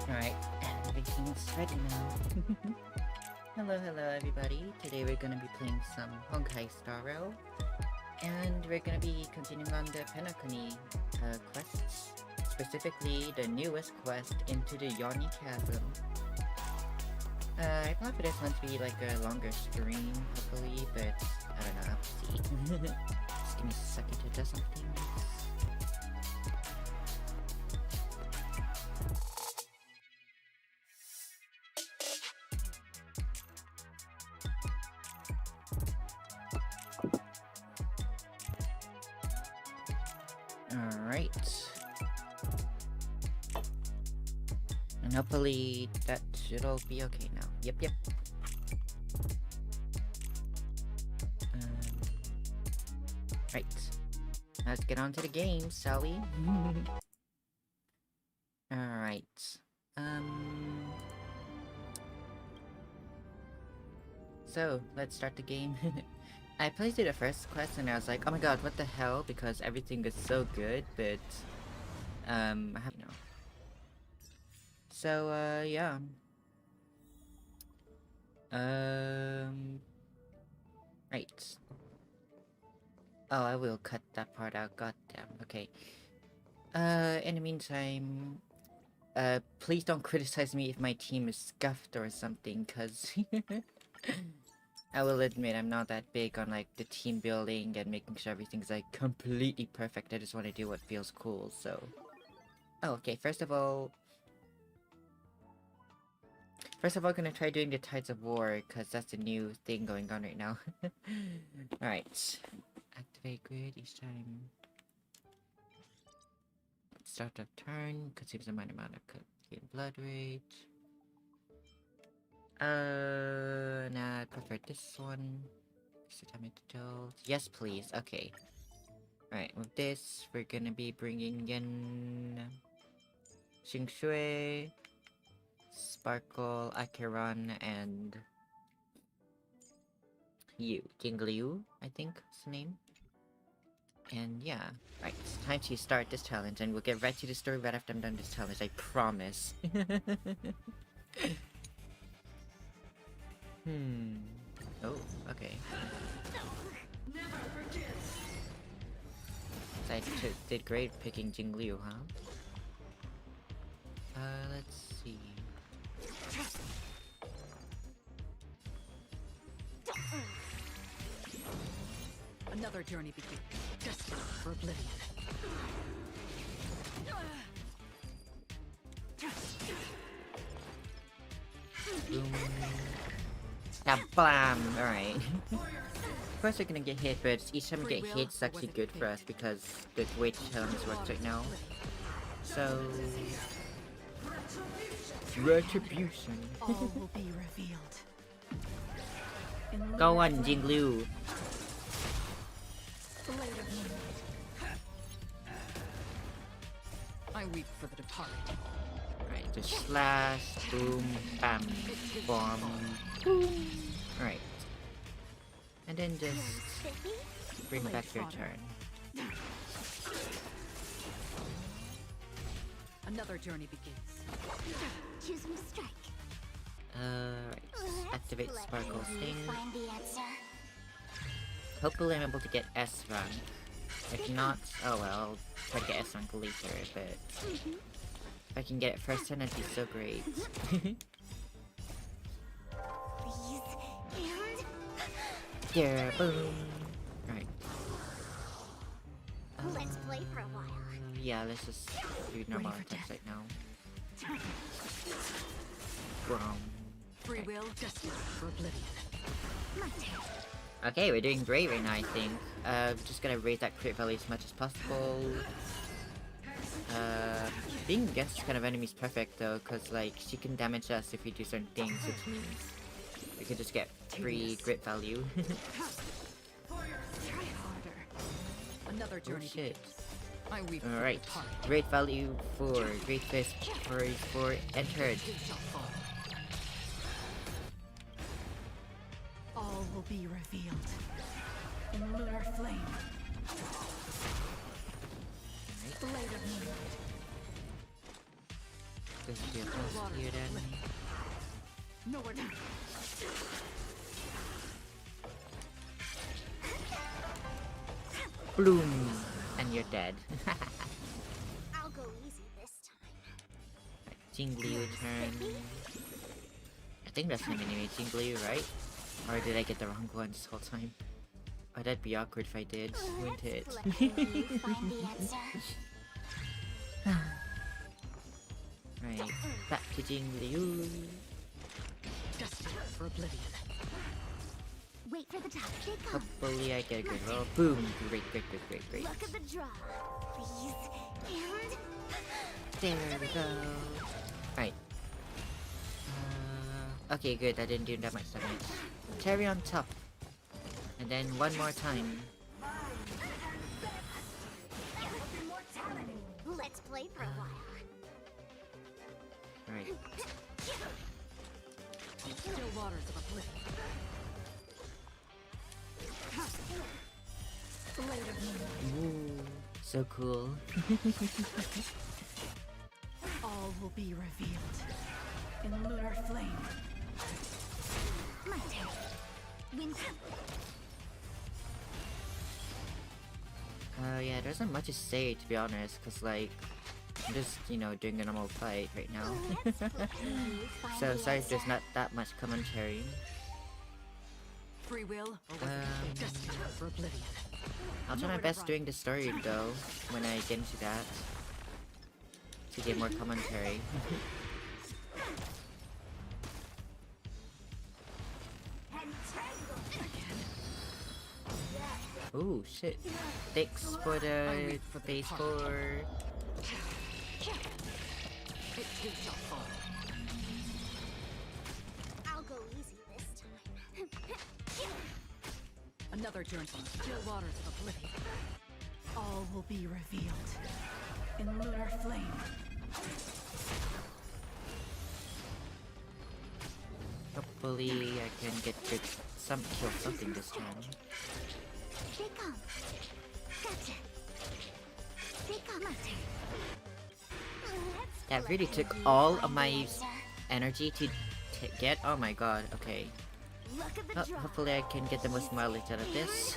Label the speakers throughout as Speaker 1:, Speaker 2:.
Speaker 1: Alright, everything's ready now. Hello everybody. Today we're gonna be playing some Honkai Star Rail. And we're gonna be continuing on the Penacony quests. Specifically, the newest quest into the Yawning chasm. I plan for this one to be like a longer stream, hopefully, but I don't know, I'll see. Just give me a second to adjust something. Alright. And hopefully that should all be okay now. Yep. Right. Let's get on to the game, shall we? Alright. So, let's start the game. I played through the first quest and I was like, oh my god, what the hell? Because everything is so good, but... I have, you know. So, yeah. Right. Oh, I will cut that part out, goddamn, okay. In the meantime... please don't criticize me if my team is scuffed or something, cause... I will admit I'm not that big on like the team building and making sure everything's like completely perfect. I just want to do what feels cool, so... Oh, okay, first of all, gonna try doing the Tides of War, because that's the new thing going on right now. Alright. Activate grid each time. Start of turn, consumes a minor amount of blood rate. Nah, I prefer this one. Yes, please. Okay. Alright, with this, we're gonna be bringing in... Xingshui, Sparkle, Acheron, and... Jingliu, I think is the name. And yeah, right, it's time to start this challenge, and we'll get right to the story right after I'm done this challenge, I promise. Oh, okay. I did great picking Jingliu, huh? Let's see.
Speaker 2: Another journey begins, destined for oblivion.
Speaker 1: Boom. Blam! Alright. Of course we're gonna get hit, but each time we get hit it's actually good for us because the way the challenge works right now. So... Retribution.
Speaker 2: All will be revealed.
Speaker 1: Go on, Jingliu.
Speaker 2: I weep for the departed.
Speaker 1: Right, just slash, boom, bam, bomb. Alright. And then just bring back your turn.
Speaker 2: Another journey begins.
Speaker 3: Choose me strike.
Speaker 1: Right. Activate Sparkle Sting.
Speaker 3: Find the answer.
Speaker 1: Hopefully I'm able to get S run. If not, oh well, I'll try to get S rank later, but... If I can get it first turn, that'd be so great.
Speaker 3: Please, and...
Speaker 1: Yeah, boom! Right.
Speaker 3: Let's play for a while.
Speaker 1: Yeah, let's just do normal attacks right now. Boom.
Speaker 2: Free will, destined for oblivion.
Speaker 3: My turn.
Speaker 1: Okay, we're doing great right now, I think. Just gonna raise that crit value as much as possible. Being against this kind of enemy is perfect though, cause like, she can damage us if we do certain things, which means we can just get free grit value.
Speaker 2: Try harder. Another
Speaker 1: Oh
Speaker 2: journey
Speaker 1: shit.
Speaker 2: begins. I weep for the
Speaker 1: Alright,
Speaker 2: departed.
Speaker 1: great value for Great Fist for entered.
Speaker 2: It shall fall. All will be revealed in lunar flame. Blade of moonlight.
Speaker 1: This will be a plus here then.
Speaker 2: Nowhere down.
Speaker 1: Bloom! And you're dead.
Speaker 3: I'll go easy this time.
Speaker 1: Jingli return. I think that's my name, Jingli, right? Or did I get the wrong one this whole time? Oh, that'd be awkward if I did, wouldn't it?
Speaker 3: Let you find the answer.
Speaker 1: Right, back to Jingli.
Speaker 2: Destined for oblivion.
Speaker 3: Wait for the top. They come.
Speaker 1: Hopefully I get a good roll. Boom! Great.
Speaker 3: Look at the draw. Please. And
Speaker 1: There we go. Right. Okay, good. I didn't do that much damage. Cherry on top. And then one more time.
Speaker 3: let's play for a while.
Speaker 1: Right.
Speaker 2: Still waters of oblivion. Blade of moon.
Speaker 1: Ooh, so cool.
Speaker 2: All will be revealed in lunar flame.
Speaker 3: My turn. Wind.
Speaker 1: Yeah, there isn't much to say to be honest, cause like, I'm just, you know, doing a normal fight right now.
Speaker 3: Let's play. Find
Speaker 1: So
Speaker 3: the
Speaker 1: sorry if there's
Speaker 3: answer.
Speaker 1: not that much commentary.
Speaker 2: Free will or was it destiny for oblivion?
Speaker 1: I'll try my best doing the story though, when I get into that. To get more commentary. Ooh, shit. Thanks for the base 4.
Speaker 2: It too shall fall.
Speaker 3: I'll go easy this time.
Speaker 2: Another journey from still waters of oblivion. All will be revealed in lunar flame.
Speaker 1: Hopefully I can get good kill something this time.
Speaker 3: They come. Gotcha. They come. My turn. Let's
Speaker 1: That really
Speaker 3: play.
Speaker 1: took all of
Speaker 3: Find the
Speaker 1: my
Speaker 3: answer.
Speaker 1: energy to get. Oh my god, okay.
Speaker 3: Look at the
Speaker 1: Well,
Speaker 3: draw.
Speaker 1: hopefully I can get the most mileage out of this.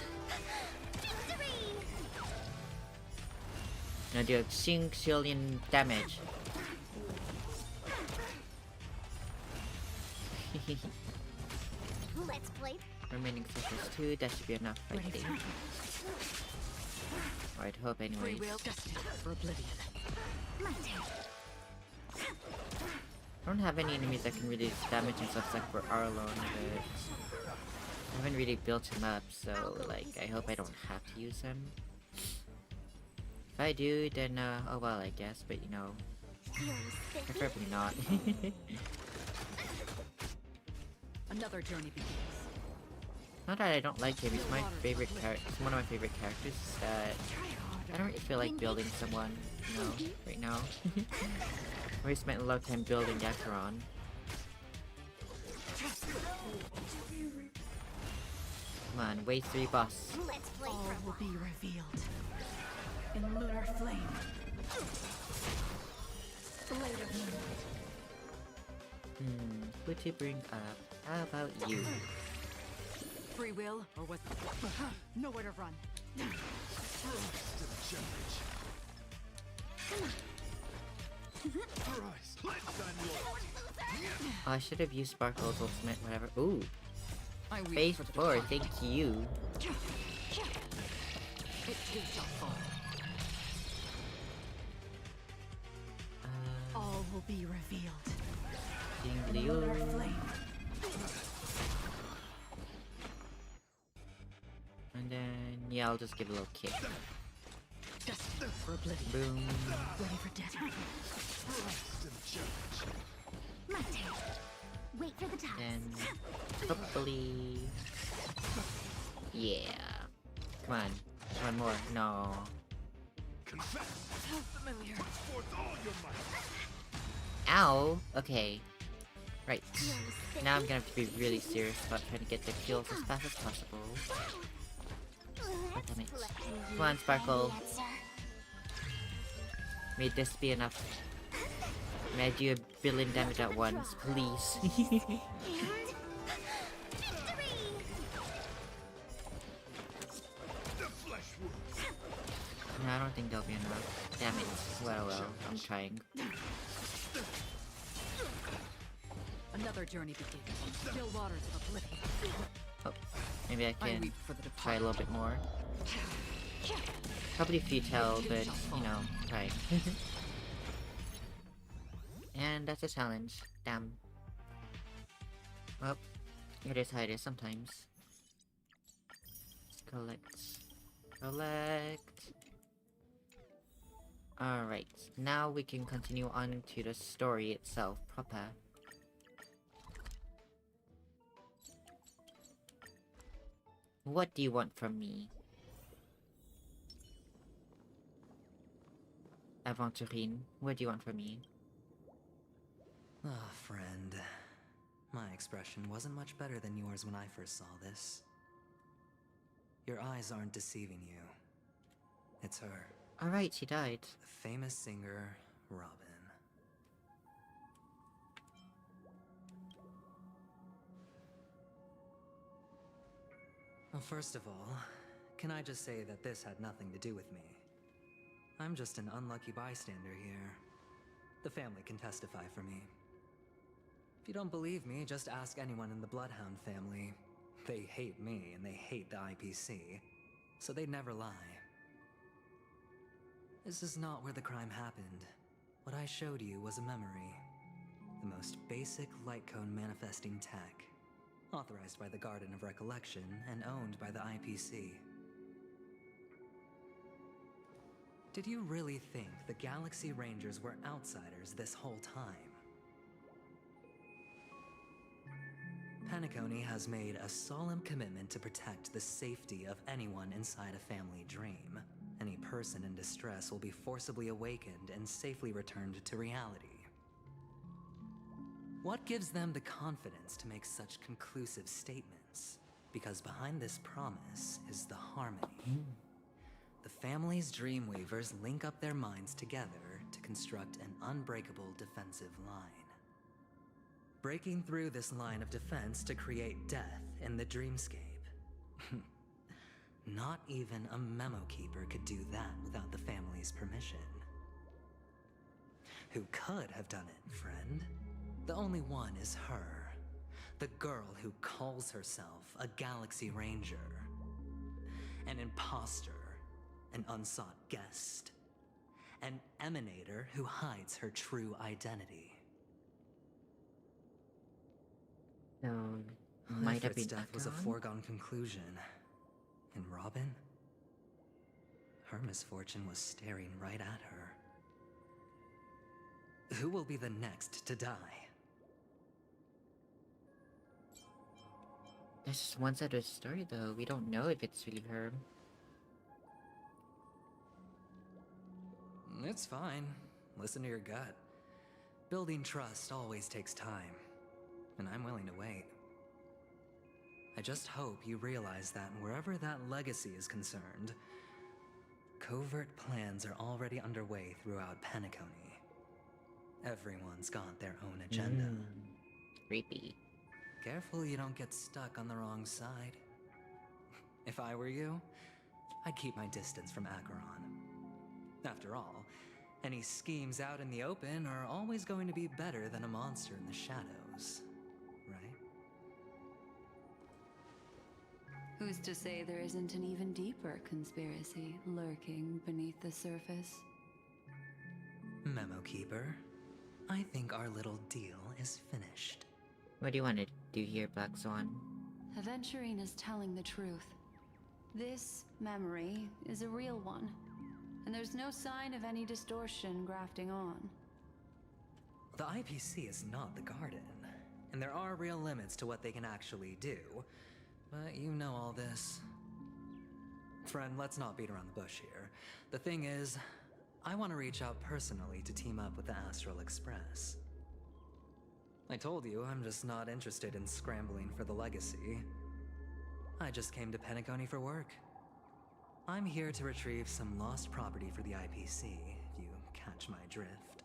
Speaker 3: Bantering.
Speaker 1: Now do a zillion damage.
Speaker 3: Let's play.
Speaker 1: Remaining focus 2, that should be enough, I
Speaker 2: Ready
Speaker 1: think.
Speaker 2: for
Speaker 1: Or I'd hope
Speaker 2: free
Speaker 1: anyways.
Speaker 2: will destiny for oblivion.
Speaker 3: My turn.
Speaker 1: I don't have any enemies that can really damage himself except for Arlon, but I haven't really built him up, so like I hope I don't have to use him. If I do, then oh well, I guess, but you know,
Speaker 3: Feeling spiffy?
Speaker 1: preferably not.
Speaker 2: Another journey begins.
Speaker 1: Not that I don't like him, he's my favorite character. He's one of my favorite characters that
Speaker 2: Try harder.
Speaker 1: I don't really feel like building someone, you know, right now. We spent a lot of time building Yakuron. Come on, wave 3 boss.
Speaker 3: Let's play
Speaker 2: All
Speaker 3: for a
Speaker 2: will
Speaker 3: while.
Speaker 2: be revealed in lunar flame. Blade of moon.
Speaker 1: Who to bring up? How about you?
Speaker 2: Free will or was nowhere to run.
Speaker 1: Oh, I should have used Sparkle's ultimate, whatever. Ooh,
Speaker 2: I weep
Speaker 1: phase
Speaker 2: for the
Speaker 1: 4,
Speaker 2: decline.
Speaker 1: thank you.
Speaker 2: It too shall fall. All will be revealed in lunar
Speaker 1: Jinglio.
Speaker 2: flame.
Speaker 1: And then, yeah, I'll just give a little kick.
Speaker 2: Destined for oblivion.
Speaker 1: Boom.
Speaker 2: Ready for death.
Speaker 3: My turn. Wait for the toss.
Speaker 1: And hopefully... Yeah. Come on. One more. No.
Speaker 2: So familiar.
Speaker 1: Ow! Okay. Right.
Speaker 3: Feeling spiffy?
Speaker 1: Now I'm gonna have to be really serious about trying to get the kills as fast as possible.
Speaker 3: Let's
Speaker 1: damn it.
Speaker 3: play.
Speaker 1: Come on, Sparkle.
Speaker 3: Find the answer.
Speaker 1: May this be enough. May I do a billion damage at once, please?
Speaker 3: And victory!
Speaker 1: No, I don't think there'll be enough. Damn it. Well, I'm trying.
Speaker 2: Another journey begins. Still waters of oblivion.
Speaker 1: Oh, maybe I
Speaker 2: I
Speaker 1: can
Speaker 2: weep for the
Speaker 1: try a little bit more. Probably futile, but, you know, try. And that's a challenge. Damn. Well, it is how it is sometimes. Let's collect. Collect. Alright, now we can continue on to the story itself proper. What do you want from me? Aventurine, what do you want from me?
Speaker 4: Ah, friend. My expression wasn't much better than yours when I first saw this. Your eyes aren't deceiving you. It's her.
Speaker 1: Alright, she died.
Speaker 4: The famous singer, Robin. Well, first of all, can I just say that this had nothing to do with me? I'm just an unlucky bystander here. The family can testify for me. If you don't believe me, just ask anyone in the Bloodhound family. They hate me and they hate the IPC, so they'd never lie. This is not where the crime happened. What I showed you was a memory. The most basic light cone manifesting tech. Authorized by the Garden of Recollection and owned by the IPC. Did you really think the Galaxy Rangers were outsiders this whole time? Penacony has made a solemn commitment to protect the safety of anyone inside a family dream. Any person in distress will be forcibly awakened and safely returned to reality. What gives them the confidence to make such conclusive statements? Because behind this promise is the harmony. The family's Dreamweavers link up their minds together to construct an unbreakable defensive line. Breaking through this line of defense to create death in the dreamscape. Not even a memo keeper could do that without the family's permission. Who could have done it, friend? The only one is her. The girl who calls herself a Galaxy Ranger. An imposter. An unsought guest. An emanator who hides her true identity.
Speaker 1: So, might have
Speaker 4: Ifrit's
Speaker 1: been
Speaker 4: death was a
Speaker 1: Acheron?
Speaker 4: foregone conclusion. And Robin? Her misfortune was staring right at her. Who will be the next to die?
Speaker 1: That's just one side of the story though. We don't know if it's really her.
Speaker 4: It's fine. Listen to your gut. Building trust always takes time. And I'm willing to wait. I just hope you realize that wherever that legacy is concerned, covert plans are already underway throughout Penacony. Everyone's got their own agenda.
Speaker 1: Creepy.
Speaker 4: Careful you don't get stuck on the wrong side. If I were you, I'd keep my distance from Acheron. After all, any schemes out in the open are always going to be better than a monster in the shadows, right?
Speaker 5: Who's to say there isn't an even deeper conspiracy lurking beneath the surface?
Speaker 4: Memo Keeper, I think our little deal is finished.
Speaker 1: What do you want to do here, Black Swan?
Speaker 5: Aventurine is telling the truth. This memory is a real one, and there's no sign of any distortion grafting on.
Speaker 4: The IPC is not the Garden, and there are real limits to what they can actually do. But you know all this. Friend, let's not beat around the bush here. The thing is, I want to reach out personally to team up with the Astral Express. I told you I'm just not interested in scrambling for the legacy. I just came to Penacony for work. I'm here to retrieve some lost property for the IPC, if you catch my drift.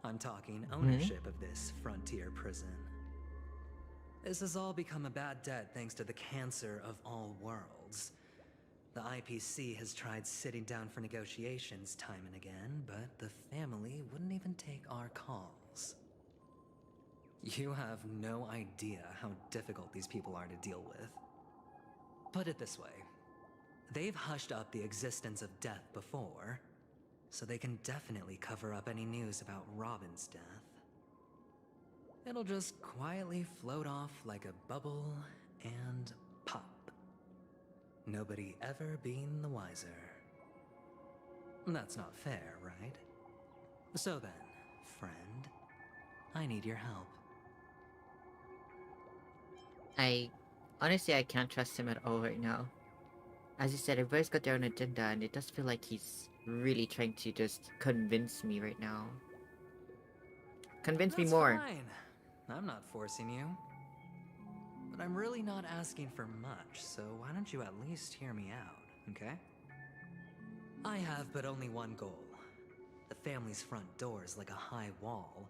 Speaker 4: I'm talking ownership of this frontier prison. This has all become a bad debt thanks to the cancer of all worlds. The IPC has tried sitting down for negotiations time and again, but the family wouldn't even take our calls. You have no idea how difficult these people are to deal with. Put it this way. They've hushed up the existence of death before, so they can definitely cover up any news about Robin's death. It'll just quietly float off like a bubble and pop. Nobody ever being the wiser. That's not fair, right? So then, friend, I need your help.
Speaker 1: Honestly, I can't trust him at all right now. As you said, everybody's got their own agenda, and it does feel like he's really trying to just convince me right now. Convince me more.
Speaker 4: Fine. I'm not forcing you. But I'm really not asking for much, so why don't you at least hear me out, okay? I have but only one goal. The family's front door is like a high wall,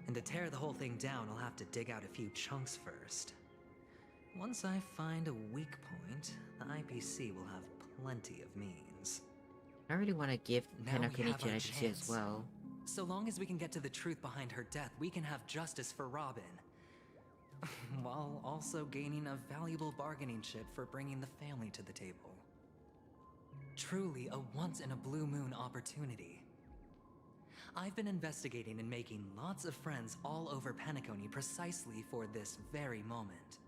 Speaker 4: and to tear the whole thing down, I'll have to dig out a few chunks first. Once I find a weak point, the IPC will have plenty of means.
Speaker 1: I really want to give Penacony to
Speaker 4: our
Speaker 1: IPC as
Speaker 4: chance.
Speaker 1: well.
Speaker 4: So long as we can get to the truth behind her death, we can have justice for Robin. While also gaining a valuable bargaining chip for bringing the family to the table. Truly a once-in-a-blue-moon opportunity. I've been investigating and making lots of friends all over Penacony precisely for this very moment.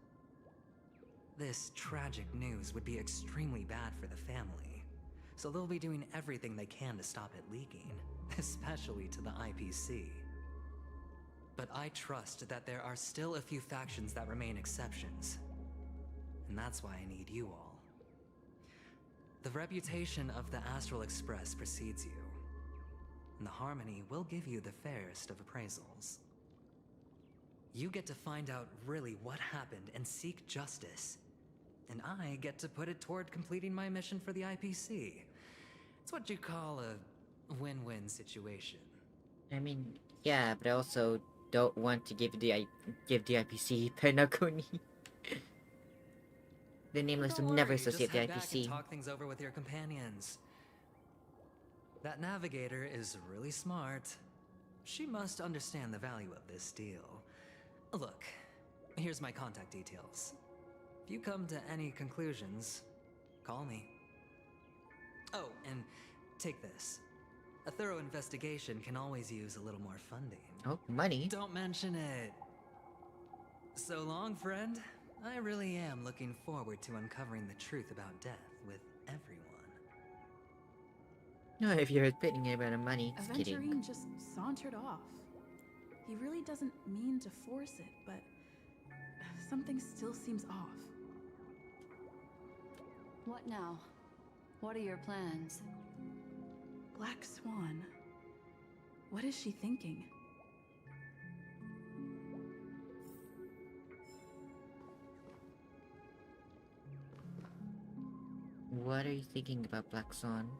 Speaker 4: This tragic news would be extremely bad for the family, so they'll be doing everything they can to stop it leaking, especially to the IPC. But I trust that there are still a few factions that remain exceptions. And that's why I need you all. The reputation of the Astral Express precedes you. And the Harmony will give you the fairest of appraisals. You get to find out really what happened and seek justice. And I get to put it toward completing my mission for the IPC. It's what you call a win-win situation.
Speaker 1: I mean, yeah, but I also don't want to give the IPC Penacony. The Nameless will
Speaker 4: Don't
Speaker 1: never
Speaker 4: worry,
Speaker 1: associate the
Speaker 4: just head back and
Speaker 1: IPC.
Speaker 4: talk things over with your companions. That navigator is really smart. She must understand the value of this deal. Look, here's my contact details. If you come to any conclusions, call me. Oh, and take this. A thorough investigation can always use a little more funding.
Speaker 1: Oh, money?
Speaker 4: Don't mention it. So long, friend. I really am looking forward to uncovering the truth about death with everyone.
Speaker 1: No, if you're spitting about the money, just kidding.
Speaker 2: Aventurine just sauntered off. He really doesn't mean to force it, but something still seems off.
Speaker 5: What now? What are your plans?
Speaker 2: Black Swan. What is she thinking?
Speaker 1: What are you thinking about, Black Swan?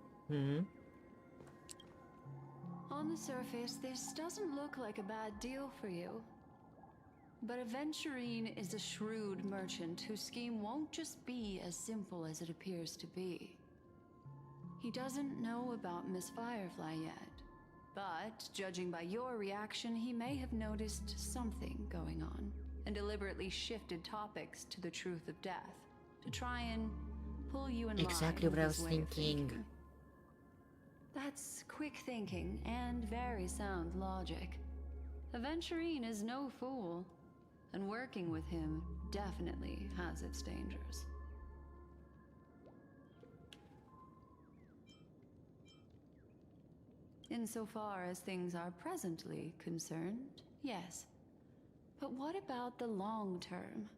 Speaker 5: On the surface, this doesn't look like a bad deal for you. But Aventurine is a shrewd merchant whose scheme won't just be as simple as it appears to be. He doesn't know about Miss Firefly yet, but judging by your reaction, he may have noticed something going on and deliberately shifted topics to the truth of death to try and pull you in line
Speaker 1: Exactly
Speaker 5: with
Speaker 1: what I
Speaker 5: his
Speaker 1: was
Speaker 5: way of
Speaker 1: thinking.
Speaker 5: That's quick thinking and very sound logic. Aventurine is no fool, and working with him definitely has its dangers. Insofar as things are presently concerned, yes. But what about the long term?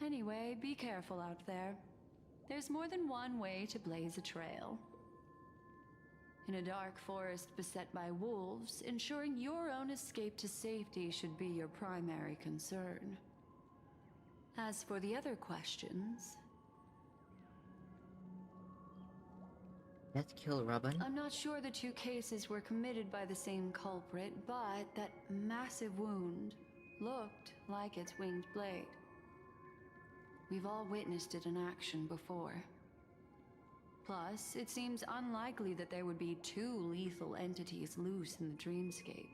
Speaker 5: Anyway, be careful out there. There's more than one way to blaze a trail. In a dark forest beset by wolves, ensuring your own escape to safety should be your primary concern. As for the other questions...
Speaker 1: Let's kill Robin.
Speaker 5: I'm not sure the two cases were committed by the same culprit, but that massive wound looked like its winged blade. We've all witnessed it in action before. Plus, it seems unlikely that there would be two lethal entities loose in the dreamscape.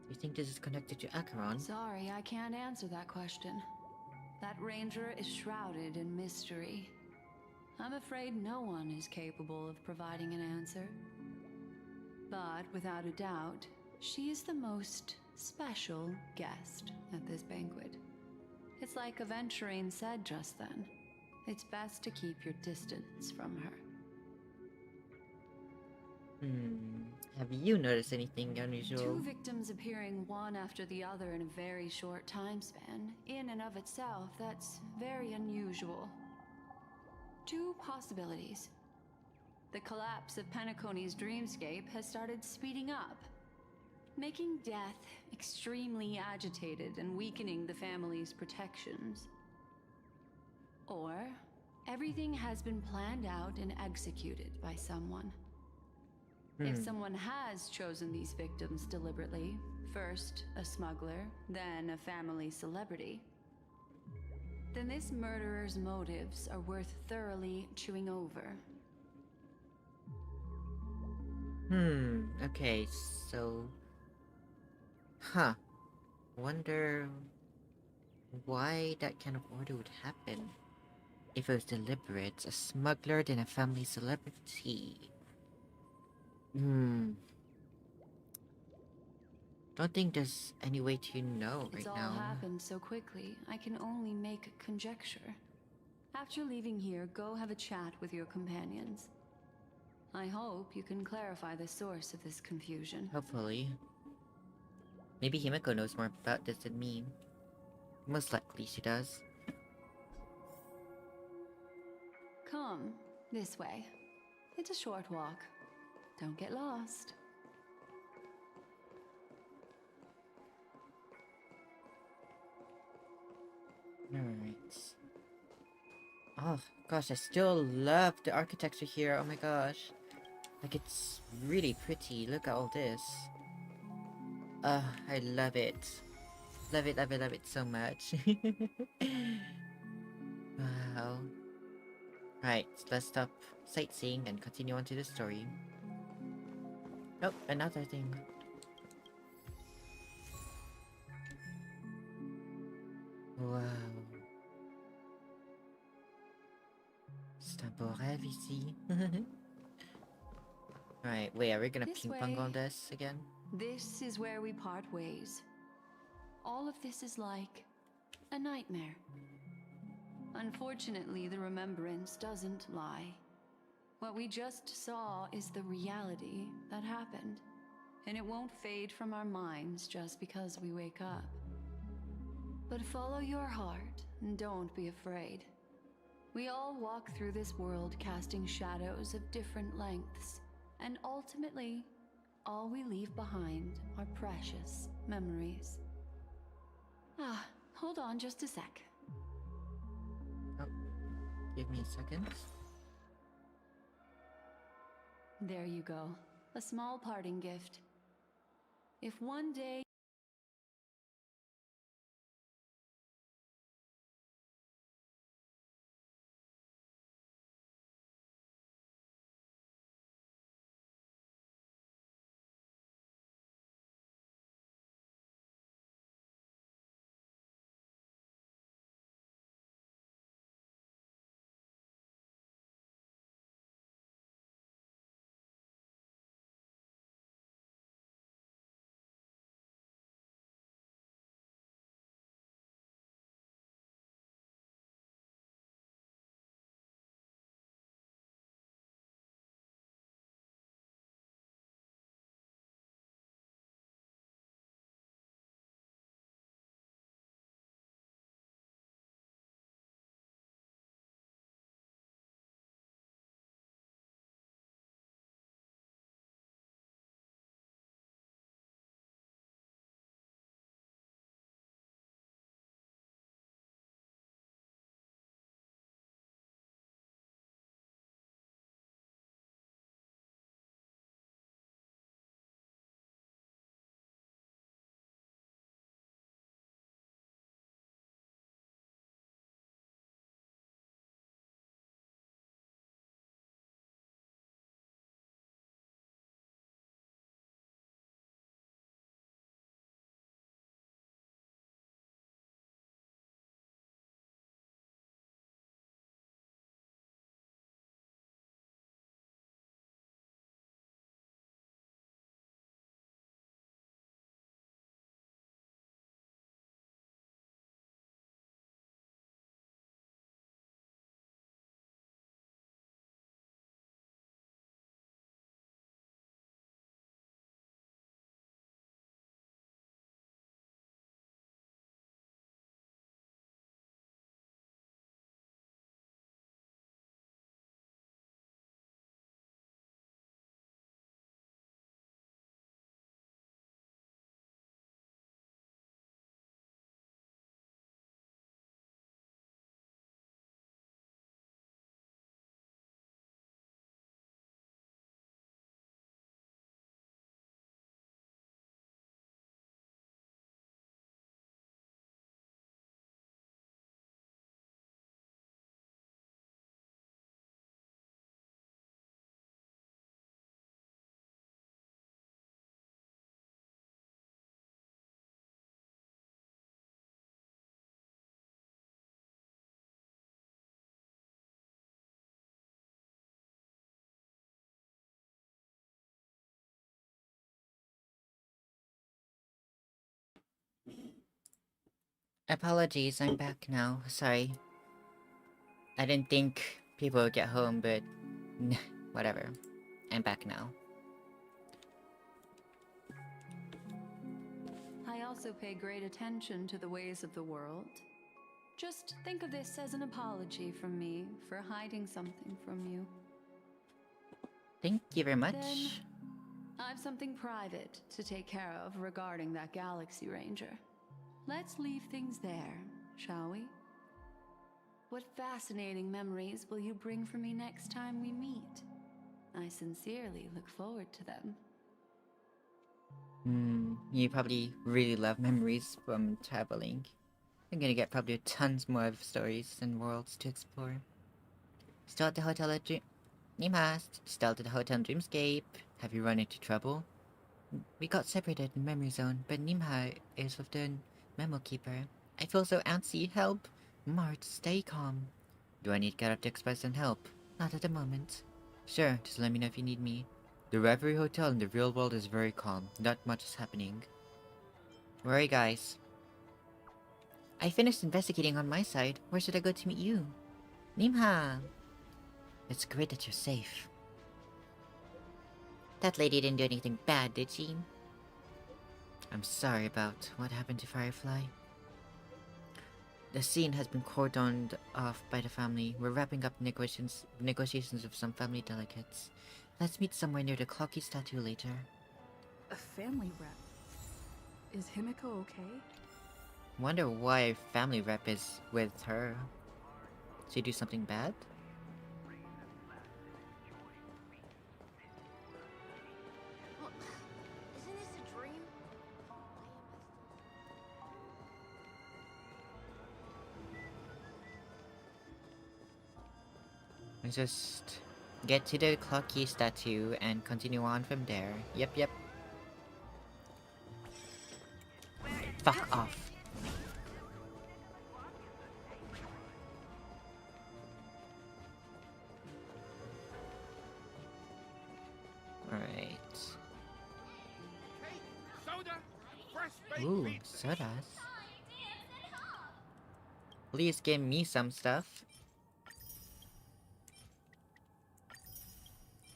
Speaker 1: You think this is connected to Acheron?
Speaker 5: Sorry, I can't answer that question. That ranger is shrouded in mystery. I'm afraid no one is capable of providing an answer. But without a doubt, she is the most special guest at this banquet. It's like Aventurine said just then. It's best to keep your distance from her.
Speaker 1: Have you noticed anything unusual?
Speaker 5: Two victims appearing one after the other in a very short time span, in and of itself, that's very unusual. Two possibilities. The collapse of Penacony's dreamscape has started speeding up, making death extremely agitated and weakening the family's protections. Or everything has been planned out and executed by someone. If someone has chosen these victims deliberately, first a smuggler, then a family celebrity, then this murderer's motives are worth thoroughly chewing over.
Speaker 1: Okay, so... Wonder why that kind of order would happen. If it was deliberate, a smuggler, then a family celebrity. Don't think there's any way to know right
Speaker 5: It's all
Speaker 1: now.
Speaker 5: happened so quickly, I can only make conjecture. After leaving here, go have a chat with your companions. I hope you can clarify the source of this confusion.
Speaker 1: Hopefully. Maybe Himeko knows more about this than me. Most likely she does.
Speaker 5: Come, this way. It's a short walk. Don't get lost.
Speaker 1: Alright. Oh gosh, I still love the architecture here. Oh my gosh. Like, it's really pretty. Look at all this. I love it. Love it, love it, love it so much. Wow. Right, let's stop sightseeing and continue on to the story. Oh, another thing. Wow. C'est un beau rêve ici. Right, wait, are we gonna
Speaker 5: This
Speaker 1: ping pong
Speaker 5: way.
Speaker 1: on this again?
Speaker 5: This is where we part ways. All of this is like a nightmare. Unfortunately, the remembrance doesn't lie. What we just saw is the reality that happened, and it won't fade from our minds just because we wake up. But follow your heart and don't be afraid. We all walk through this world casting shadows of different lengths, and ultimately, all we leave behind are precious memories. Hold on just a sec.
Speaker 1: Oh, give me a second.
Speaker 5: There you go. A small parting gift. If one day
Speaker 1: Apologies, I'm back now. Sorry. I didn't think people would get home, but whatever. I'm back now.
Speaker 5: I also pay great attention to the ways of the world. Just think of this as an apology from me for hiding something from you.
Speaker 1: Thank you very much.
Speaker 5: Then, I've something private to take care of regarding that Galaxy Ranger. Let's leave things there, shall we? What fascinating memories will you bring for me next time we meet? I sincerely look forward to them.
Speaker 1: You probably really love memories from traveling. I'm gonna get probably tons more of stories and worlds to explore. Still at the hotel at still at the hotel in Dreamscape. Have you run into trouble? We got separated in Memory Zone, but Nimha is with the Memo Keeper. I feel so antsy. Help! Mart, stay calm. Do I need to get up to express some help? Not at the moment. Sure, just let me know if you need me. The Reverie Hotel in the real world is very calm. Not much is happening. Where are you guys? I finished investigating on my side. Where should I go to meet you? Nimha! It's great that you're safe. That lady didn't do anything bad, did she? I'm sorry about what happened to Firefly. The scene has been cordoned off by the family. We're wrapping up negotiations with some family delegates. Let's meet somewhere near the Clocky statue later.
Speaker 2: A family rep. Is Himiko okay?
Speaker 1: Wonder why a family rep is with her. Did she do something bad?
Speaker 3: Well, isn't this a dream?
Speaker 1: Let's just get to the Clocky statue and continue on from there. Yep. Fuck off. Alright. Ooh, sodas. Please give me some stuff.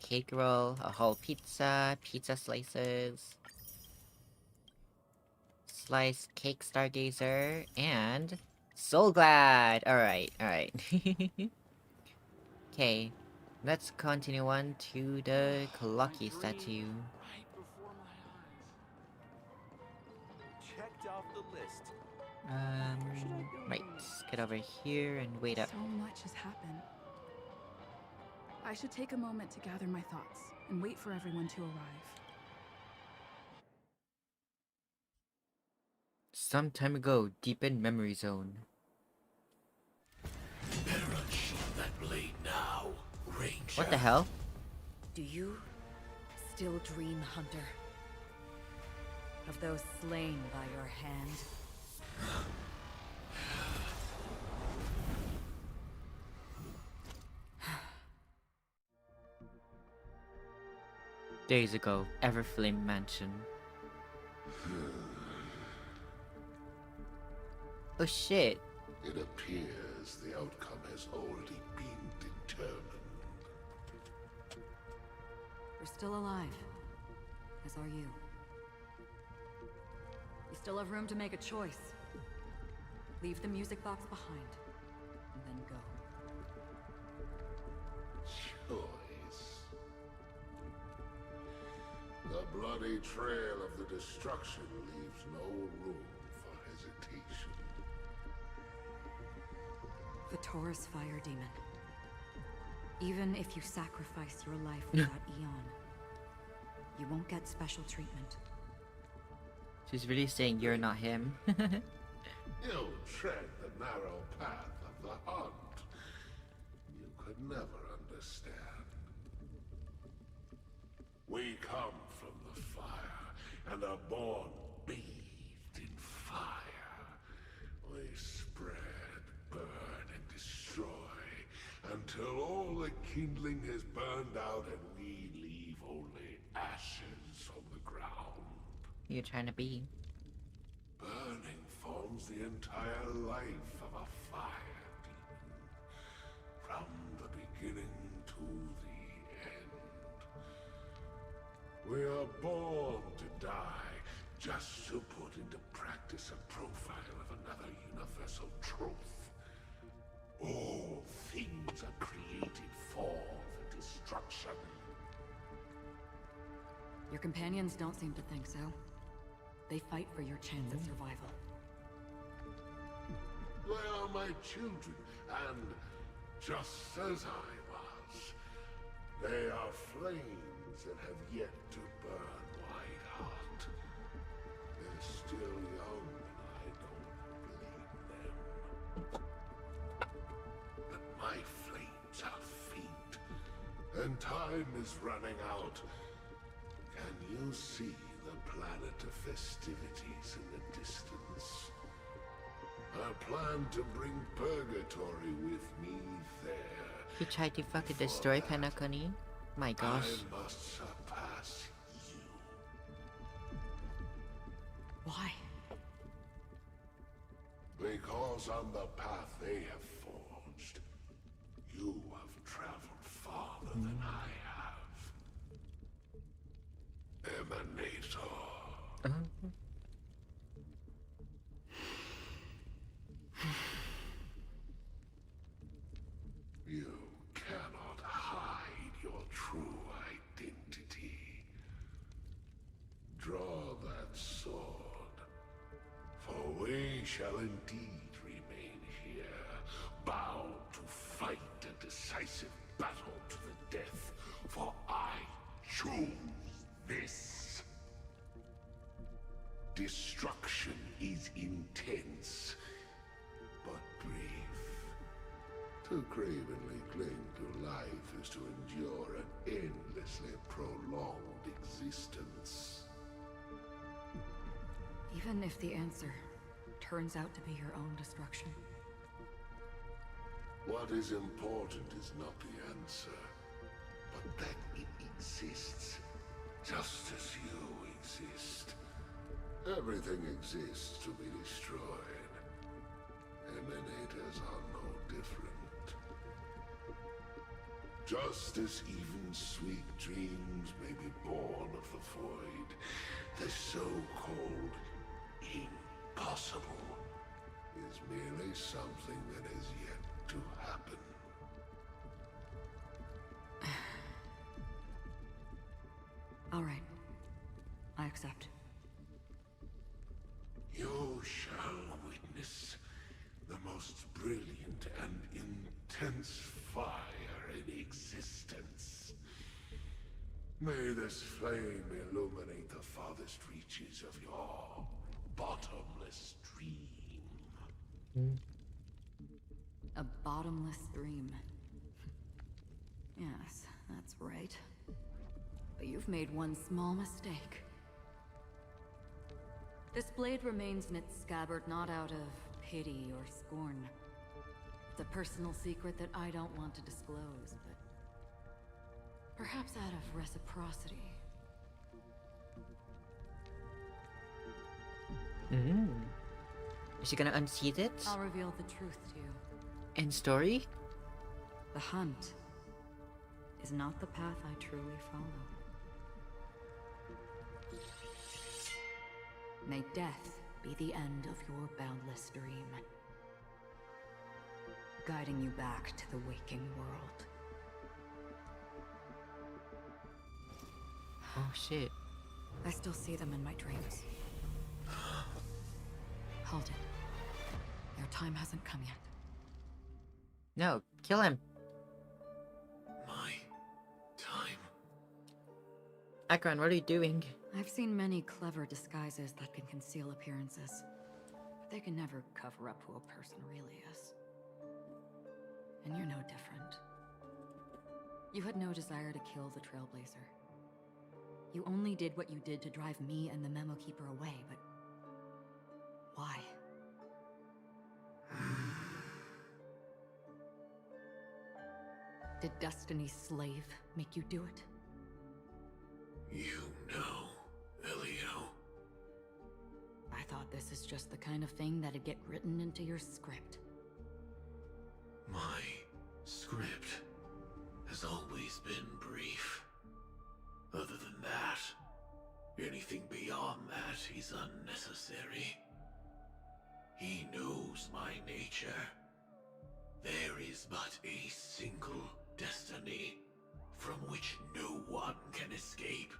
Speaker 1: Cake roll, a whole pizza, pizza slices, sliced cake stargazer, and soul glad! Alright. Okay, let's continue on to the Clocky statue.
Speaker 6: Right before my eyes. Checked off the list.
Speaker 1: Right, get over here and wait up.
Speaker 2: So much has happened. I should take a moment to gather my thoughts and wait for everyone to arrive.
Speaker 1: Some time ago, deep in Memory Zone.
Speaker 7: Better unsheath that blade now, Ranger.
Speaker 1: What the hell?
Speaker 8: Do you still dream, Hunter? Of those slain by your hand?
Speaker 1: Days ago, Everflame Mansion. Oh shit.
Speaker 7: It appears the outcome has already been determined.
Speaker 8: We're still alive, as are you. You still have room to make a choice. Leave the music box behind, and then go.
Speaker 7: Choice. The bloody trail of the destruction leaves no room for hesitation.
Speaker 8: The Taurus Fire Demon. Even if you sacrifice your life for that eon, you won't get special treatment.
Speaker 1: She's really saying you're not him.
Speaker 7: You tread the narrow path of the hunt. You could never understand. We come from the fire and are born bathed in fire. We spread, burn, and destroy until all the kindling has burned out and we leave only ashes on the ground.
Speaker 1: You're trying to be.
Speaker 7: Burning forms the entire life of a fire demon. From the beginning to the end. We are born to die just to put into practice a profile of another universal truth. All things are created for the destruction.
Speaker 8: Your companions don't seem to think so. They fight for your chance of survival.
Speaker 7: They are my children, and just as I was, they are flames that have yet to burn white hot. They're still young, and I don't believe them. But my flames are faint, and time is running out. Can you see the planet of festivities in the distance? I plan to bring Purgatory with me there.
Speaker 1: He tried to fucking destroy Penacony. My gosh.
Speaker 7: I must surpass you.
Speaker 8: Why?
Speaker 7: Because on the path they have forged, you have traveled farther than I have. Emanator. You cannot hide your true identity. Draw that sword, for we shall indeed remain here, bound to fight a decisive battle to the death, for I choose this. Destruction is intense, but brief. To cravenly cling to life is to endure an endlessly prolonged existence.
Speaker 8: Even if the answer turns out to be your own destruction.
Speaker 7: What is important is not the answer, but that it exists, just as you exist. Everything exists to be destroyed. Emanators are no different. Just as even sweet dreams may be born of the void, the so-called impossible is merely something that has yet to happen.
Speaker 8: All right. I accept.
Speaker 7: You shall witness the most brilliant and intense fire in existence. May this flame illuminate the farthest reaches of your bottomless dream.
Speaker 8: A bottomless dream. Yes, that's right. But you've made one small mistake. This blade remains in its scabbard not out of pity or scorn. It's a personal secret that I don't want to disclose, but perhaps out of reciprocity.
Speaker 1: Is she gonna unseat it?
Speaker 8: I'll reveal the truth to you.
Speaker 1: End story?
Speaker 8: The hunt is not the path I truly follow. May death be the end of your boundless dream, guiding you back to the waking world.
Speaker 1: Oh shit.
Speaker 8: I still see them in my dreams. Hold it. Your time hasn't come yet.
Speaker 1: No, kill him.
Speaker 7: My time.
Speaker 1: Akron, what are you doing?
Speaker 8: I've seen many clever disguises that can conceal appearances, but they can never cover up who a person really is. And you're no different. You had no desire to kill the Trailblazer. You only did what you did to drive me and the Memo Keeper away, but why? Did Destiny's slave make you do it?
Speaker 7: You know, Elio.
Speaker 8: I thought thought this is just the kind of thing that'd get written into your script.
Speaker 7: My script has always been brief. Other than that, anything beyond that is unnecessary. He knows my nature. There is but a single destiny from which no one can escape.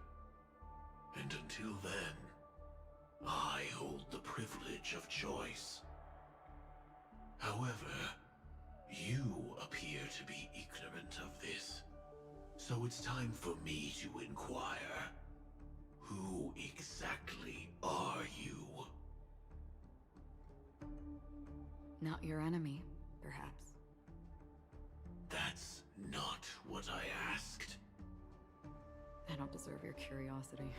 Speaker 7: And until then, I hold the privilege of choice. However, you appear to be ignorant of this, so it's time for me to inquire. Who exactly are you?
Speaker 8: Not your enemy, perhaps.
Speaker 7: That's not what I asked.
Speaker 8: I don't deserve your curiosity.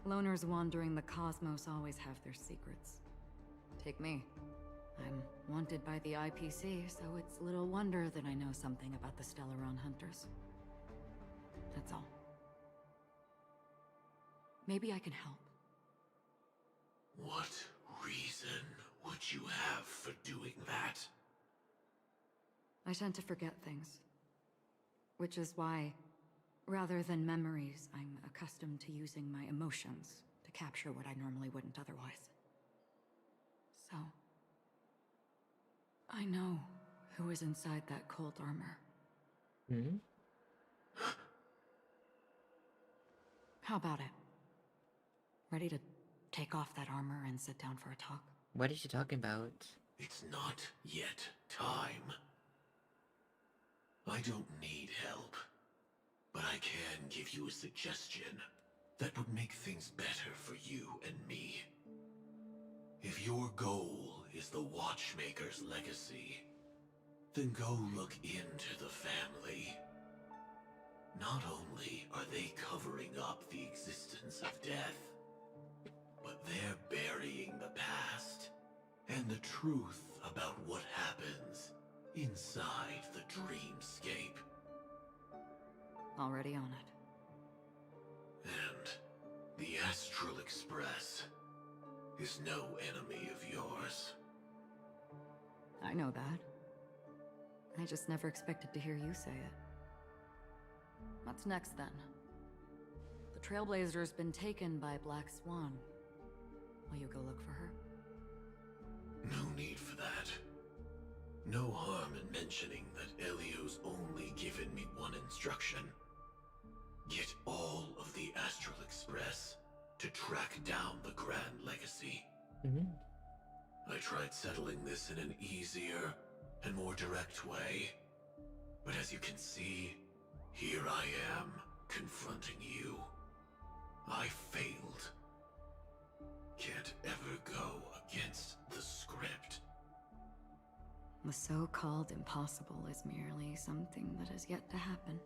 Speaker 8: Loners wandering the cosmos always have their secrets. Take me. I'm wanted by the IPC, so it's little wonder that I know something about the Stellaron Hunters. That's all. Maybe I can help.
Speaker 7: What reason would you have for doing that?
Speaker 8: I tend to forget things. Which is why, rather than memories, I'm accustomed to using my emotions to capture what I normally wouldn't otherwise. So, I know who is inside that cold armor.
Speaker 1: Hmm?
Speaker 8: How about it? Ready to take off that armor and sit down for a talk?
Speaker 1: What is she talking about?
Speaker 7: It's not yet time. I don't need help, but I can give you a suggestion that would make things better for you and me. If your goal is the Watchmaker's legacy, then go look into the family. Not only are they covering up the existence of death, but they're burying the past and the truth about what happens inside the dreamscape.
Speaker 8: Already on it.
Speaker 7: And the Astral Express is no enemy of yours.
Speaker 8: I know that. I just never expected to hear you say it. What's next, then? The Trailblazer's been taken by Black Swan. Will you go look for her?
Speaker 7: No need for that. No harm in mentioning that Elio's only given me one instruction. Get all of the Astral Express to track down the Grand Legacy.
Speaker 1: Mm-hmm.
Speaker 7: I tried settling this in an easier and more direct way, but as you can see, here I am, confronting you. I failed. Can't ever go against the script.
Speaker 8: The so-called impossible is merely something that has yet to happen.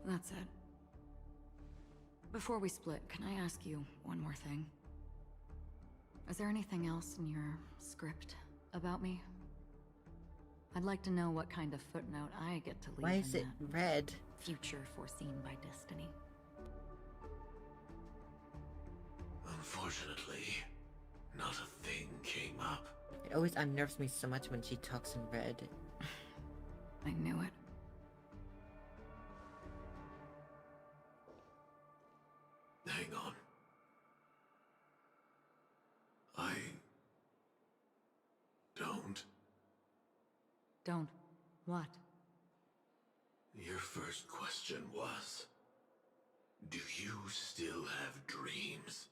Speaker 8: That's it. Before we split, can I ask you one more thing? Is there anything else in your script about me? I'd like to know what kind of footnote I get to leave
Speaker 1: Why is
Speaker 8: in
Speaker 1: it
Speaker 8: that
Speaker 1: red?
Speaker 8: future foreseen by destiny.
Speaker 7: Unfortunately, not a thing came up.
Speaker 1: It always unnerves me so much when she talks in red.
Speaker 8: I knew it.
Speaker 7: Hang on. I don't.
Speaker 8: Don't. What?
Speaker 7: Your first question was, do you still have dreams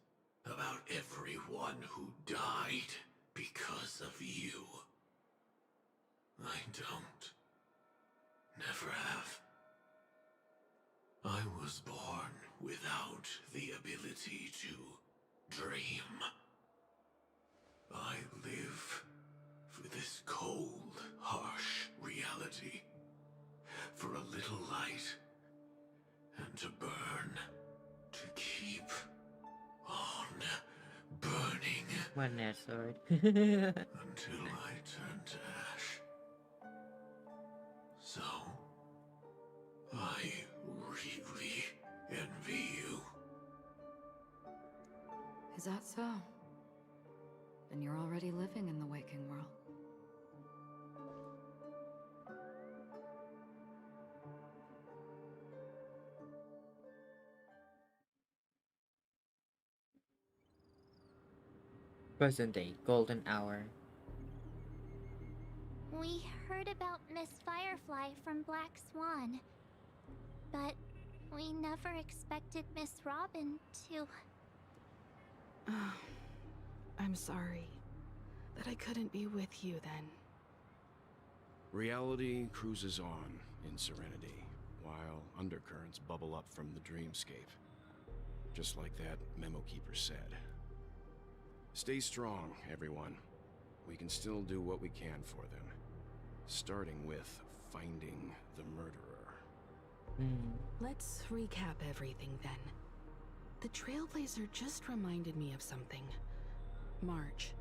Speaker 7: about everyone who died because of you? I don't. Never have. I was born without the ability to dream. I live for this cold, harsh reality. For a little light, and to burn, to keep on burning.
Speaker 1: One air sword.
Speaker 7: Until I turn to ash. So, I really envy you.
Speaker 8: Is that So, then you're already living in the waking world.
Speaker 1: Present day, golden hour.
Speaker 3: We heard about Miss Firefly from Black Swan, but we never expected Miss Robin to...
Speaker 9: I'm sorry that I couldn't be with you then.
Speaker 10: Reality cruises on in serenity, while undercurrents bubble up from the dreamscape. Just like that memo keeper said. Stay strong, everyone. We can still do what we can for them. Starting with finding the murderer.
Speaker 9: Let's recap everything then. The Trailblazer just reminded me of something. March,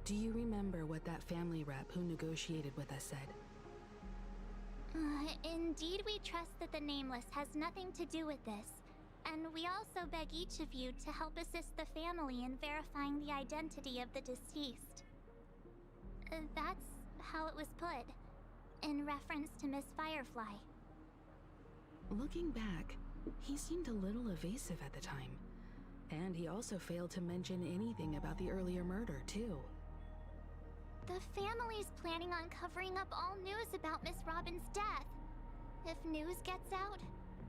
Speaker 9: do you remember what that family rep who negotiated with us said?
Speaker 3: Indeed, we trust that the Nameless has nothing to do with this. And we also beg each of you to help assist the family in verifying the identity of the deceased. That's how it was put, in reference to Miss Firefly.
Speaker 9: Looking back, he seemed a little evasive at the time. And he also failed to mention anything about the earlier murder, too.
Speaker 3: The family's planning on covering up all news about Miss Robin's death. If news gets out,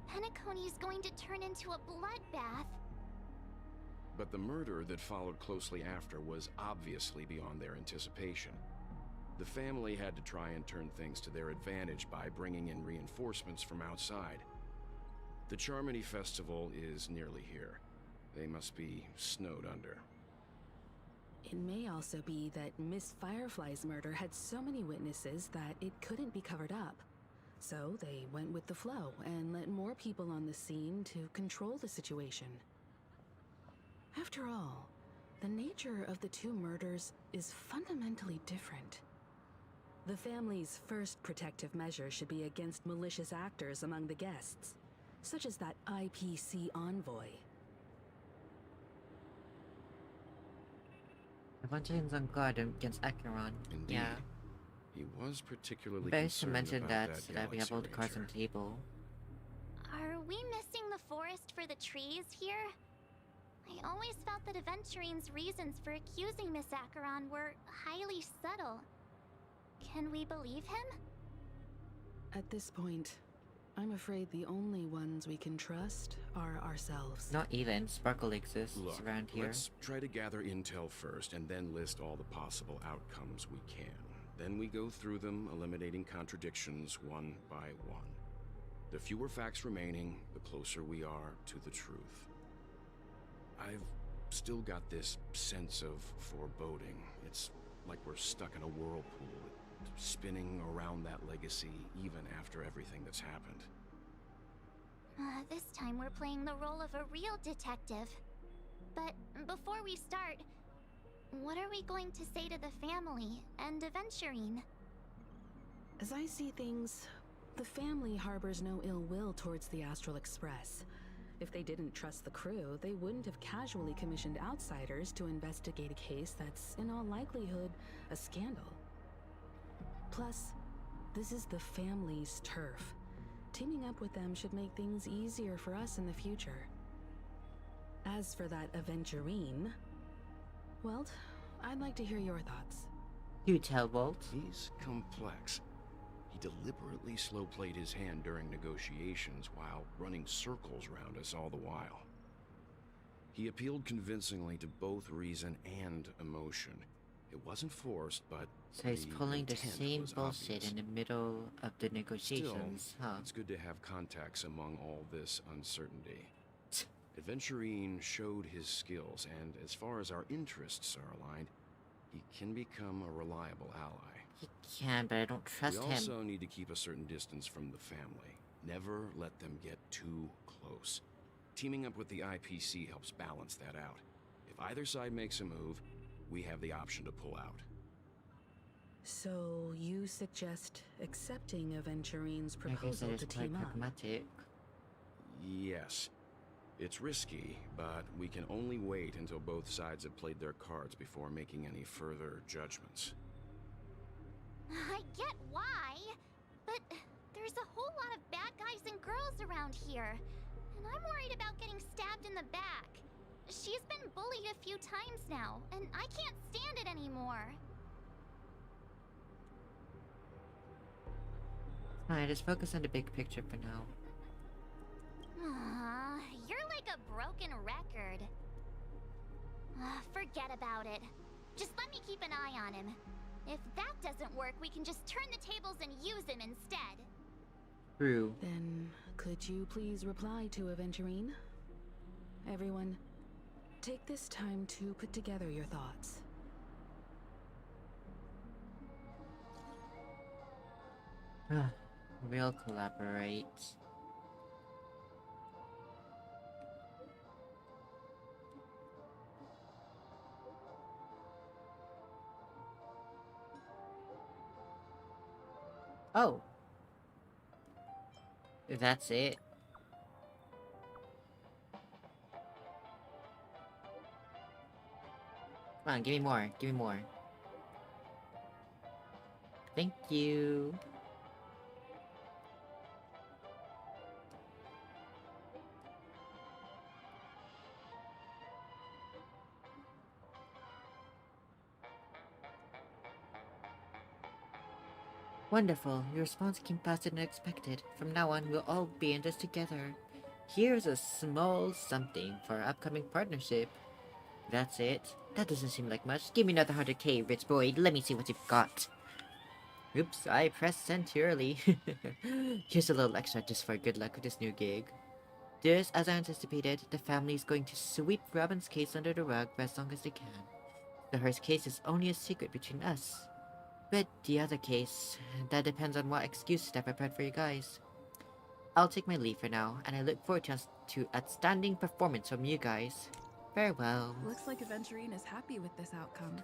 Speaker 3: Penacony is going to turn into a bloodbath.
Speaker 10: But the murder that followed closely after was obviously beyond their anticipation. The family had to try and turn things to their advantage by bringing in reinforcements from outside. The Charmony Festival is nearly here. They must be snowed under.
Speaker 9: It may also be that Miss Firefly's murder had so many witnesses that it couldn't be covered up. So they went with the flow and let more people on the scene to control the situation. After all, the nature of the two murders is fundamentally different. The family's first protective measure should be against malicious actors among the guests, such as that IPC envoy.
Speaker 1: Aventuring's on guard against Acheron.
Speaker 10: Indeed.
Speaker 1: Yeah.
Speaker 10: He was particularly
Speaker 1: Best to
Speaker 10: concerned
Speaker 1: mention
Speaker 10: about
Speaker 1: that,
Speaker 10: that
Speaker 1: so that we have all the cards on
Speaker 10: Galaxy
Speaker 1: the table.
Speaker 3: Are we missing the forest for the trees here? I always felt that Aventurine's reasons for accusing Miss Acheron were highly subtle. Can we believe him?
Speaker 9: At this point, I'm afraid the only ones we can trust are ourselves.
Speaker 1: Not even. Sparkle exists
Speaker 10: Look,
Speaker 1: around here.
Speaker 10: let's try to gather intel first and then list all the possible outcomes we can. Then we go through them, eliminating contradictions one by one. The fewer facts remaining, the closer we are to the truth. I've still got this sense of foreboding. It's like we're stuck in a whirlpool, spinning around that legacy even after everything that's happened.
Speaker 3: This time we're playing the role of a real detective. But before we start, what are we going to say to the family and Aventurine?
Speaker 9: As I see things, the family harbors no ill will towards the Astral Express. If they didn't trust the crew, they wouldn't have casually commissioned outsiders to investigate a case that's, in all likelihood, a scandal. Plus, this is the family's turf. Teaming up with them should make things easier for us in the future. As for that Aventurine, well, I'd like to hear your thoughts.
Speaker 1: You tell, Walt.
Speaker 10: He's complex. He deliberately slow-played his hand during negotiations while running circles around us all the while. He appealed convincingly to both reason and emotion. It wasn't forced, but
Speaker 1: So he's
Speaker 10: the
Speaker 1: pulling the
Speaker 10: intent
Speaker 1: same
Speaker 10: was
Speaker 1: bullshit
Speaker 10: obvious.
Speaker 1: in the middle of the negotiations,
Speaker 10: Still,
Speaker 1: huh?
Speaker 10: it's good to have contacts among all this uncertainty. Adventurine showed his skills, and as far as our interests are aligned, he can become a reliable ally.
Speaker 1: He can, but I don't trust
Speaker 10: We
Speaker 1: him.
Speaker 10: also need to keep a certain distance from the family. Never let them get too close. Teaming up with the IPC helps balance that out. If either side makes a move, we have the option to pull out.
Speaker 9: So, you suggest accepting Aventurine's
Speaker 1: I guess
Speaker 9: proposal
Speaker 1: that is
Speaker 9: to
Speaker 1: quite
Speaker 9: team up?
Speaker 10: Mm-hmm.
Speaker 1: pragmatic.
Speaker 10: Yes. It's risky, but we can only wait until both sides have played their cards before making any further judgments.
Speaker 3: I get why, but there's a whole lot of bad guys and girls around here, and I'm worried about getting stabbed in the back. She's been bullied a few times now, and I can't stand it anymore.
Speaker 1: Alright, just focus on the big picture for now.
Speaker 3: You're like a broken record. Forget about it. Just let me keep an eye on him. If that doesn't work, we can just turn the tables and use him instead.
Speaker 1: True.
Speaker 9: Then, could you please reply to Aventurine? Everyone, take this time to put together your thoughts.
Speaker 1: We'll collaborate. Oh. That's it. Come on, give me more. Give me more. Thank you. Wonderful. Your response came faster than expected. From now on, we'll all be in this together. Here's a small something for our upcoming partnership. That's it. That doesn't seem like much. Give me another 100k, rich boy. Let me see what you've got. Oops, I pressed send too early. Here's a little extra just for good luck with this new gig. Just as I anticipated, the family is going to sweep Robin's case under the rug for as long as they can. The Hearst case is only a secret between us. But the other case, that depends on what excuses I prepared for you guys. I'll take my leave for now, and I look forward to outstanding performance from you guys. Farewell.
Speaker 11: Looks like Aventurine is happy with this outcome.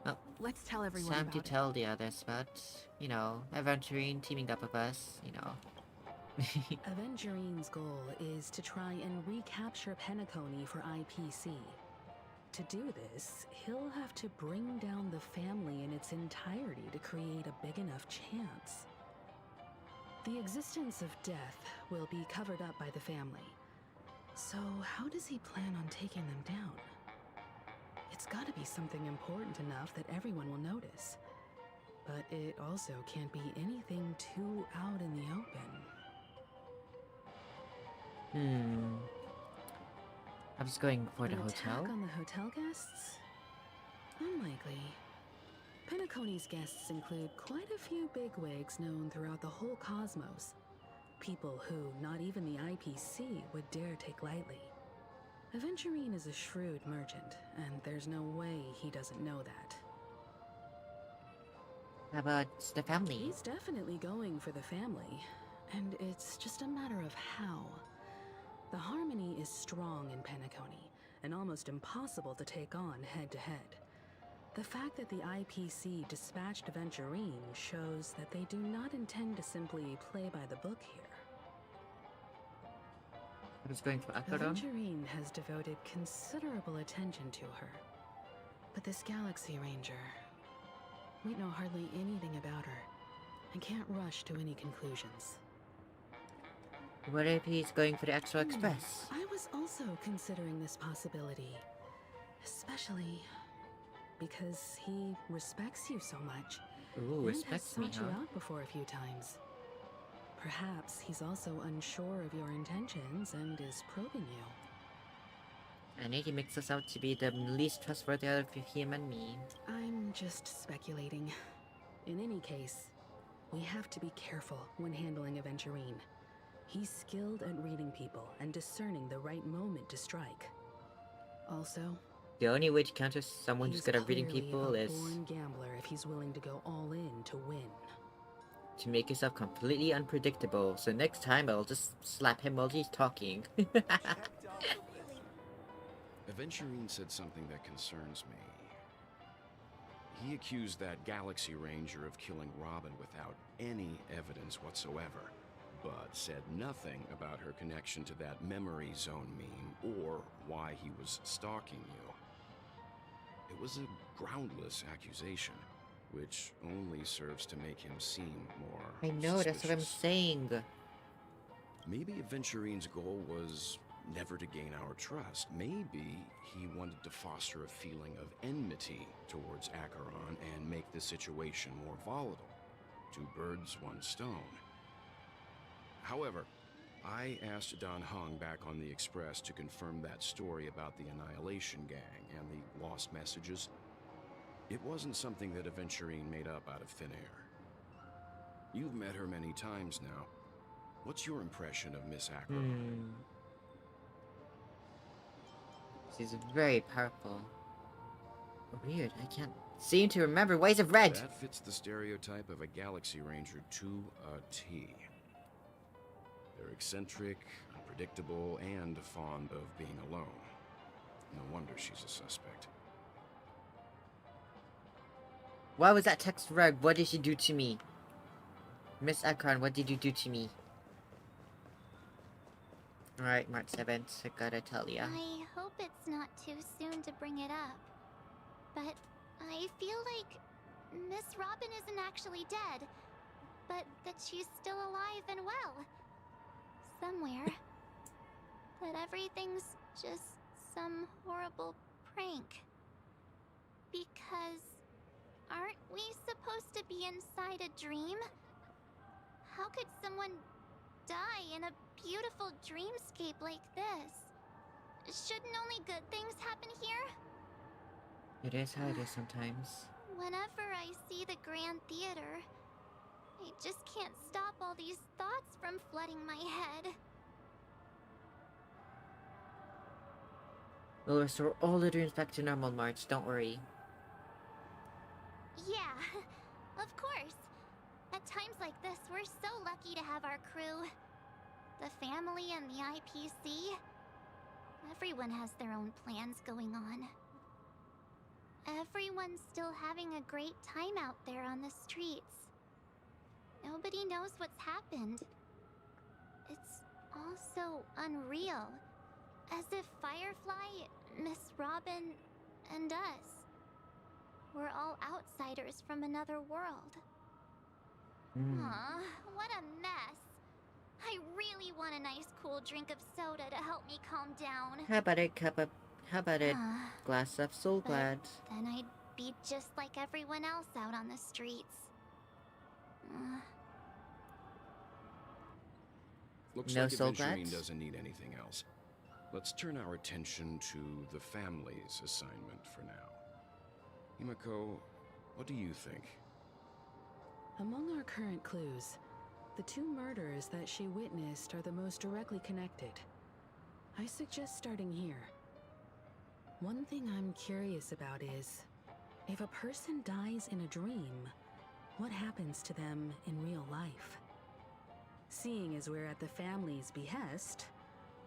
Speaker 1: Well,
Speaker 11: let's tell everyone
Speaker 1: time
Speaker 11: about
Speaker 1: to
Speaker 11: it.
Speaker 1: tell the others, but, you know, Aventurine teaming up with us, you know.
Speaker 9: Aventurine's goal is to try and recapture Penacony for IPC. To do this, he'll have to bring down the family in its entirety to create a big enough chance. The existence of death will be covered up by the family. So how does he plan on taking them down? It's gotta be something important enough that everyone will notice. But it also can't be anything too out in the open.
Speaker 1: I was going for the
Speaker 9: An
Speaker 1: hotel.
Speaker 9: attack on the hotel guests? Unlikely. Penacony's guests include quite a few bigwigs known throughout the whole cosmos. People who not even the IPC would dare take lightly. Aventurine is a shrewd merchant, and there's no way he doesn't know that.
Speaker 1: How about the family?
Speaker 9: He's definitely going for the family, and it's just a matter of how. The harmony is strong in Penacony, and almost impossible to take on head-to-head. The fact that the IPC dispatched Aventurine shows that they do not intend to simply play by the book here.
Speaker 1: I was going for Akadon.
Speaker 9: Aventurine has devoted considerable attention to her. But this Galaxy Ranger, we know hardly anything about her, and can't rush to any conclusions.
Speaker 1: What if he's going for the Extra Express?
Speaker 9: I was also considering this possibility. Especially because he respects you so much.
Speaker 1: Ooh,
Speaker 9: and
Speaker 1: respects
Speaker 9: has
Speaker 1: me,
Speaker 9: sought
Speaker 1: huh?
Speaker 9: you out before a few times. Perhaps he's also unsure of your intentions and is probing you.
Speaker 1: And he makes us out to be the least trustworthy out of him and me.
Speaker 9: I'm just speculating. In any case, we have to be careful when handling Aventurine. He's skilled at reading people and discerning the right moment to strike. Also,
Speaker 1: The only way to counter someone who's
Speaker 9: he's
Speaker 1: good at reading
Speaker 9: clearly
Speaker 1: people
Speaker 9: a
Speaker 1: is
Speaker 9: born gambler if he's willing to go all in to win.
Speaker 1: to make yourself completely unpredictable. So next time I'll just slap him while he's talking.
Speaker 10: Aventurine said something that concerns me. He accused that Galaxy Ranger of killing Robin without any evidence whatsoever. but said nothing about her connection to that memory zone meme or why he was stalking you. It was a groundless accusation, which only serves to make him seem more
Speaker 1: I know, that's what I'm
Speaker 10: suspicious.
Speaker 1: saying.
Speaker 10: Maybe Aventurine's goal was never to gain our trust. Maybe he wanted to foster a feeling of enmity towards Acheron and make the situation more volatile. Two birds, one stone. However, I asked Don Hung back on the Express to confirm that story about the Annihilation Gang and the lost messages. It wasn't something that Aventurine made up out of thin air. You've met her many times now. What's your impression of Miss Acheron?
Speaker 1: She's very powerful. Weird, I can't seem to remember. Why is it red?
Speaker 10: That fits the stereotype of a Galaxy Ranger to a T. They're eccentric, unpredictable, and fond of being alone. No wonder she's a suspect.
Speaker 1: Why was that text red? What did she do to me? Miss Acheron, what did you do to me? Alright, March 7th, I gotta tell ya.
Speaker 3: I hope it's not too soon to bring it up. But I feel like Miss Robin isn't actually dead, but that she's still alive and well. Somewhere. That everything's just some horrible prank. Because aren't we supposed to be inside a dream? How could someone die in a beautiful dreamscape like this? Shouldn't only good things happen here?
Speaker 1: It is how it is sometimes.
Speaker 3: Whenever I see the Grand Theater, I just can't stop all these thoughts from flooding my head.
Speaker 1: We'll restore all the dreams back to normal, March, don't worry.
Speaker 3: Yeah, of course. At times like this, we're so lucky to have our crew. The family and the IPC. Everyone has their own plans going on. Everyone's still having a great time out there on the streets. Nobody knows what's happened. It's all so unreal. As if Firefly, Miss Robin, and us were all outsiders from another world. Aw, what a mess. I really want a nice cool drink of soda to help me calm down.
Speaker 1: How about a glass of Soul Glad?
Speaker 3: Then I'd be just like everyone else out on the streets.
Speaker 10: Looks
Speaker 1: No
Speaker 10: like
Speaker 1: Soul
Speaker 10: Aventurine
Speaker 1: Glads?
Speaker 10: doesn't need anything else. Let's turn our attention to the family's assignment for now. Himiko, what do you think?
Speaker 9: Among our current clues, the two murders that she witnessed are the most directly connected. I suggest starting here. One thing I'm curious about is, if a person dies in a dream, what happens to them in real life? Seeing as we're at the family's behest,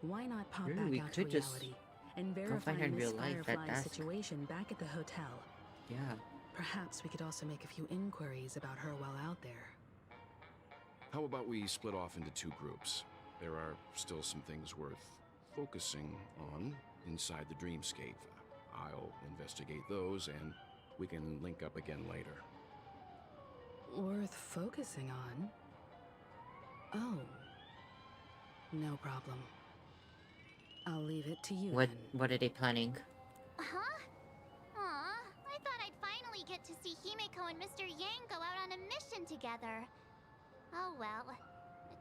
Speaker 9: why not pop
Speaker 1: we
Speaker 9: back out to
Speaker 1: could just
Speaker 9: reality and
Speaker 1: go
Speaker 9: verify
Speaker 1: find her in
Speaker 9: Miss
Speaker 1: real life at
Speaker 9: Firefly's
Speaker 1: Ask.
Speaker 9: situation back at the hotel?
Speaker 1: Yeah.
Speaker 9: Perhaps we could also make a few inquiries about her while out there.
Speaker 10: How about we split off into two groups? There are still some things worth focusing on inside the dreamscape. I'll investigate those, and we can link up again later.
Speaker 9: Worth focusing on? Oh. No problem. I'll leave it to you then.
Speaker 1: What are they planning?
Speaker 3: Huh? Aw, I thought I'd finally get to see Himeko and Mr. Yang go out on a mission together. Oh well.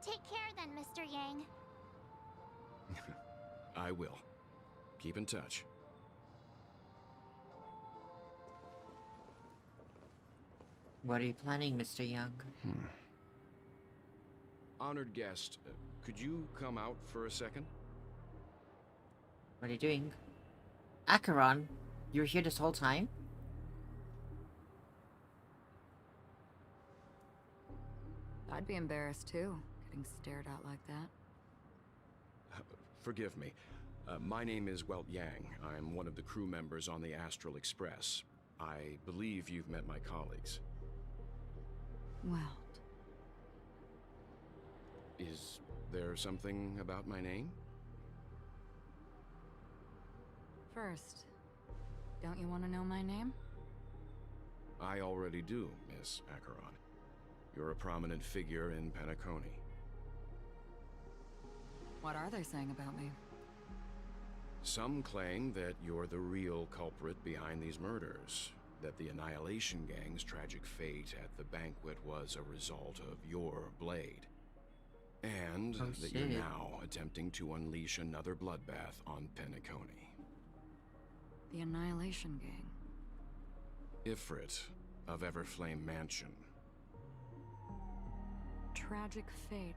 Speaker 3: Take care then, Mr. Yang.
Speaker 10: I will. Keep in touch.
Speaker 1: What are you planning, Mr. Young?
Speaker 10: Honored guest, could you come out for a second?
Speaker 1: What are you doing? Acheron, you were here this whole time?
Speaker 8: I'd be embarrassed too, getting stared at like that.
Speaker 10: Forgive me. My name is Welt Yang. I'm one of the crew members on the Astral Express. I believe you've met my colleagues.
Speaker 8: Well,
Speaker 10: Is there something about my name?
Speaker 8: First, don't you want to know my name?
Speaker 10: I already do, Miss Acheron. You're a prominent figure in Penacony.
Speaker 8: What are they saying about me?
Speaker 10: Some claim that you're the real culprit behind these murders, that the Annihilation Gang's tragic fate at the banquet was a result of your blade, and that you're now attempting to unleash another bloodbath on Penacony.
Speaker 8: The Annihilation Gang?
Speaker 10: Ifrit of Everflame Mansion.
Speaker 8: Tragic fate.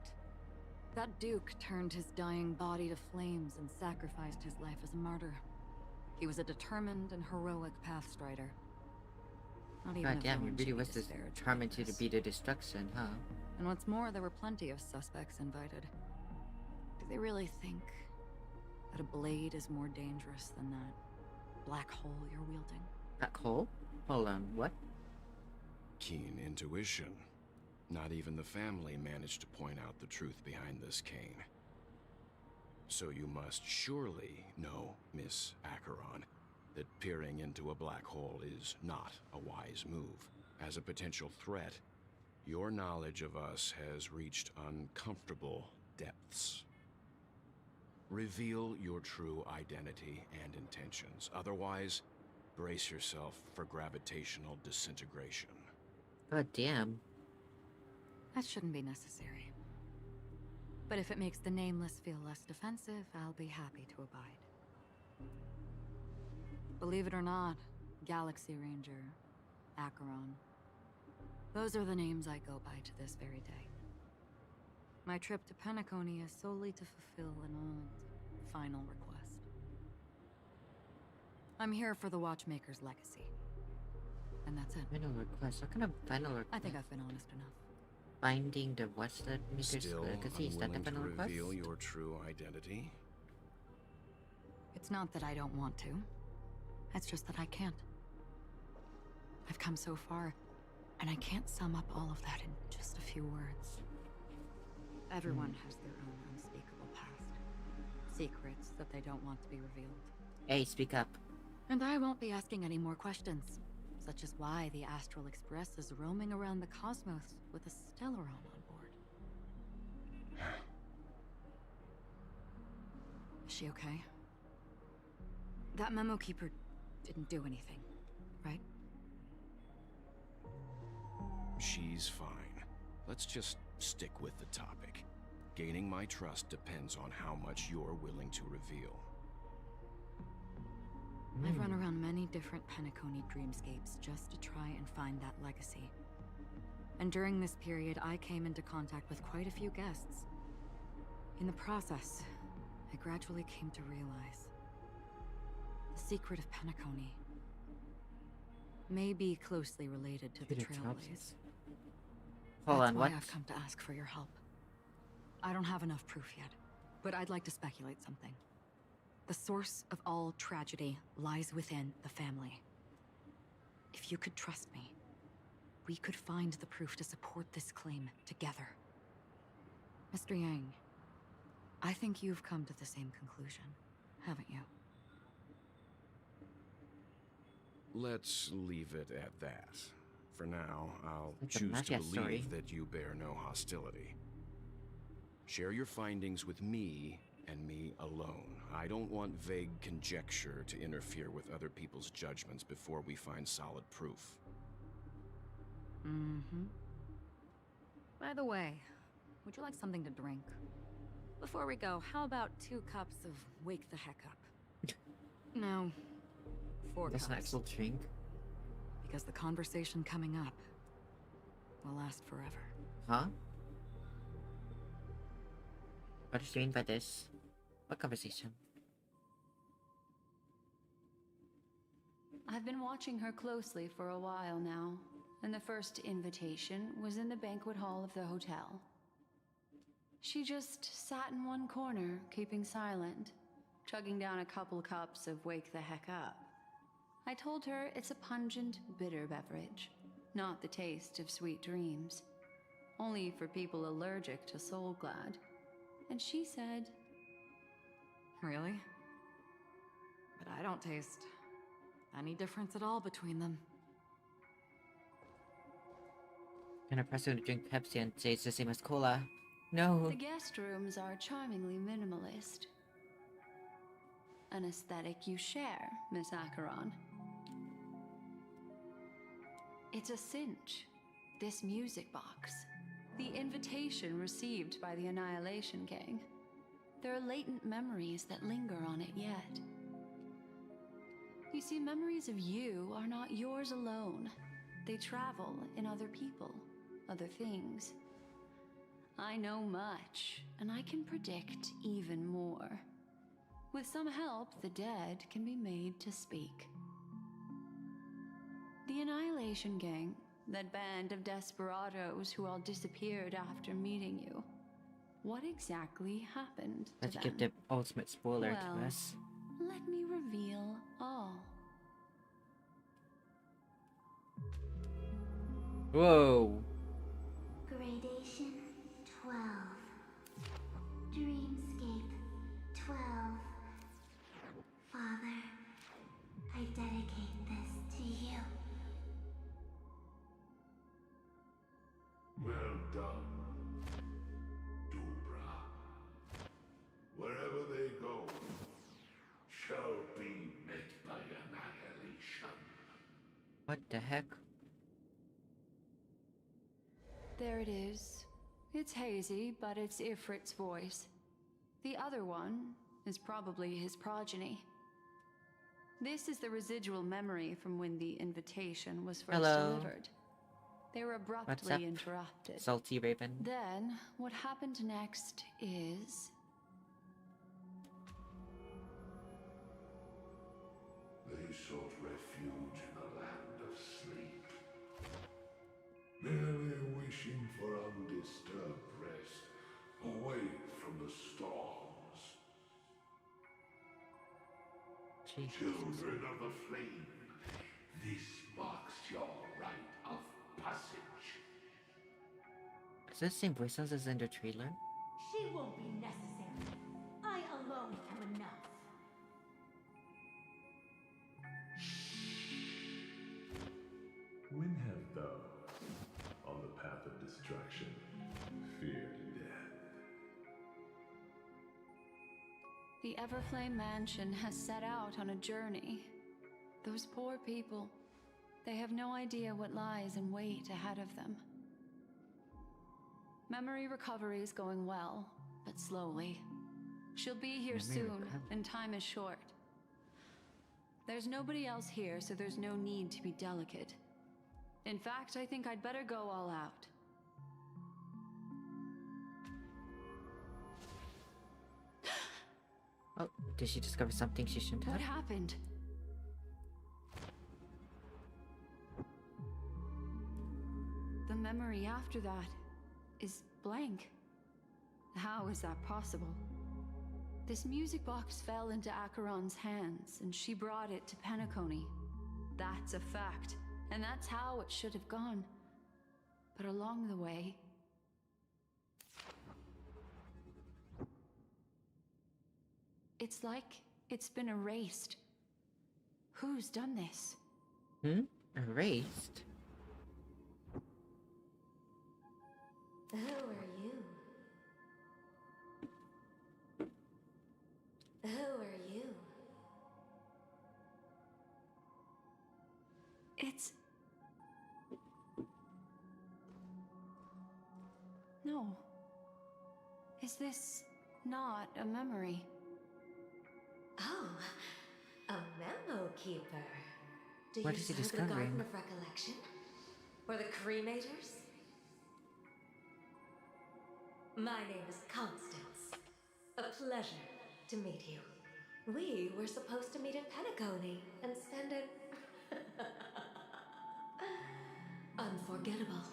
Speaker 8: That Duke turned his dying body to flames and sacrificed his life as a martyr. He was a determined and heroic pathstrider. Not even
Speaker 1: God damn, he
Speaker 8: a
Speaker 1: really was determined to beat the destruction, huh?
Speaker 8: And what's more, there were plenty of suspects invited. Do they really think that a blade is more dangerous than that black hole you're wielding?
Speaker 1: Black hole? Hold on, what?
Speaker 10: Keen intuition. Not even the family managed to point out the truth behind this cane. So you must surely know, Miss Acheron, that peering into a black hole is not a wise move. As a potential threat, your knowledge of us has reached uncomfortable depths. Reveal your true identity and intentions. Otherwise, brace yourself for gravitational disintegration.
Speaker 1: God damn.
Speaker 8: That shouldn't be necessary. But if it makes the Nameless feel less defensive, I'll be happy to abide. Believe it or not, Galaxy Ranger, Acheron, those are the names I go by to this very day. My trip to Penacony is solely to fulfill an old, final request. I'm here for the Watchmaker's legacy. And that's it.
Speaker 1: Final request? What kind of final request?
Speaker 8: I think I've been honest enough.
Speaker 1: Finding the Watchmaker's
Speaker 10: Still
Speaker 1: legacy, is that the
Speaker 10: unwilling
Speaker 1: final
Speaker 10: to
Speaker 1: request?
Speaker 10: reveal your true identity?
Speaker 8: It's not that I don't want to. It's just that I can't. I've come so far, and I can't sum up all of that in just a few words. Everyone has their own unspeakable past. Secrets that they don't want to be revealed.
Speaker 1: Hey, speak up.
Speaker 8: And I won't be asking any more questions, such as why the Astral Express is roaming around the cosmos with a Stellaron on board. Is she okay? That memo keeper didn't do anything, right?
Speaker 10: She's fine. Let's just stick with the topic. Gaining my trust depends on how much you're willing to reveal.
Speaker 8: I've run around many different Penacony dreamscapes just to try and find that legacy. And during this period, I came into contact with quite a few guests. In the process, I gradually came to realize the secret of Penacony may be closely related to the Trailblaze.
Speaker 1: Hold
Speaker 8: That's
Speaker 1: on,
Speaker 8: why
Speaker 1: what?
Speaker 8: I've come to ask for your help. I don't have enough proof yet, but I'd like to speculate something. The source of all tragedy lies within the family. If you could trust me, we could find the proof to support this claim together. Mr. Yang, I think you've come to the same conclusion, haven't you?
Speaker 10: Let's leave it at that. For now, I'll
Speaker 1: It's a
Speaker 10: choose to
Speaker 1: mafia
Speaker 10: believe
Speaker 1: story.
Speaker 10: that you bear no hostility. Share your findings with me and me alone. I don't want vague conjecture to interfere with other people's judgments before we find solid proof.
Speaker 8: Mm-hmm. By the way, would you like something to drink? Before we go, how about 2 cups of Wake the Heck Up? No, 4
Speaker 1: That's an
Speaker 8: cups.
Speaker 1: actual drink?
Speaker 8: Because the conversation coming up will last forever.
Speaker 1: Huh? What do you mean by this? What conversation?
Speaker 5: I've been watching her closely for a while now, and the first invitation was in the banquet hall of the hotel. She just sat in one corner, keeping silent, chugging down a couple cups of Wake the Heck Up. I told her it's a pungent, bitter beverage, not the taste of sweet dreams. only for people allergic to Soulglad. And she said,
Speaker 8: Really? But I don't taste any difference at all between them.
Speaker 1: And a person to drink Pepsi and say it's the same as cola. No.
Speaker 5: the guest rooms are charmingly minimalist. An aesthetic you share, Miss Acheron. It's a cinch. This music box. The invitation received by the Annihilation Gang. There are latent memories that linger on it yet. You see, memories of you are not yours alone. They travel in other people, other things. I know much, and I can predict even more. With some help, the dead can be made to speak. The Annihilation Gang, that band of desperados who all disappeared after meeting you. What exactly happened to
Speaker 1: Let's
Speaker 5: them?
Speaker 1: give the ultimate spoiler
Speaker 5: Well,
Speaker 1: to us.
Speaker 5: let me reveal all.
Speaker 1: Whoa.
Speaker 3: Gradation 12. Dreamscape 12. Father, I dedicate this to you.
Speaker 7: Well done, Dubra. Wherever they go, shall be met by annihilation.
Speaker 1: What the heck?
Speaker 5: There it is. It's hazy, but it's Ifrit's voice. The other one is probably his progeny. This is the residual memory from when the invitation was first
Speaker 1: Hello.
Speaker 5: delivered. They were
Speaker 1: What's up?
Speaker 5: abruptly interrupted.
Speaker 1: Salty Raven.
Speaker 5: Then, what happened next is...
Speaker 7: They sought refuge in a land of sleep, merely wishing for undisturbed rest, away from the storms.
Speaker 1: Jesus.
Speaker 7: Children of the flame, this marks your rite of passage.
Speaker 1: Is this the same voice as in the trailer?
Speaker 12: She won't be necessary. I alone am enough.
Speaker 13: When have thou, on the path of destruction, feared death?
Speaker 5: The Everflame Mansion has set out on a journey. Those poor people, they have no idea what lies in wait ahead of them. Memory recovery is going well, but slowly. She'll be here soon, and time is short. There's nobody else here, so there's no need to be delicate. In fact, I think I'd better go all out.
Speaker 1: Oh, did she discover something she shouldn't have?
Speaker 5: What happened? The memory after that is blank. How is that possible? This music box fell into Acheron's hands, and she brought it to Penacony. That's a fact, and that's how it should have gone. But along the way... it's like it's been erased. Who's done this?
Speaker 1: Erased?
Speaker 12: Who are you? Who are you?
Speaker 5: It's... no. Is this not a memory?
Speaker 12: Oh, a memo keeper. Do
Speaker 1: What
Speaker 12: you
Speaker 1: is he
Speaker 12: serve the Garden
Speaker 1: discovering?
Speaker 12: of Recollection? Or the Cremators? My name is Constance. A pleasure to meet you. We were supposed to meet in Penacony and spend an unforgettable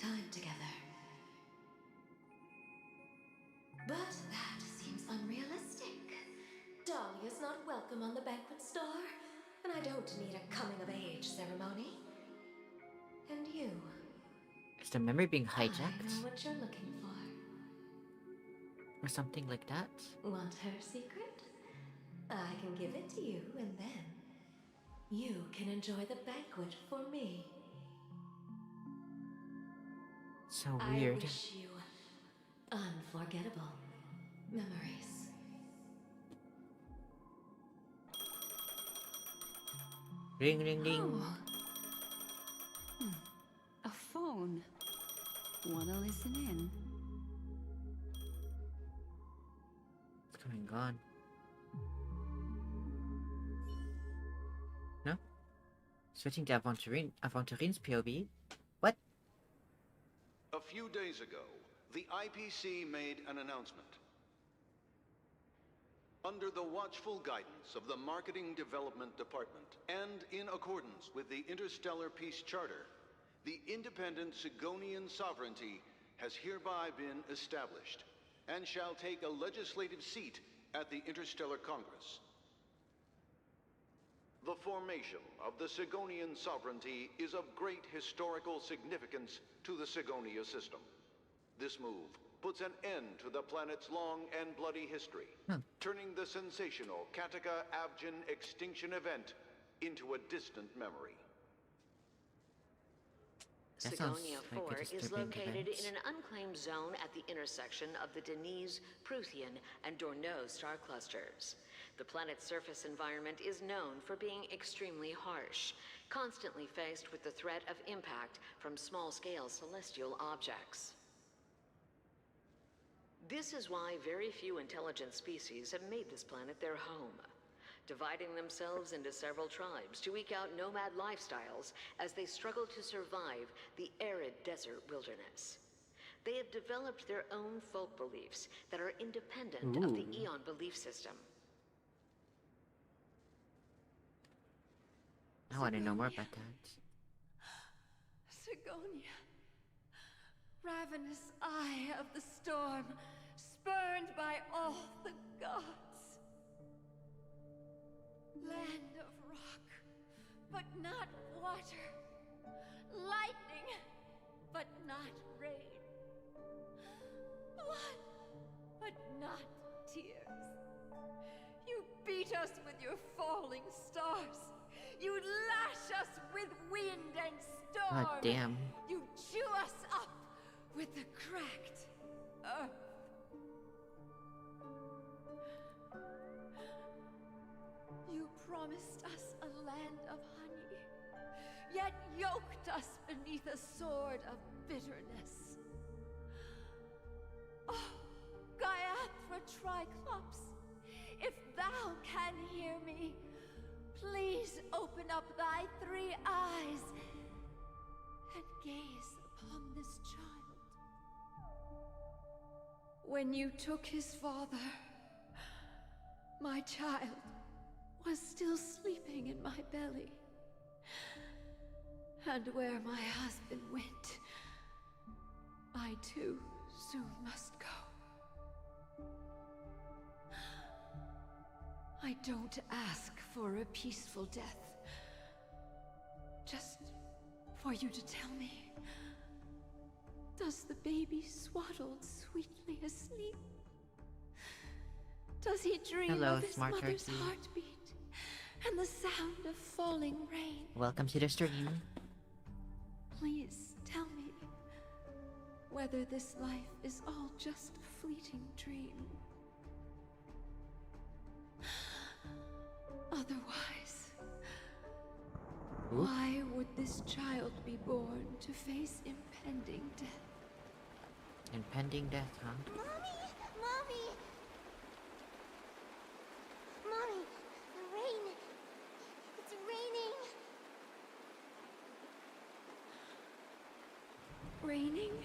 Speaker 12: time together. But that seems unrealistic. Dahlia's not welcome on the banquet star, and I don't need a coming-of-age ceremony. And you?
Speaker 1: Is the memory being
Speaker 12: I know
Speaker 1: hijacked?
Speaker 12: what you're looking for.
Speaker 1: Or something like that?
Speaker 12: Want her secret? I can give it to you, and then you can enjoy the banquet for me.
Speaker 1: So weird.
Speaker 12: I wish you unforgettable memories.
Speaker 1: Ring ring ring.
Speaker 5: Oh. A phone. Wanna listen in?
Speaker 1: It's coming on. No? Switching to Avanturine's POV? What?
Speaker 14: A few days ago, the IPC made an announcement. Under the watchful guidance of the Marketing Development Department, and in accordance with the Interstellar Peace Charter, the independent Sigonian sovereignty has hereby been established, and shall take a legislative seat at the Interstellar Congress. The formation of the Sigonian sovereignty is of great historical significance to the Sigonia system. This move puts an end to the planet's long and bloody history, turning the sensational Kataka-Abjin extinction event into a distant memory.
Speaker 1: That sounds
Speaker 15: Sigonia
Speaker 1: like a
Speaker 15: 4 is
Speaker 1: disturbing
Speaker 15: located
Speaker 1: event.
Speaker 15: in an unclaimed zone at the intersection of the Denise, Prothean, and Dorneau star clusters. The planet's surface environment is known for being extremely harsh, constantly faced with the threat of impact from small-scale celestial objects. This is why very few intelligent species have made this planet their home, dividing themselves into several tribes to eke out nomad lifestyles as they struggle to survive the arid desert wilderness. They have developed their own folk beliefs that are independent of the Eon belief system.
Speaker 1: I want to know more about that.
Speaker 5: Sigonia. Ravenous eye of the storm, spurned by all the gods. Land of rock, but not water. Lightning, but not rain. Blood, but not tears. You beat us with your falling stars. You lash us with wind and storm.
Speaker 1: God damn.
Speaker 5: You chew us up with the cracked earth. You promised us a land of honey, yet yoked us beneath a sword of bitterness. Oh, Gaiathra Triclops, if thou can hear me, please open up thy 3 eyes and gaze upon this child. When you took his father, my child was still sleeping in my belly. And where my husband went, I too soon must go. I don't ask for a peaceful death. Just for you to tell me, does the baby swaddled sweetly asleep? Does he dream
Speaker 1: Hello,
Speaker 5: of his
Speaker 1: Smart
Speaker 5: mother's
Speaker 1: Turkey.
Speaker 5: heartbeat and the sound of falling rain?
Speaker 1: Welcome to the stream.
Speaker 5: Please tell me whether this life is all just a fleeting dream. Otherwise, why would this child be born to face impending death?
Speaker 1: Impending death, huh?
Speaker 3: Mommy! Mommy! Mommy! The rain! It's raining!
Speaker 5: Raining?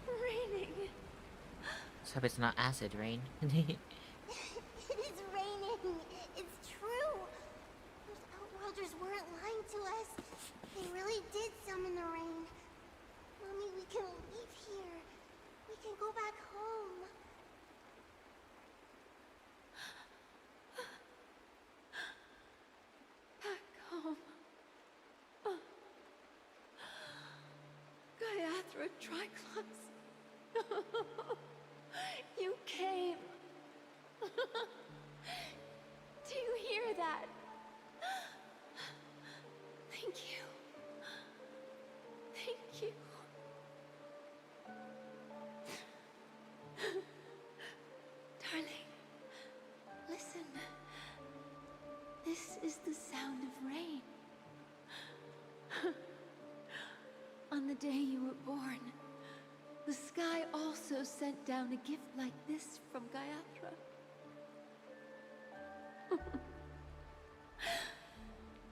Speaker 5: Raining?
Speaker 1: So it's not acid rain.
Speaker 3: It is raining! It's true! Those outworlders weren't lying to us. They really did summon the rain. Mommy, we can leave here. We can go back home.
Speaker 5: Back home. day you were born, the sky also sent down a gift like this from Gayatra.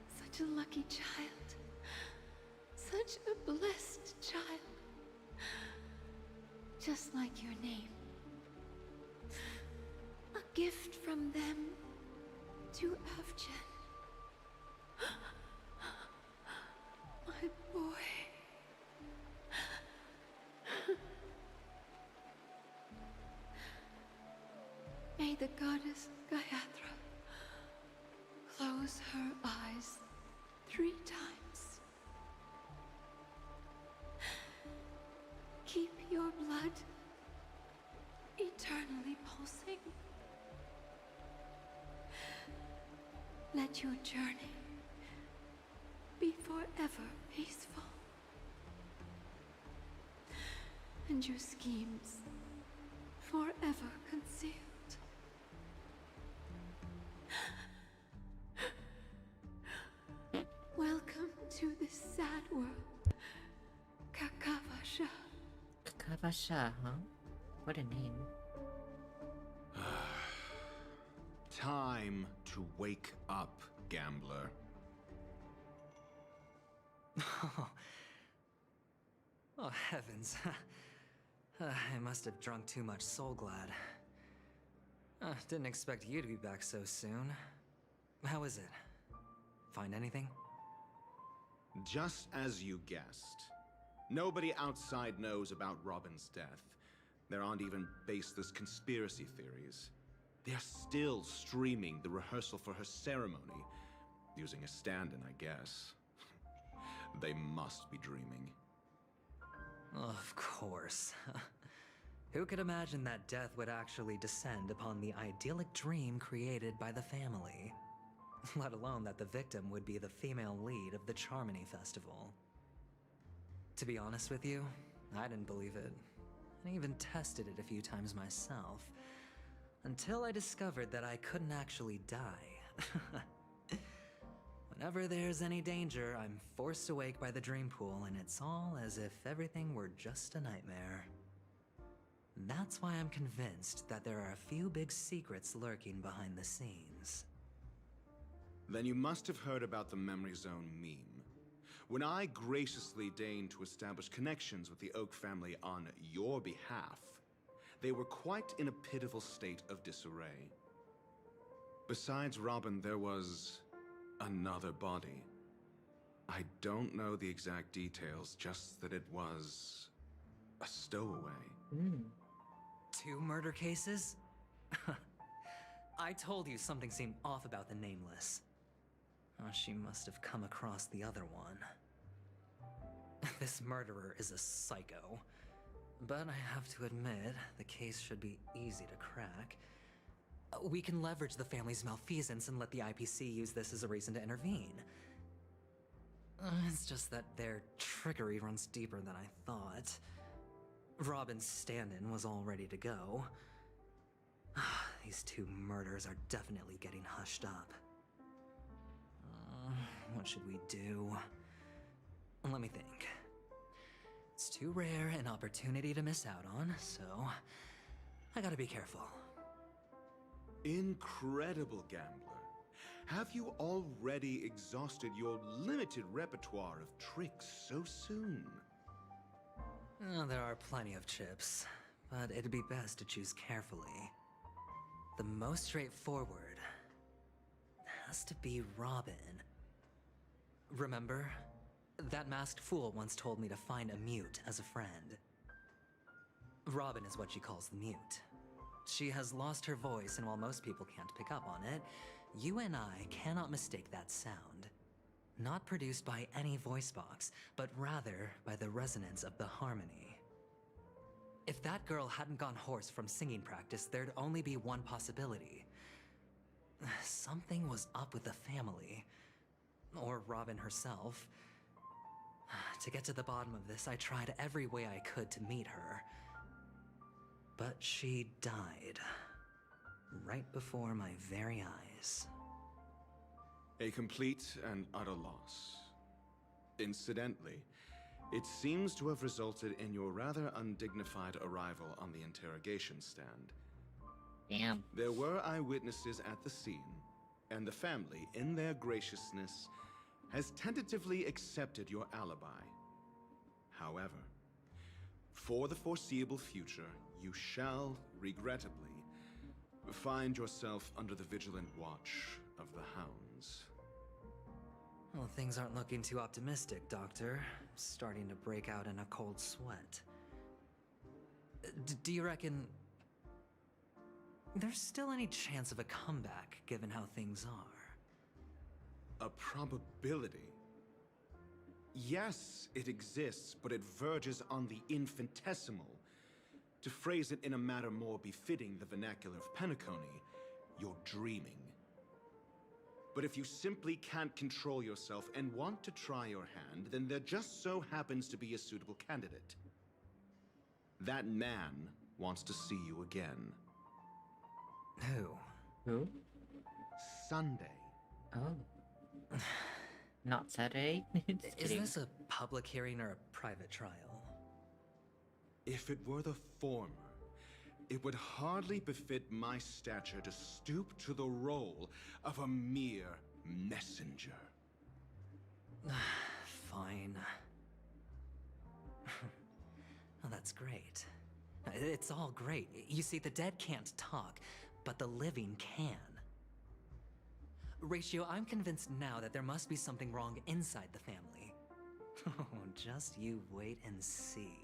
Speaker 5: Such a lucky child. Such a blessed child. Just like your name. A gift from them to Avjen. My boy. May the goddess Gayatra close her eyes 3 times. Keep your blood eternally pulsing. Let your journey be forever peaceful. And your schemes forever concealed. Welcome to this sad world, Kakavasha.
Speaker 1: Kakavasha, huh? What a name.
Speaker 16: Time to wake up, gambler.
Speaker 4: Oh, heavens. I must have drunk too much Soul Glad. Didn't expect you to be back so soon. How is it? Find anything?
Speaker 16: Just as you guessed. Nobody outside knows about Robin's death. There aren't even baseless conspiracy theories. They're still streaming the rehearsal for her ceremony, using a stand-in, I guess. They must be dreaming.
Speaker 4: Of course. Who could imagine that death would actually descend upon the idyllic dream created by the family? Let alone that the victim would be the female lead of the Charmony Festival. To be honest with you, I didn't believe it. I even tested it a few times myself. Until I discovered that I couldn't actually die. Whenever there's any danger, I'm forced awake by the dream pool, and it's all as if everything were just a nightmare. That's why I'm convinced that there are a few big secrets lurking behind the scenes.
Speaker 16: Then you must have heard about the Memory Zone meme. When I graciously deigned to establish connections with the Oak family on your behalf, they were quite in a pitiful state of disarray. Besides Robin, there was another body. I don't know the exact details, just that it was a stowaway.
Speaker 4: 2 murder cases? I told you something seemed off about the Nameless. Oh, she must have come across the other one. This murderer is a psycho. But I have to admit, the case should be easy to crack. We can leverage the family's malfeasance and let the IPC use this as a reason to intervene. It's just that their trickery runs deeper than I thought. Robin's stand-in was all ready to go. These 2 murders are definitely getting hushed up. What should we do? Let me think. It's too rare an opportunity to miss out on, so I gotta be careful.
Speaker 16: Incredible, gambler. Have you already exhausted your limited repertoire of tricks so soon?
Speaker 4: There are plenty of chips, but it'd be best to choose carefully. The most straightforward has to be Robin. Remember? That masked fool once told me to find a mute as a friend. Robin is what she calls the mute. She has lost her voice, and while most people can't pick up on it, you and I cannot mistake that sound. Not produced by any voice box, but rather by the resonance of the harmony. If that girl hadn't gone hoarse from singing practice, there'd only be one possibility. Something was up with the family. Or Robin herself. To get to the bottom of this, I tried every way I could to meet her. But she died. Right before my very eyes.
Speaker 16: A complete and utter loss. Incidentally, It seems to have resulted in your rather undignified arrival on the interrogation stand.
Speaker 1: Damn.
Speaker 16: There were eyewitnesses at the scene, and the family, in their graciousness, has tentatively accepted your alibi. However, for the foreseeable future, you shall, regrettably, find yourself under the vigilant watch of the hounds.
Speaker 4: Well, things aren't looking too optimistic, Doctor. Starting to break out in a cold sweat. Do you reckon there's still any chance of a comeback, given how things are?
Speaker 16: A probability? Yes, it exists, but it verges on the infinitesimal. To phrase it in a manner more befitting the vernacular of Penacony, you're dreaming. But if you simply can't control yourself and want to try your hand, then there just so happens to be a suitable candidate. That man wants to see you again.
Speaker 1: Who?
Speaker 16: Sunday.
Speaker 1: Oh. Not Saturday? Just
Speaker 4: Is
Speaker 1: kidding.
Speaker 4: this a public hearing or a private trial?
Speaker 16: If it were the former, it would hardly befit my stature to stoop to the role of a mere messenger.
Speaker 4: Fine. Oh, that's great. It's all great. You see, the dead can't talk, but the living can. Ratio, I'm convinced now that there must be something wrong inside the family. Oh, just you wait and see.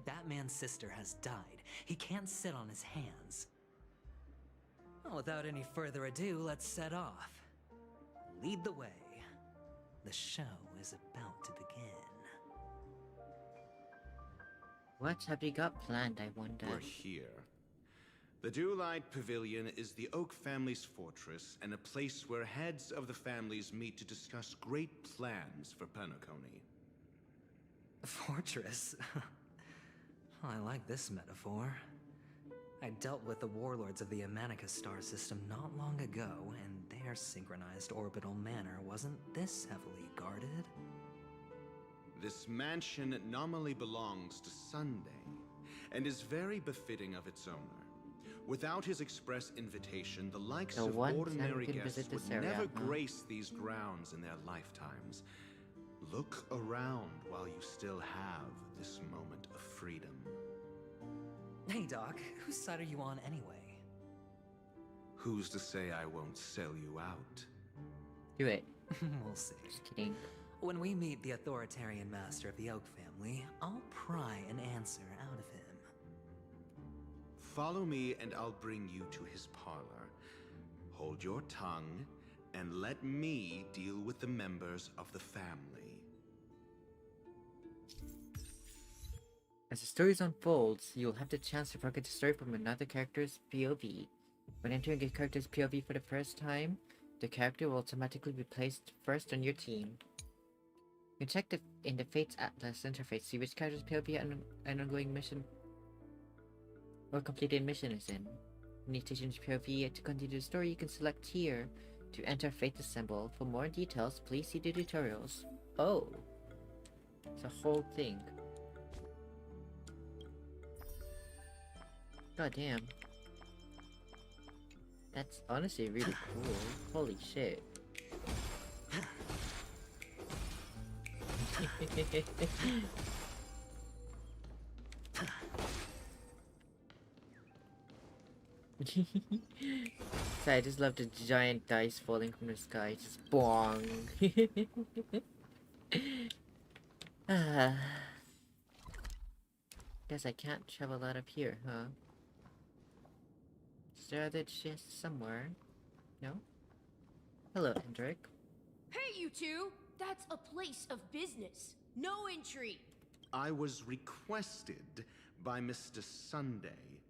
Speaker 4: That man's sister has died. He can't sit on his hands. Well, without any further ado, let's set off. Lead the way. The show is about to begin.
Speaker 1: What have you got planned, I wonder?
Speaker 16: We're here. The Dewlight Pavilion is the Oak family's fortress and a place where heads of the families meet to discuss great plans for Penacony.
Speaker 4: Fortress? I like this metaphor. I dealt with the warlords of the Honkai Star system not long ago, and their synchronized orbital manor wasn't this heavily guarded.
Speaker 16: This mansion nominally belongs to Sunday, and is very befitting of its owner. Without his express invitation, the likes of ordinary guests would never grace these grounds in their lifetimes. Look around while you still have this moment of freedom.
Speaker 4: Hey, Doc, whose side are you on anyway?
Speaker 16: Who's to say I won't sell you out?
Speaker 1: Do it.
Speaker 4: We'll see.
Speaker 1: Just kidding.
Speaker 4: When we meet the authoritarian master of the Oak family, I'll pry an answer out of him.
Speaker 16: Follow me and I'll bring you to his parlor. Hold your tongue and let me deal with the members of the family.
Speaker 1: As the story unfolds, you'll have the chance to forget the story from another character's POV. When entering a character's POV for the first time, the character will automatically be placed first on your team. You can check in the Fates Atlas interface, see which character's POV an ongoing mission or completed mission is in. When you change POV to continue the story, you can select here to enter Fate Assemble. For more details, please see the tutorials. Oh, it's a whole thing. God damn. That's honestly really cool. Holy shit. So I just love the giant dice falling from the sky. Just bong. Guess I can't travel out of here, huh? Is there other chests somewhere? No? Hello, Hendrik.
Speaker 17: Hey, you two! That's a place of business. No entry.
Speaker 16: I was requested by Mr. Sunday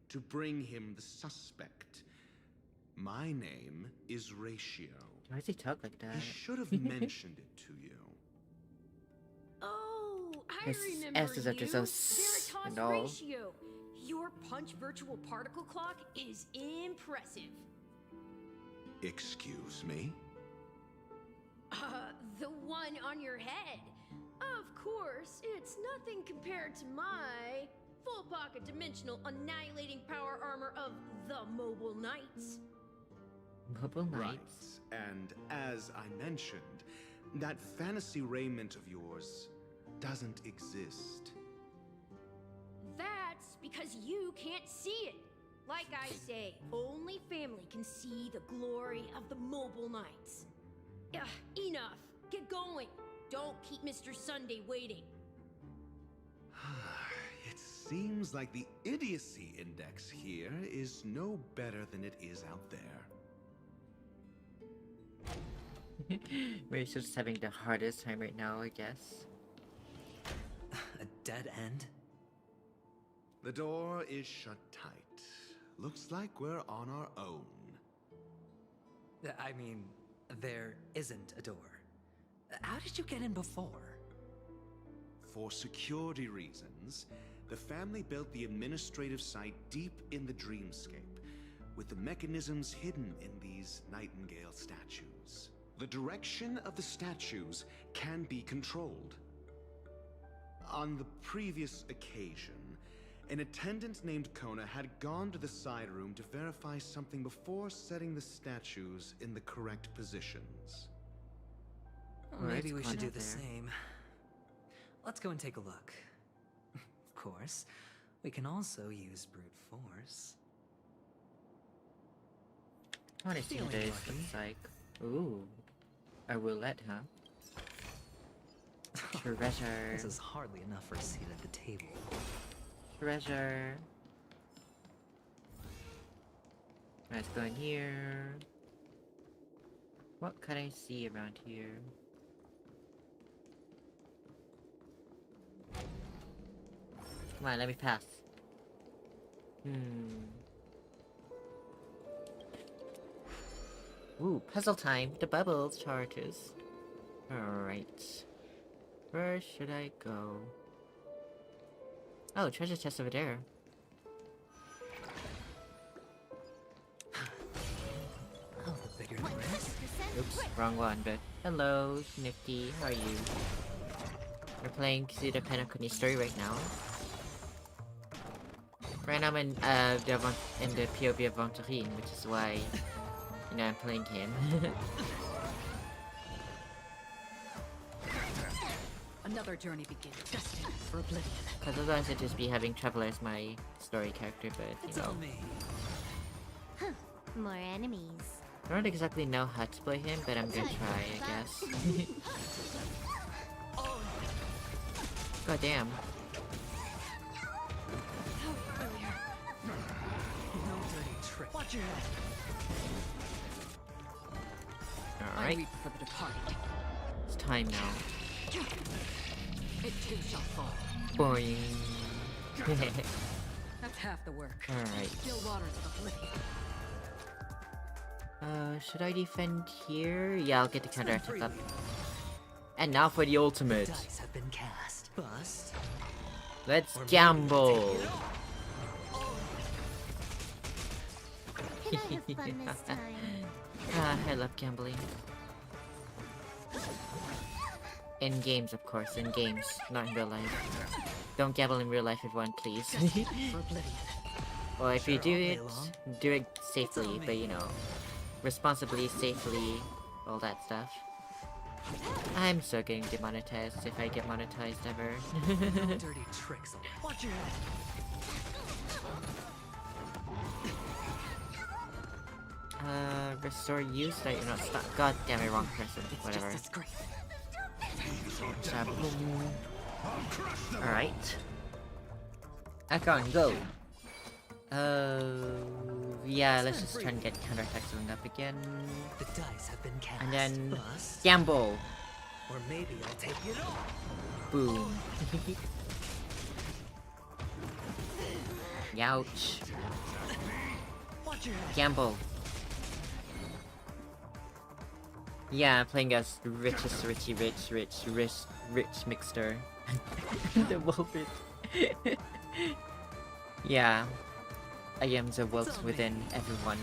Speaker 16: to bring him the suspect. My name is Ratio.
Speaker 1: Why does he talk like that?
Speaker 16: He should have mentioned it to you.
Speaker 17: Oh, I
Speaker 1: His
Speaker 17: remember
Speaker 1: S is after
Speaker 17: you.
Speaker 1: some
Speaker 17: Veritas
Speaker 1: and all.
Speaker 17: Ratio. Your punch virtual particle clock is impressive.
Speaker 16: Excuse me?
Speaker 17: The one on your head. Of course, it's nothing compared to my full pocket dimensional annihilating power armor of the Mobile Knights.
Speaker 1: Mobile Knights.
Speaker 16: Right. And as I mentioned, that fantasy raiment of yours doesn't exist.
Speaker 17: That's because you can't see it. Like I say, only family can see the glory of the Mobile Knights. Ugh, enough. Get going. Don't keep Mr. Sunday waiting.
Speaker 16: It seems like the idiocy index here is no better than it is out there.
Speaker 1: We're just having the hardest time right now, I guess.
Speaker 4: A dead end?
Speaker 16: The door is shut tight. Looks like we're on our own.
Speaker 4: I mean, there isn't a door. How did you get in before?
Speaker 16: For security reasons, the family built the administrative site deep in the dreamscape, with the mechanisms hidden in these nightingale statues. The direction of the statues can be controlled. On the previous occasion, an attendant named Kona had gone to the side room to verify something before setting the statues in the correct positions.
Speaker 4: Well, maybe we should do the same. Let's go and take a look. Of course, we can also use brute force.
Speaker 1: I want to see what this looks like. Ooh. A roulette, huh? Treasure.
Speaker 4: This is hardly enough for a seat at the table.
Speaker 1: Treasure. Let's go in here. What can I see around here? Come on, let me pass. Ooh, puzzle time. The bubbles charges. Alright. Where should I go? Oh, treasure chest over there.
Speaker 4: Oh, bigger than this.
Speaker 1: Oops, wrong one, but hello, Nifty, how are you? We're playing through the Penacony story right now. Right now I'm in the POV of Bantering, which is why, you know, I'm playing him.
Speaker 2: Another journey begins, destined for oblivion.
Speaker 1: Because otherwise I'd just be having Traveler as my story character, but, you know.
Speaker 3: Huh, more enemies.
Speaker 1: I don't exactly know how to play him, but I'm gonna try, I guess. God damn.
Speaker 4: No dirty trick. Watch your head.
Speaker 1: Alright.
Speaker 2: For the departed.
Speaker 1: It's time now.
Speaker 2: It too shall fall.
Speaker 1: Boing.
Speaker 2: That's half the work.
Speaker 1: Alright.
Speaker 2: Still waters of oblivion.
Speaker 1: Should I defend here? Yeah, I'll get the counter attack up. And now for the ultimate.
Speaker 4: Dice have been cast. Bust.
Speaker 1: Let's gamble.
Speaker 3: Can I have fun this time?
Speaker 1: I love gambling. In games, of course. In games, not in real life. Don't gamble in real life, everyone, please. Well, if you do it safely, but you know, responsibly, safely, all that stuff. I'm so getting demonetized if I get monetized ever.
Speaker 4: No dirty tricks. Watch your head.
Speaker 1: Restore use so that you're not stuck. God damn it, wrong person. Whatever. Alright. Akon, go! Yeah, let's just try and get counterattacks going up again.
Speaker 4: The dice have been cast.
Speaker 1: And then
Speaker 4: Bust.
Speaker 1: gamble!
Speaker 4: Or maybe I'll take it all.
Speaker 1: Boom. Youch. Gamble. Yeah, I'm playing as richest rich mixer. The wolf is... Yeah. I am the wolf within everyone.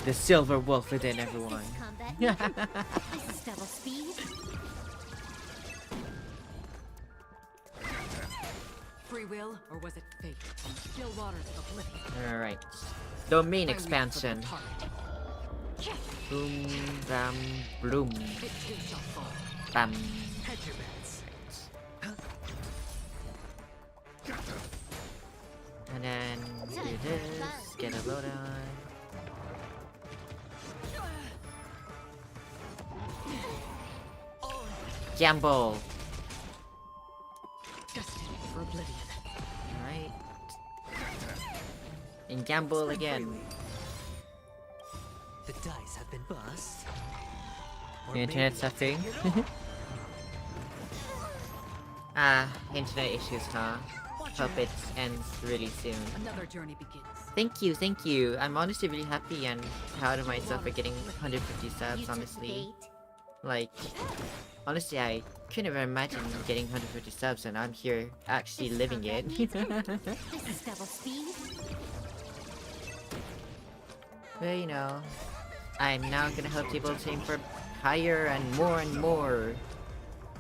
Speaker 1: The silver wolf within everyone.
Speaker 3: This is double speed.
Speaker 8: Free will, or was it fate?
Speaker 2: Still waters of oblivion.
Speaker 1: Alright. Domain
Speaker 2: I reach for the
Speaker 1: expansion.
Speaker 2: target.
Speaker 1: Boom, bam, bloom.
Speaker 2: It too shall fall.
Speaker 1: Bam.
Speaker 2: Hedge your bets.
Speaker 1: And then do this, get a load on. Gamble!
Speaker 2: Destined for oblivion.
Speaker 1: Alright. And gamble again.
Speaker 4: The dice have been bust.
Speaker 1: The internet's suffering. Internet issues, huh? Hope it ends really soon.
Speaker 2: Another journey begins.
Speaker 1: Thank you. I'm honestly really happy and proud of myself for getting 150 subs, honestly. Like, honestly, I couldn't ever imagine getting 150 subs, and I'm here actually living it.
Speaker 3: This is double speed.
Speaker 1: But you know, I'm now gonna help people to aim for higher and more.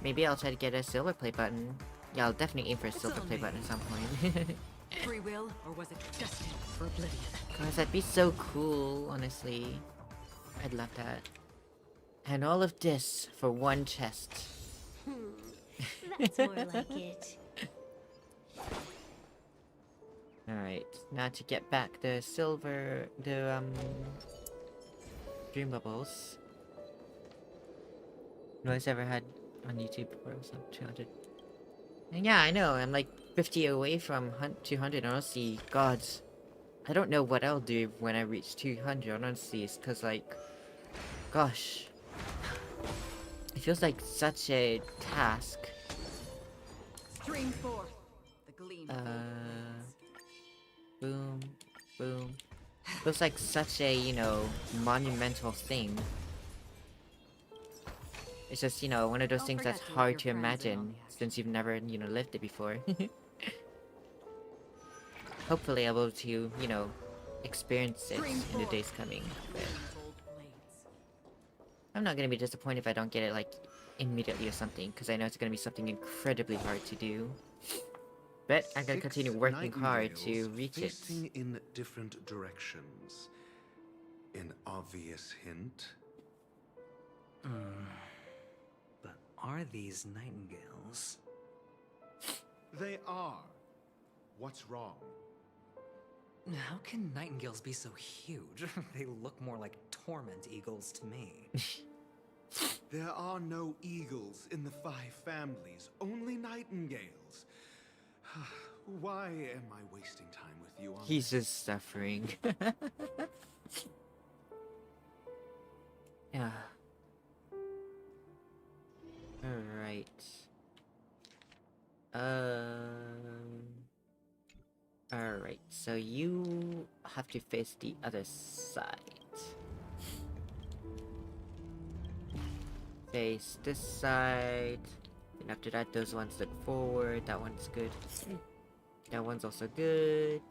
Speaker 1: Maybe I'll try to get a silver play button. Yeah, I'll definitely aim for a silver play button at some point.
Speaker 8: Free will, or was it destined for oblivion?
Speaker 1: Guys, that'd be so cool, honestly. I'd love that. And all of this for one chest.
Speaker 3: That's more like it.
Speaker 1: Alright, now to get back the silver, dream bubbles. No one's ever had on YouTube before, it was like 200. And yeah, I know, I'm like 50 away from 200, honestly, gods. I don't know what I'll do when I reach 200, honestly, it's cause like, gosh. It feels like such a task.
Speaker 8: Stream forth. The gleam.
Speaker 1: Boom, boom. Feels like such a, you know, monumental thing. It's just, you know, one of those things that's hard to imagine since you've never, you know, lived it before. Hopefully I'll be able to, you know, experience it in the days coming. But I'm not gonna be disappointed if I don't get it, like, immediately or something, because I know it's gonna be something incredibly hard to do. But I'm gonna continue working hard to reach it.
Speaker 16: Facing in different directions. An obvious hint?
Speaker 4: But are these nightingales?
Speaker 16: They are. What's wrong?
Speaker 4: How can nightingales be so huge? They look more like torment eagles to me.
Speaker 16: There are no eagles in the 5 families, only nightingales. Why am I wasting time with you on
Speaker 1: He's just suffering. Yeah. Alright. Alright, so you have to face the other side. Face this side. And after that, those ones look forward. That one's good. That one's also good.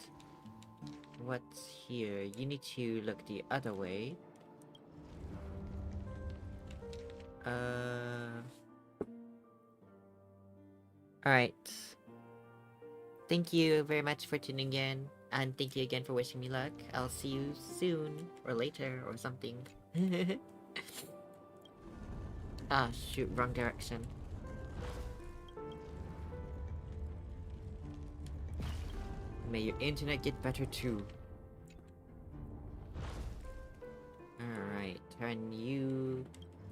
Speaker 1: What's here? You need to look the other way. Alright. Thank you very much for tuning in, and thank you again for wishing me luck. I'll see you soon, or later, or something. Ah, shoot, wrong direction. May your internet get better too. Alright, turn you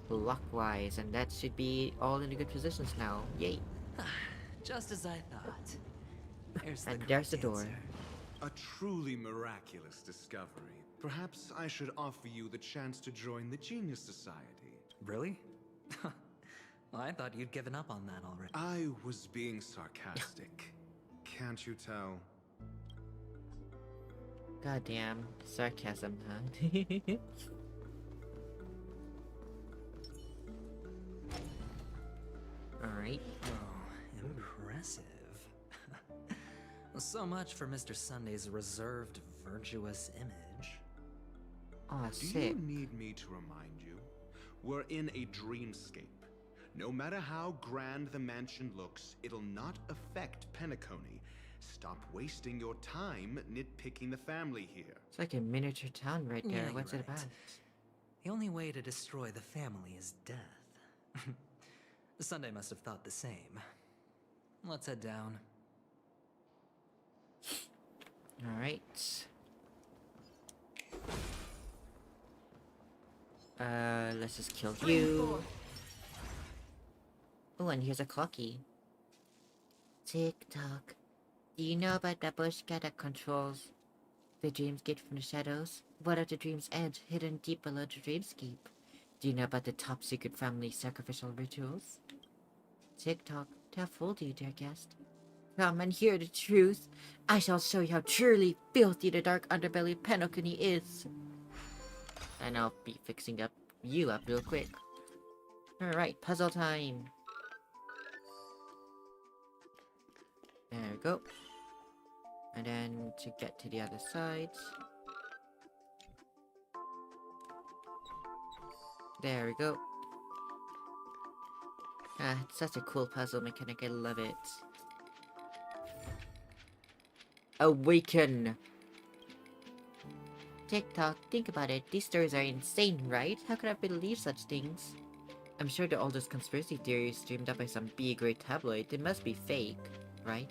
Speaker 1: clockwise, and that should be all in the good positions now. Yay!
Speaker 4: Just as I thought.
Speaker 1: There's the door.
Speaker 16: A truly miraculous discovery. Perhaps I should offer you the chance to join the Genius Society.
Speaker 4: Really? Well, I thought you'd given up on that already.
Speaker 16: I was being sarcastic. Can't you tell?
Speaker 1: Goddamn sarcasm, huh? Alright.
Speaker 4: Oh, impressive. So much for Mr. Sunday's reserved, virtuous image.
Speaker 1: Aw,
Speaker 16: Do
Speaker 1: sick.
Speaker 16: you need me to remind you? We're in a dreamscape. No matter how grand the mansion looks, it'll not affect Penacony, Stop wasting your time nitpicking the family here.
Speaker 1: It's like a miniature town right there.
Speaker 4: Yeah,
Speaker 1: What's
Speaker 4: you're
Speaker 1: it about?
Speaker 4: The only way to destroy the family is death. Sunday must have thought the same. Let's head down.
Speaker 1: Alright. Let's just kill you. Oh, and here's a clocky. Tick-tock. Do you know about the bushka that controls the dreamscape from the shadows? What are the dream's edge, hidden deep below the dreamscape? Do you know about the top secret family sacrificial rituals? Tick-tock, how fooled you, dear guest? Come and hear the truth. I shall show you how truly filthy the dark underbelly of Penacony is. And I'll be fixing you up real quick. Alright, puzzle time. There we go. And then to get to the other side. There we go. Ah, it's such a cool puzzle mechanic, I love it. Awaken! Tick-tock, think about it. These stories are insane, right? How could I believe such things? I'm sure they're all just conspiracy theories dreamed up by some B-grade tabloid. They must be fake, right?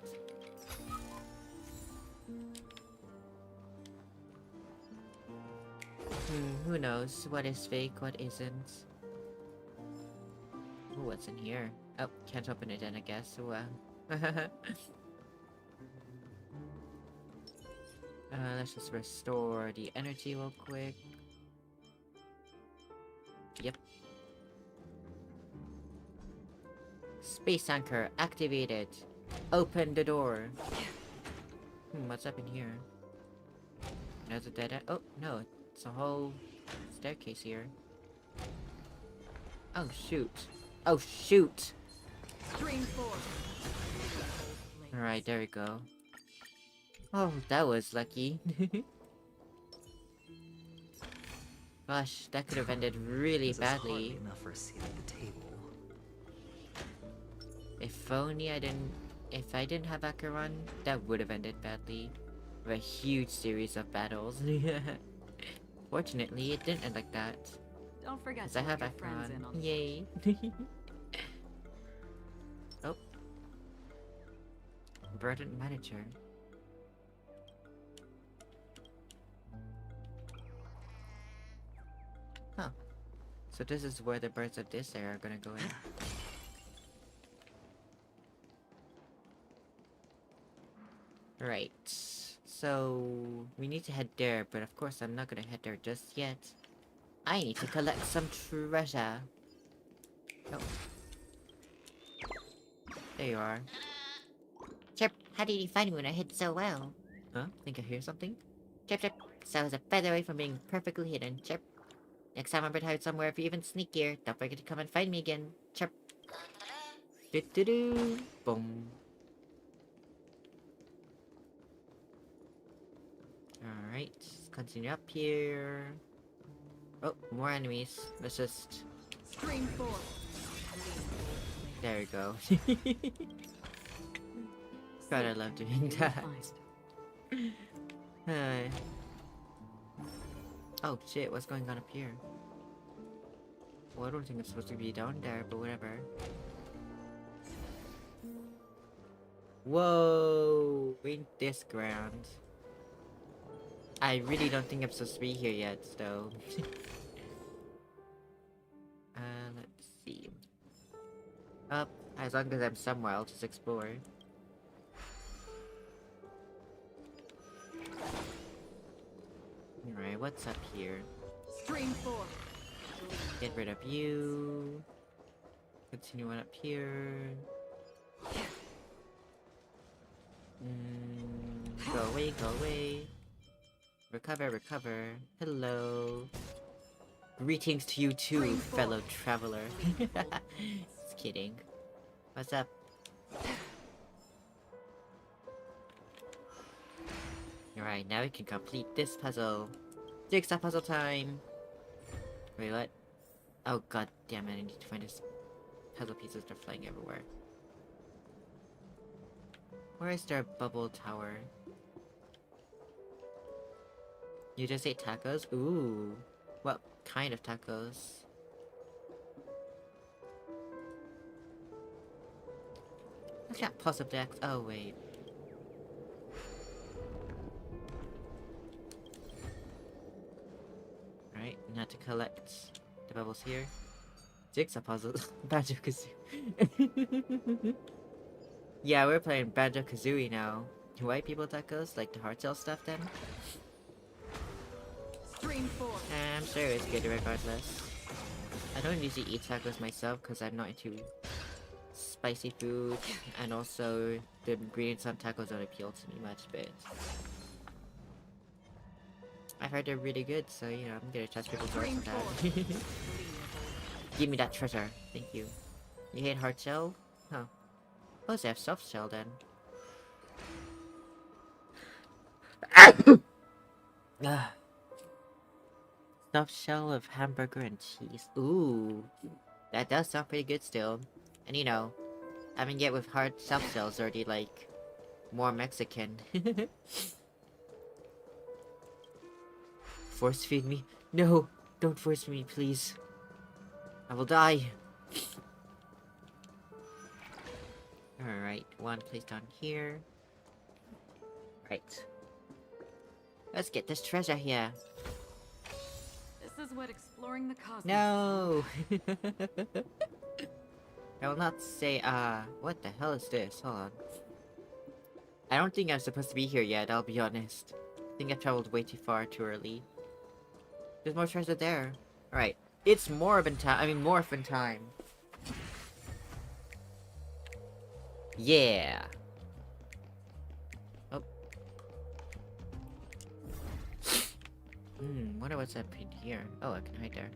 Speaker 1: Who knows? What is fake, what isn't? Ooh, what's in here? Oh, can't open it then, I guess. Let's just restore the energy real quick. Yep. Space anchor activated. Open the door. What's up in here? Another dead end? Oh, no. It's a whole staircase here. Oh, shoot. Oh, shoot! Alright, there we go. Oh, that was lucky. Gosh, that could have ended really badly.
Speaker 4: Enough for a seat at the table.
Speaker 1: If only if I didn't have Acheron, that would have ended badly. With a huge series of battles. Fortunately, it didn't end like that.
Speaker 8: Don't forget
Speaker 1: to
Speaker 8: I have
Speaker 1: your
Speaker 8: friends in on
Speaker 1: Yay. Oh. Verdant manager. Huh. So this is where the birds of this area are gonna go in. Right. So we need to head there, but of course I'm not gonna head there just yet. I need to collect some treasure. Oh. There you are.
Speaker 18: Chirp, how did you find me when I hid so well?
Speaker 1: Huh? Think I hear something?
Speaker 18: Chirp, chirp. So I was a feather away from being perfectly hidden. Chirp. Next time I'm to hide somewhere if you're even sneakier, don't forget to come and find me again. Chirp.
Speaker 1: Do-do-do. Boom. Alright, let's continue up here. Oh, more enemies. Let's just...
Speaker 17: Stream 4.
Speaker 1: There we go. God, I love doing that. Oh shit, what's going on up here? Well, I don't think I'm supposed to be down there, but whatever. Whoa! Ain't this ground? I really don't think I'm supposed to be here yet, though. Let's see. Up, as long as I'm somewhere, I'll just explore. Alright, what's up here?
Speaker 17: Stream 4.
Speaker 1: Get rid of you. Continue on up here. Go away, go away. Recover, recover. Hello. Greetings to you too, fellow traveler. Just kidding. What's up? Alright, now we can complete this puzzle. Jigsaw puzzle time! Wait, what? Oh god damn it, I need to find this puzzle pieces. They're flying everywhere. Where is their bubble tower? You just ate tacos? Ooh. What kind of tacos? I can't possibly oh wait. Alright, now to collect the bubbles here. Jigsaw puzzles. Banjo-Kazooie. Yeah, we're playing Banjo-Kazooie now. White people tacos? Like the hard shell stuff then?
Speaker 2: Stream 4.
Speaker 1: I'm sure it's good regardless. I don't usually eat tacos myself because I'm not into spicy food, and also the ingredients on tacos don't appeal to me much, but I've heard they're really good, so you know, I'm gonna trust people's words on that. Give me that treasure. Thank you. You hate hard shell? Huh. Oh, they have soft shell then. Soft shell of hamburger and cheese. Ooh. That does sound pretty good still. And you know, having it with hard soft shells already like more Mexican. Force feed me? No! Don't force me, please. I will die. Alright, one placed down here. Right. Let's get this treasure here.
Speaker 2: This is what exploring the cosmos.
Speaker 1: No! I will not say, what the hell is this? Hold on. I don't think I'm supposed to be here yet, I'll be honest. I think I traveled way too far too early. There's more treasure there. Alright. It's morphin time. Yeah. Oh. Wonder what's up in here. Oh, I can hide there.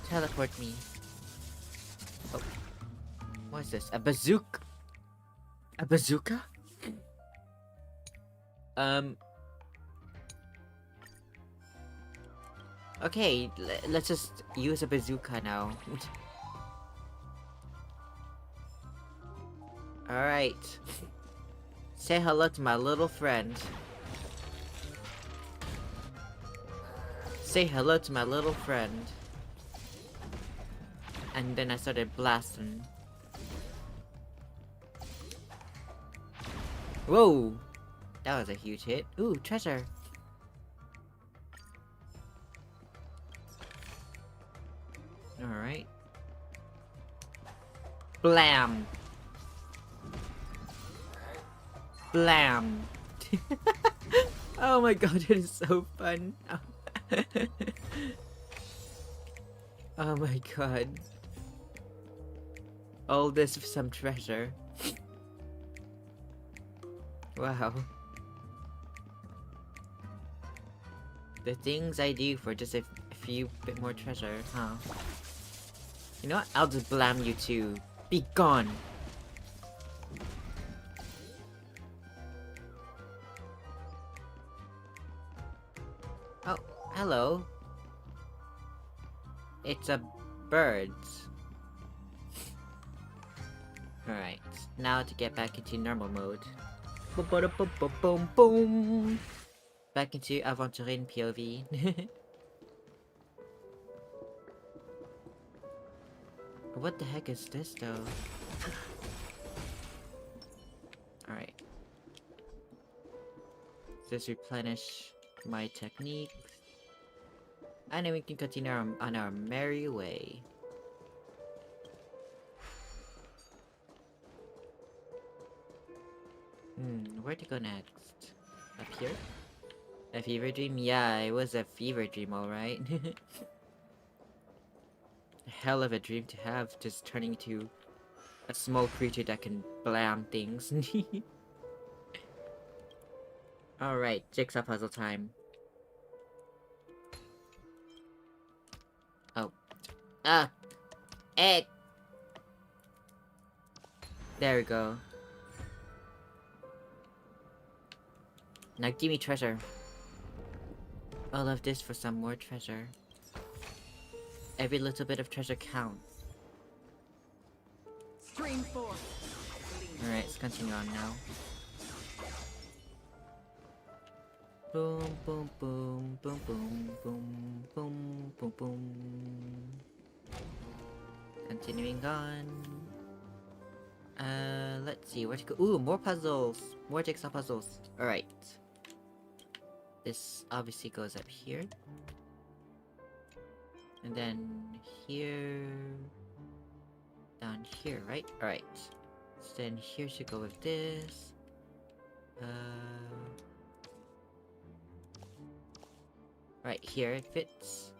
Speaker 1: Teleport me. Oh. What is this? A bazooka? A bazooka? Okay, let's just use a bazooka now. Alright. Say hello to my little friend. Say hello to my little friend. And then I started blasting. Whoa! That was a huge hit. Ooh, treasure! Alright. Blam! Blam! Oh my god, it is so fun! Oh my god. All this for some treasure. Wow. The things I do for just a few bit more treasure, huh? You know what? I'll just blam you too. Be gone! Oh, hello. It's a bird. Alright, now to get back into normal mode. Boom, boom. Back into Aventurine POV. What the heck is this though? Alright. Just replenish my techniques. And then we can continue on our merry way. Where to go next? Up here? A fever dream? Yeah, it was a fever dream, alright. Hell of a dream to have, just turning into a small creature that can blam things. Alright, jigsaw puzzle time. Oh. Ah! Egg! There we go. Now give me treasure. All of this for some more treasure. Every little bit of treasure counts.
Speaker 2: Scream forth.
Speaker 1: Alright, let's continue on now. Boom, boom, boom, boom, boom, boom, boom, boom, boom. Continuing on. Let's see, where to go? Ooh, more puzzles! More jigsaw puzzles. Alright. This obviously goes up here. And then here... down here, right? Alright. So then here should go with this. Right here it fits.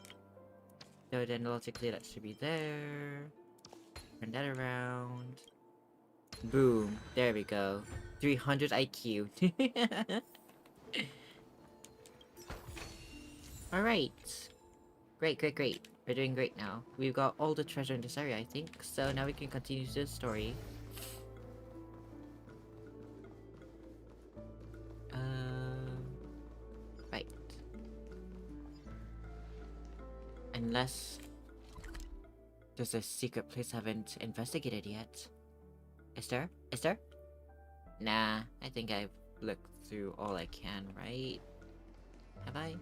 Speaker 1: So then logically that should be there. Turn that around. Boom. There we go. 300 IQ. Alright. Great, great, great. We're doing great now. We've got all the treasure in this area, I think. So now we can continue the story. Right. Unless there's a secret place I haven't investigated yet. Is there? Is there? Nah, I think I've looked through all I can, right? Have I?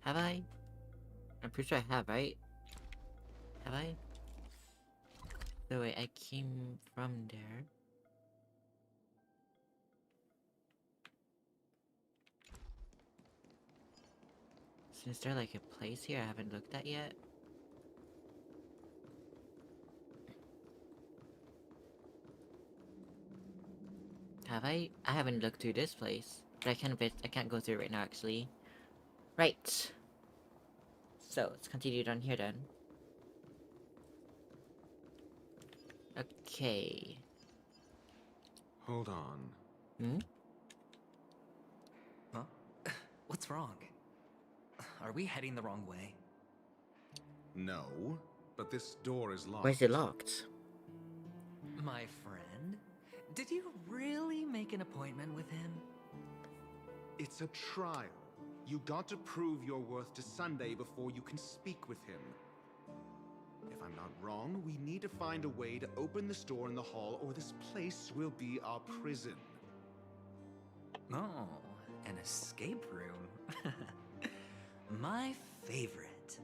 Speaker 1: Have I? I'm pretty sure I have, right? Have I? So wait, I came from there. So is there like a place here I haven't looked at yet? Have I? I haven't looked through this place. But I can't go through it right now actually. Right. So let's continue down here then. Okay.
Speaker 16: Hold on.
Speaker 1: Hmm?
Speaker 4: Huh? What's wrong? Are we heading the wrong way?
Speaker 16: No, but this door is locked.
Speaker 1: Why is it locked?
Speaker 4: My friend? Did you really make an appointment with him?
Speaker 16: It's a trial. You got to prove your worth to Sunday before you can speak with him. If I'm not wrong, we need to find a way to open this door in the hall, or this place will be our prison.
Speaker 4: Oh, an escape room. My favorite.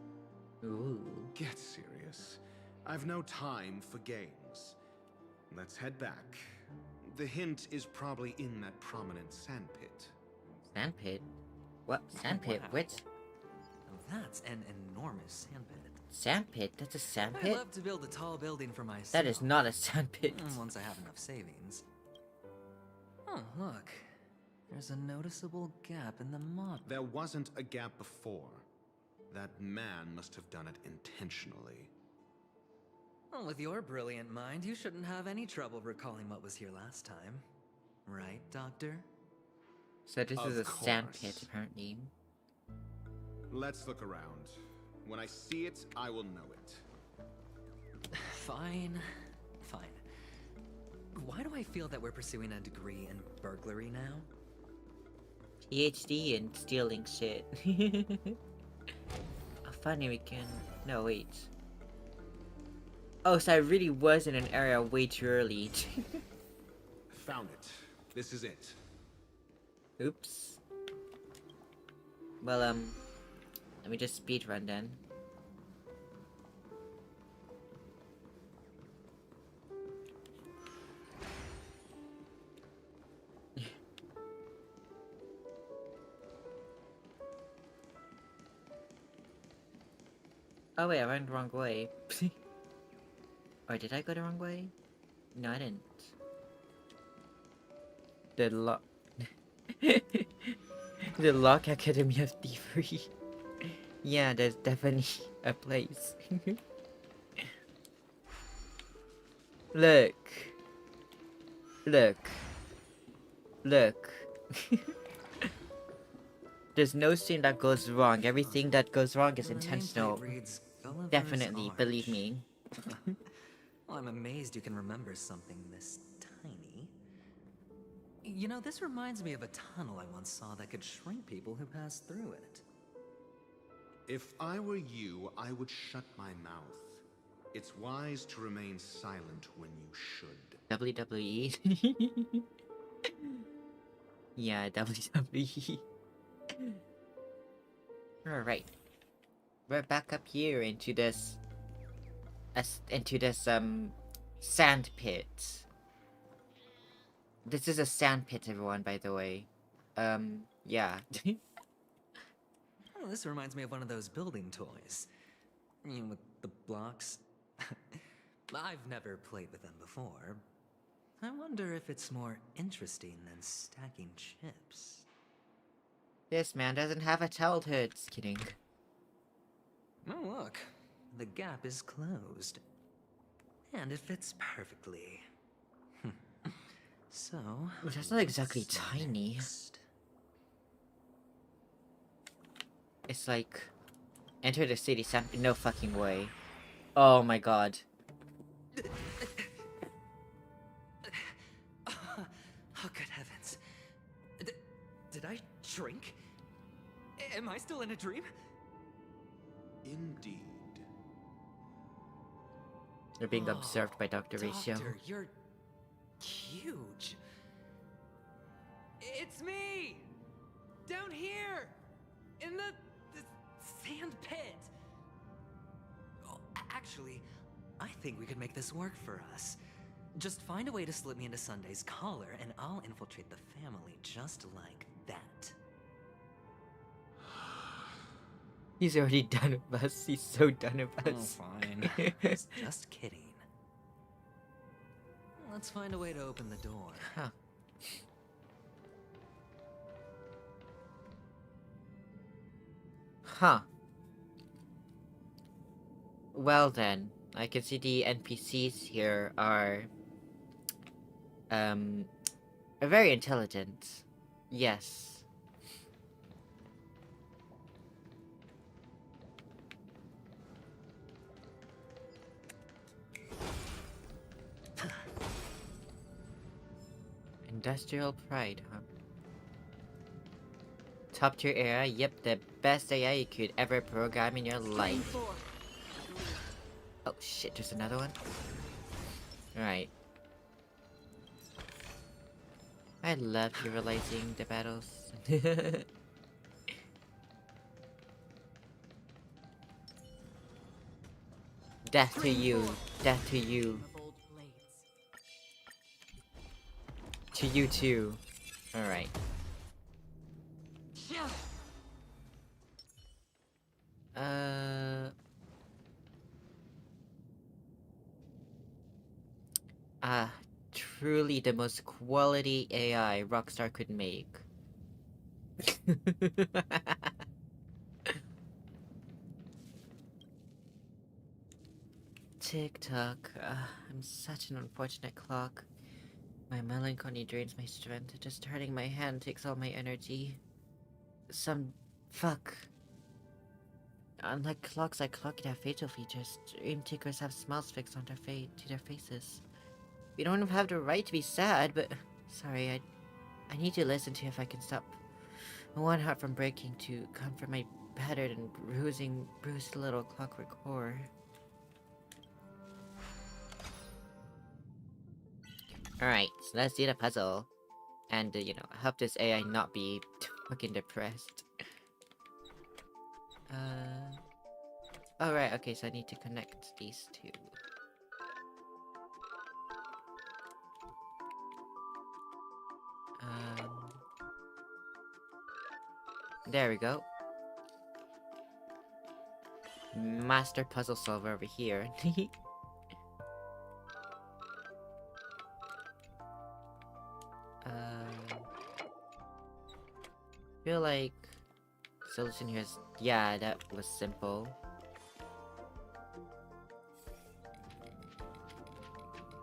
Speaker 1: Ooh.
Speaker 16: Get serious. I've no time for games. Let's head back. The hint is probably in that prominent sandpit.
Speaker 1: Sandpit? What? Sandpit?
Speaker 4: Wow.
Speaker 1: What?
Speaker 4: That's an enormous sandpit.
Speaker 1: Sandpit? That's a
Speaker 4: I'd
Speaker 1: sandpit?
Speaker 4: love to build a tall building for myself.
Speaker 1: That is not a sandpit.
Speaker 4: Once I have enough savings. Oh, look. There's a noticeable gap in the mud.
Speaker 16: There wasn't a gap before. That man must have done it intentionally.
Speaker 4: Well, with your brilliant mind, you shouldn't have any trouble recalling what was here last time. Right, Doctor?
Speaker 1: So this is a
Speaker 16: Of
Speaker 1: sandpit,
Speaker 16: course.
Speaker 1: apparently.
Speaker 16: Let's look around. When I see it, I will know it.
Speaker 4: Fine. Fine. Why do I feel that we're pursuing a degree in burglary now?
Speaker 1: PhD and stealing shit. Oh, funny we can... No, wait. Oh, so I really was in an area way too early.
Speaker 16: Found it. This is it.
Speaker 1: Oops. Well, let me just speedrun then. Oh wait, I went the wrong way. Or did I go the wrong way? No, I didn't. The lock... The Lock Academy of Thievery. Yeah, there's definitely a place. Look. Look. Look. There's no scene that goes wrong. Everything that goes wrong is intentional. Definitely, believe me.
Speaker 4: Well, I'm amazed you can remember something this tiny. You know, this reminds me of a tunnel I once saw that could shrink people who passed through it.
Speaker 16: If I were you, I would shut my mouth. It's wise to remain silent when you should.
Speaker 1: WWE. Yeah, WWE. Alright. We're back up here into this sand pit. This is a sand pit, everyone, by the way. Yeah.
Speaker 4: Oh, this reminds me of one of those building toys. You know, with the blocks. I've never played with them before. I wonder if it's more interesting than stacking chips.
Speaker 1: This man doesn't have a childhood. Just kidding.
Speaker 4: Oh, look. The gap is closed. And it fits perfectly. So...
Speaker 1: Ooh, that's not exactly tiny. It's like... Enter the city, Sam. No fucking way. Oh my god.
Speaker 4: Oh, good heavens. Did I shrink? Am I still in a dream?
Speaker 16: Indeed.
Speaker 1: You're being observed by Dr. Ratio.
Speaker 4: Doctor, you're huge. It's me! Down here! In the sand pit! Oh, actually, I think we could make this work for us. Just find a way to slip me into Sunday's collar, and I'll infiltrate the family just like that.
Speaker 1: He's already done with us. He's so done with us.
Speaker 4: Oh, fine. Just kidding. Let's find a way to open the door.
Speaker 1: Huh. Huh. Well then, I can see the NPCs here are very intelligent. Yes. Industrial pride, huh? Top tier AI, yep, the best AI you could ever program in your life. Oh shit, there's another one? Alright. I love realizing the battles. Death to you. Death to you. To you too. Alright. Truly the most quality AI Rockstar could make. Tick-tock. I'm such an unfortunate clock. My melancholy drains my strength. Just hurting my hand takes all my energy. Fuck. Unlike clocks, I clock can have facial features. Dream tickers have smiles fixed on to their faces. We don't have the right to be sad, but... Sorry, I need to listen to if I can stop one heart from breaking to comfort my battered and bruised little clockwork core. Alright, so let's do the puzzle. And, you know, help this AI not be fucking depressed. Alright, okay, so I need to connect these two. There we go. Master puzzle solver over here. Feel like solution here is, yeah, that was simple.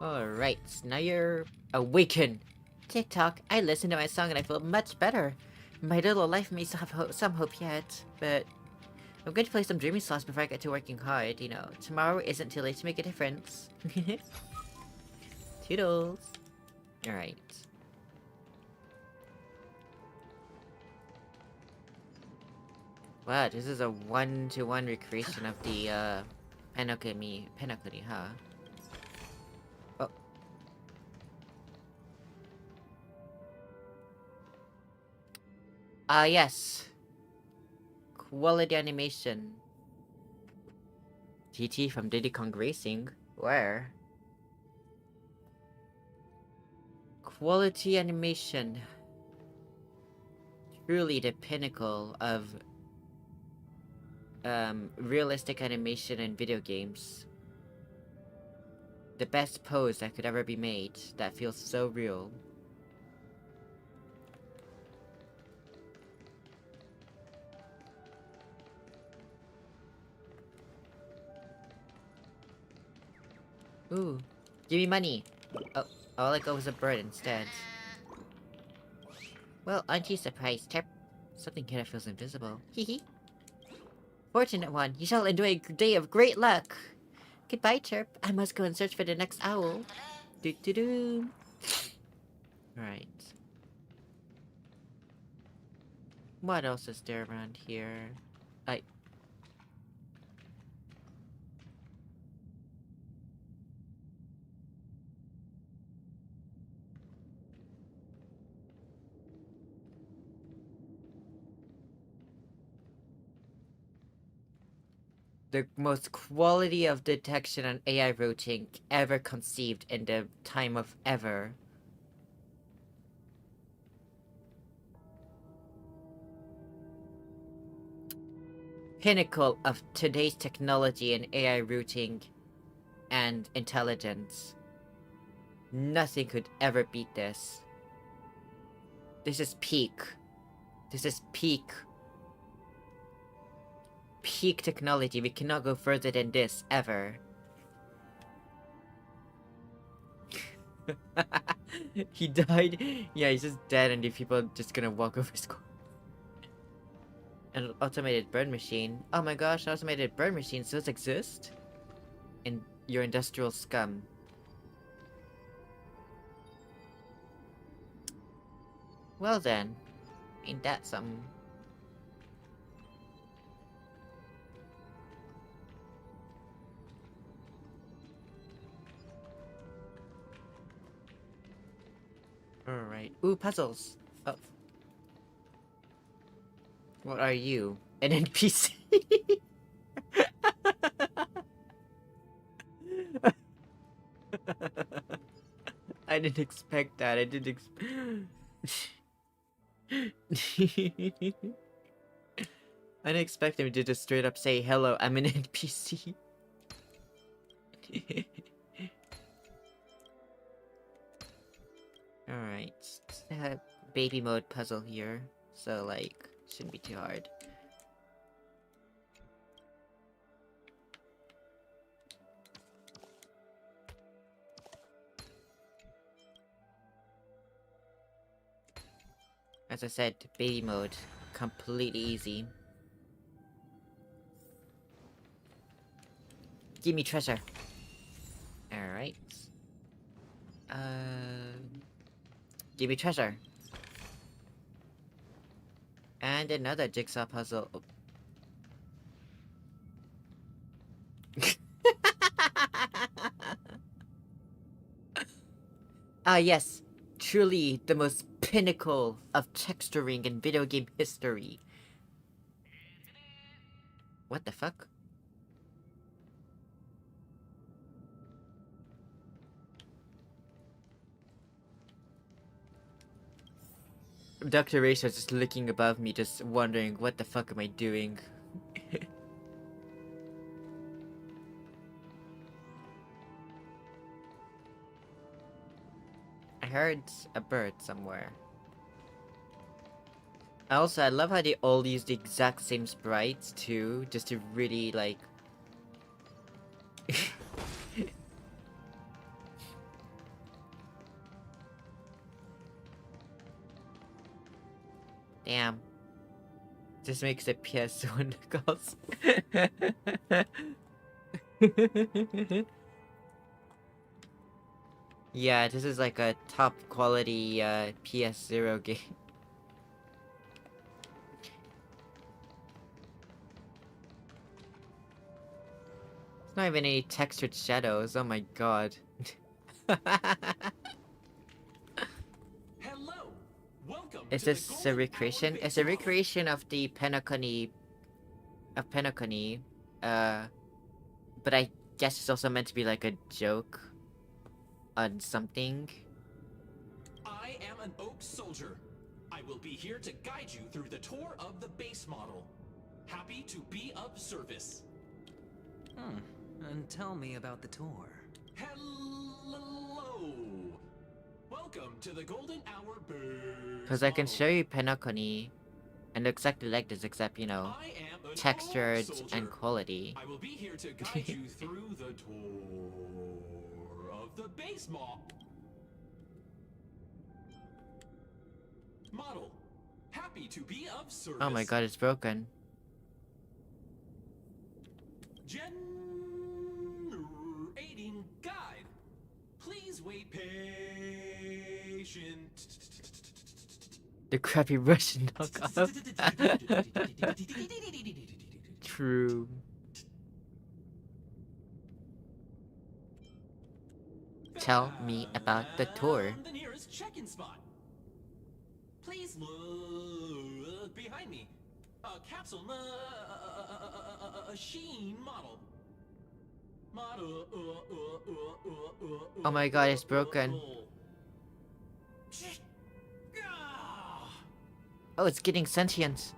Speaker 1: Alright, now you're awakened. Tick-tock, I listened to my song and I feel much better. My little life may still have some hope yet, but I'm going to play some dreaming slots before I get to working hard. You know, tomorrow isn't too late to make a difference. Toodles. Alright. Wow, this is a one-to-one recreation of the
Speaker 18: Penacony, huh? Oh. Yes. Quality animation. TT from Diddy Kong Racing. Where? Quality animation. Truly the pinnacle of realistic animation in video games. The best pose that could ever be made that feels so real. Ooh, give me money! Oh, all I got was a bird instead. Well, aren't you surprised, Terp? Something here feels invisible. Hehe. Fortunate one, you shall enjoy a day of great luck! Goodbye, Chirp. I must go and search for the next owl. Doo-doo-doo. Alright. What else is there around here? The most quality of detection and AI routing ever conceived in the time of ever. Pinnacle of today's technology and AI routing and intelligence. Nothing could ever beat this. This is peak. This is peak. Peak technology. We cannot go further than this, ever. He died? Yeah, he's just dead and the people are just gonna walk over his corpse. An automated burn machine. Oh my gosh, automated burn machines does exist? In your industrial scum. Well then. Ain't that something? Alright. Ooh, puzzles. Oh. What are you? An NPC? I didn't expect that. I didn't I didn't expect him to just straight up say, hello, I'm an NPC. Alright. Baby mode puzzle here. So, like, shouldn't be too hard. As I said, baby mode. Completely easy. Give me treasure. Alright. Give me treasure. And another jigsaw puzzle. Oh. Yes. Truly the most pinnacle of texturing in video game history. What the fuck? Dr. Racer's just looking above me, just wondering, what the fuck am I doing? I heard a bird somewhere. Also, I love how they all use the exact same sprites, too, just to really, like... Damn. This makes it PS1 calls. Yeah, this is like a top quality PS0 game. It's not even any textured shadows. Oh my god.
Speaker 19: Hello. Welcome
Speaker 18: Is
Speaker 19: to the
Speaker 18: this a
Speaker 19: Golden
Speaker 18: recreation?
Speaker 19: Hour
Speaker 18: It's a
Speaker 19: base
Speaker 18: recreation of the Penacony. Of Penacony. But I guess it's also meant to be like a joke on something.
Speaker 19: I am an Oak soldier. I will be here to guide you through the tour of the base model. Happy to be of service.
Speaker 4: And tell me about the tour.
Speaker 19: Hello. Welcome to the Golden Hour base.
Speaker 18: Because I can show you Penacony. And looks exactly like this, except, you know, textured and quality.
Speaker 19: I will be here to guide you through the tour of the base model. Happy to be of service.
Speaker 18: Oh my god, it's broken.
Speaker 19: Generating guide. Please wait patient.
Speaker 18: The crappy Russian knockoff. True. Tell me about the tour.
Speaker 19: The nearest check-in spot. Please look behind me. A capsule machine model.
Speaker 18: Oh my god, it's broken. Oh, it's getting sentience.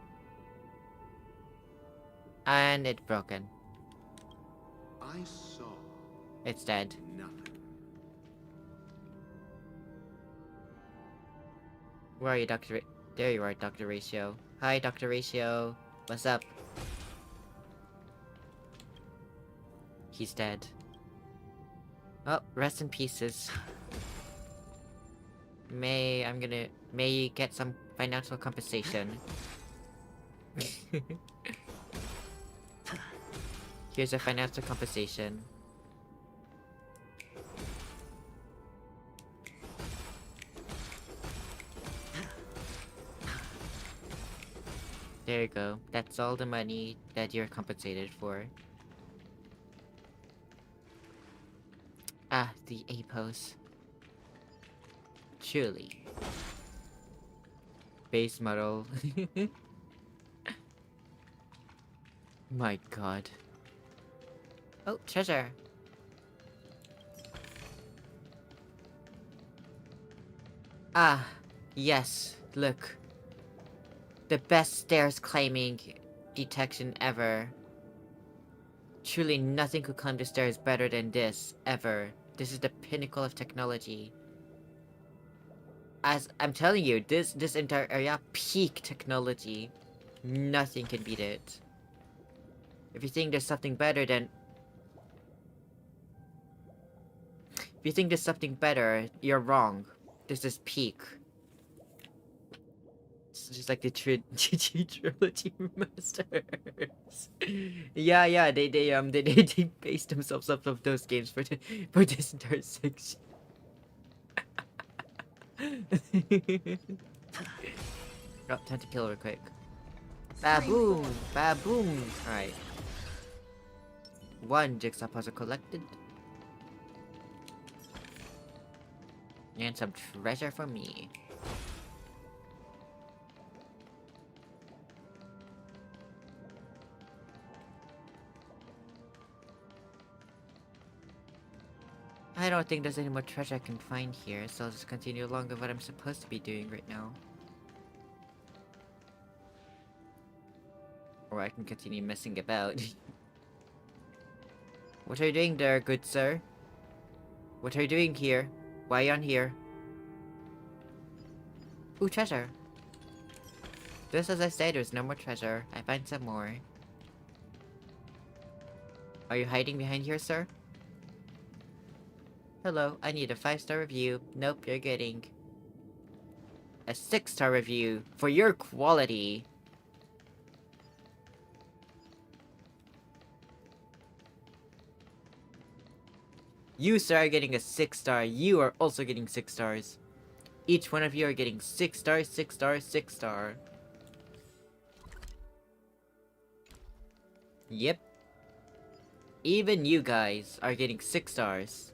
Speaker 18: And it's broken.
Speaker 16: I saw.
Speaker 18: It's dead.
Speaker 16: Nothing.
Speaker 18: Where are you, Dr. There you are, Dr. Ratio. Hi, Dr. Ratio. What's up? He's dead. Oh, rest in pieces. May you get some financial compensation. Here's a financial compensation. There you go. That's all the money that you're compensated for. Ah, the A-pose. Truly. Base model. My god. Oh, treasure. Ah, yes. Look. The best stairs climbing detection ever. Truly nothing could climb the stairs better than this, ever. This is the pinnacle of technology. As I'm telling you, this entire area, peak technology. Nothing can beat it. If you think there's something better, then... If you think there's something better, you're wrong. This is peak. It's just like the trilogy masters. Yeah, they based themselves off of those games for this entire section. Oh, time to kill real quick. Baboom! Baboom! Alright. One jigsaw puzzle collected. And some treasure for me. I don't think there's any more treasure I can find here, so I'll just continue along with what I'm supposed to be doing right now. Or I can continue messing about. What are you doing there, good sir? What are you doing here? Why are you on here? Ooh, treasure. Just as I say, there's no more treasure. I find some more. Are you hiding behind here, sir? Hello, I need a 5-star review. Nope, you're getting a 6-star review for your quality. You, sir, are getting a 6-star. You are also getting 6 stars. Each one of you are getting 6 stars, 6 stars, 6 star. Yep.
Speaker 1: Even you guys are getting 6 stars.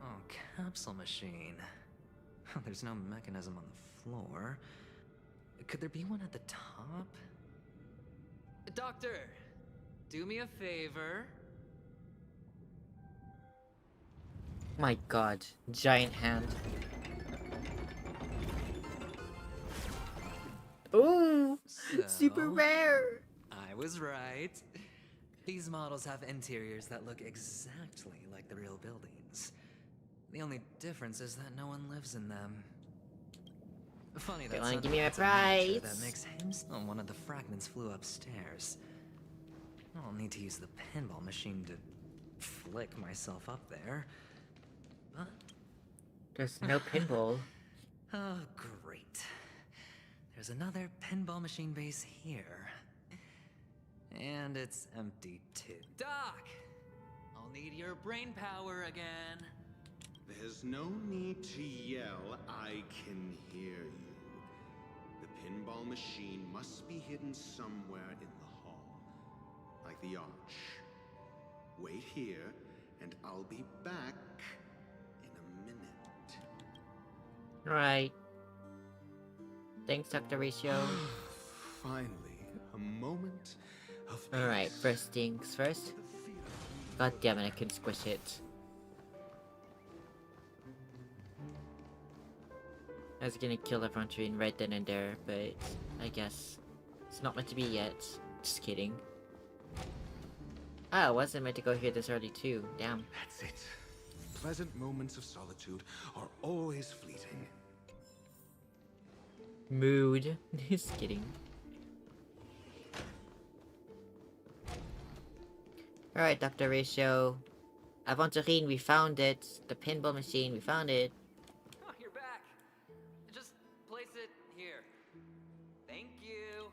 Speaker 4: Oh, capsule machine. There's no mechanism on the floor. Could there be one at the top? Doctor, do me a favor.
Speaker 1: My god, giant hand. Ooh, super rare.
Speaker 4: I was right. These models have interiors that look exactly like the real buildings. The only difference is that no one lives in them. Funny that.
Speaker 1: They wanna give me a
Speaker 4: miniature
Speaker 1: prize.
Speaker 4: that makes him. Oh, one of the fragments flew upstairs. I'll need to use the pinball machine to flick myself up there. But
Speaker 1: There's no pinball.
Speaker 4: oh, great. There's another pinball machine base here. And it's empty too. Doc! I'll need your brain power again.
Speaker 16: There's no need to yell. I can hear you. The pinball machine must be hidden somewhere in the hall. Like the arch. Wait here, and I'll be back in a minute.
Speaker 1: Right. Thanks, Dr. Ratio.
Speaker 16: Finally, a moment of peace.
Speaker 1: Alright, first things first. God damn it, I couldn't squish it. I was gonna kill Bantering right then and there, but I guess it's not meant to be yet. Just kidding. Ah, I wasn't meant to go here this early too. Damn.
Speaker 16: That's it. Pleasant moments of solitude are always fleeting.
Speaker 1: Mood. Just kidding. Alright, Dr. Ratio. Bantering, we found it. The pinball machine, we found it.
Speaker 4: Oh, you're back. Just place it here. Thank you.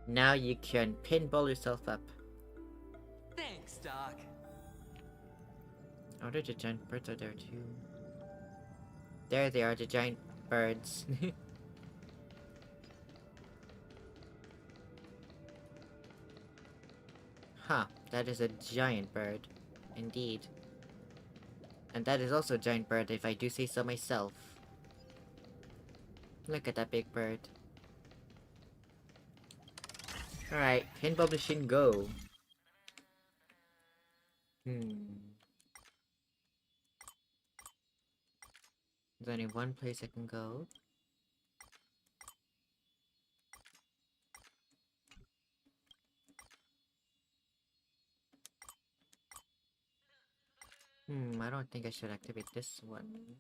Speaker 1: Now you can pinball yourself up.
Speaker 4: Thanks, Doc.
Speaker 1: Oh, the giant birds are there too. There they are, the giant birds. Huh, that is a giant bird. Indeed. And that is also a giant bird, if I do say so myself. Look at that big bird. Alright, pinball machine go. There's only one place I can go. I don't think I should activate this one.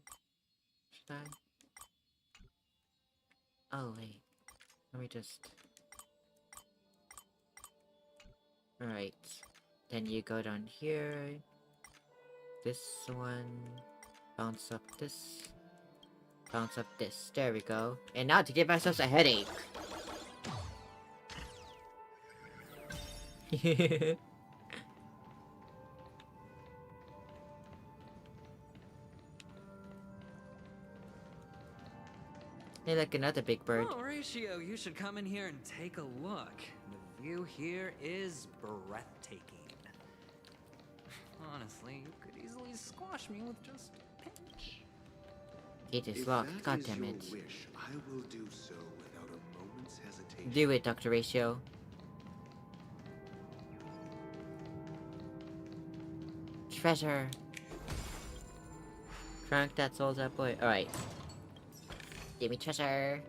Speaker 1: Should I? Oh wait. Let me just... Alright. Then you go down here. This one. Bounce up this. Bounce up this. There we go. And now to give ourselves a headache. Hey, look, another big bird.
Speaker 4: Oh, Ratio, you should come in here and take a look. The view here is breathtaking. Honestly, you could easily squash me with just a pinch.
Speaker 1: It is locked, god damn it.
Speaker 16: Wish, I will do so without a moment's hesitation.
Speaker 1: Do it, Dr. Ratio. Treasure. Crank that soul's up, boy. Alright. Give me treasure.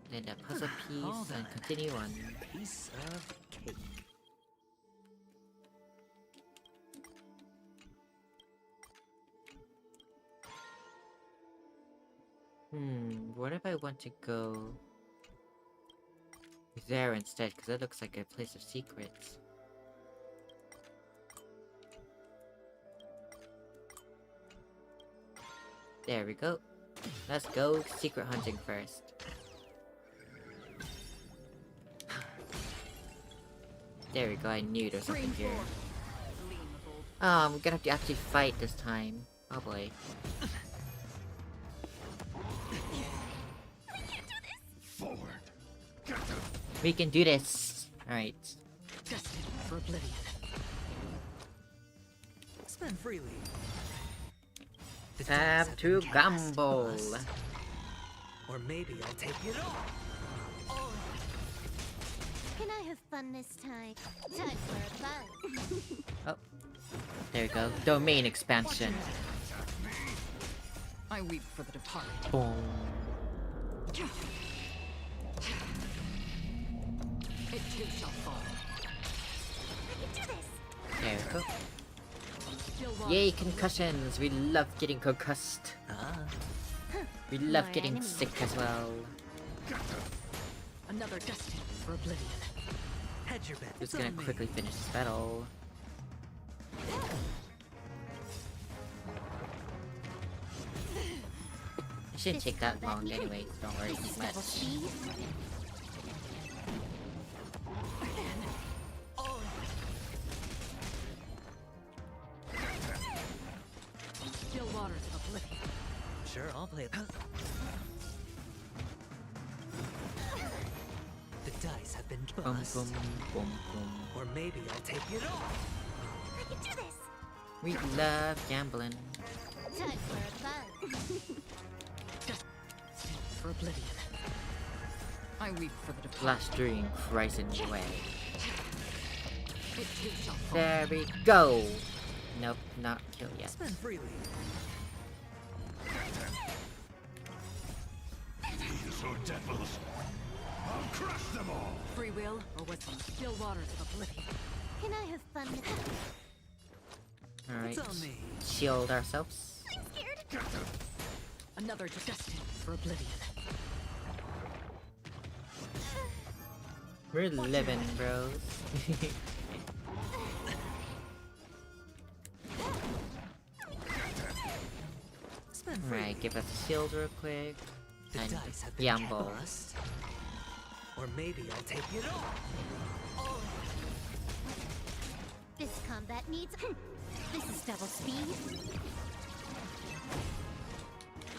Speaker 1: Then a puzzle piece and continue on.
Speaker 4: Piece of cake.
Speaker 1: What if I want to go there instead? Because that looks like a place of secrets. There we go. Let's go secret hunting first. There we go, I knew there was something here.
Speaker 18: We're gonna have to actually fight this time. Oh boy.
Speaker 7: Forward.
Speaker 18: We can do this. Alright.
Speaker 15: Destined for oblivion. Spend freely.
Speaker 18: Time to gamble.
Speaker 15: Or maybe I'll take it all.
Speaker 3: Can I have fun this time? Time for a buzz.
Speaker 18: Oh. There you go. Domain expansion.
Speaker 2: I weep for the departed.
Speaker 18: Boom.
Speaker 2: It too shall fall.
Speaker 3: I can do this.
Speaker 18: There we go.
Speaker 2: Still water
Speaker 18: Yay,
Speaker 2: for the
Speaker 18: concussions! We love getting concussed. We love
Speaker 3: My
Speaker 18: getting
Speaker 3: enemy.
Speaker 18: sick as well.
Speaker 2: Another destined for oblivion.
Speaker 15: Hedge your bet.
Speaker 18: Just gonna quickly finish this battle. It shouldn't take that long anyway, so don't worry
Speaker 3: This is
Speaker 18: too
Speaker 3: double
Speaker 18: much.
Speaker 3: speed.
Speaker 2: Still waters of oblivion.
Speaker 15: Sure, I'll play it. The dice have been
Speaker 18: Boom,
Speaker 15: bussed.
Speaker 18: boom, boom, boom.
Speaker 15: Or maybe I'll take it all.
Speaker 3: I can do this.
Speaker 18: We love gambling.
Speaker 3: Time for a buzz.
Speaker 2: For oblivion. I weep for the departed.
Speaker 18: Last drink, rising away.
Speaker 2: It too shall fall.
Speaker 18: There we go! Nope, not kill yet.
Speaker 15: Spend freely.
Speaker 7: These are devils. I'll crush them all.
Speaker 2: Free will or what's still waters of oblivion.
Speaker 3: Can I have fun with this?
Speaker 18: Alright.
Speaker 15: It's on me.
Speaker 18: Shield ourselves.
Speaker 3: I'm scared.
Speaker 2: Another destined for oblivion.
Speaker 18: We're living, bros.
Speaker 15: Spend freely.
Speaker 18: Alright, give us a shield real quick.
Speaker 15: The
Speaker 18: And
Speaker 15: dice have been
Speaker 18: Yambo.
Speaker 15: bussed. Or maybe I'll take it all.
Speaker 3: This combat needs. This is double speed.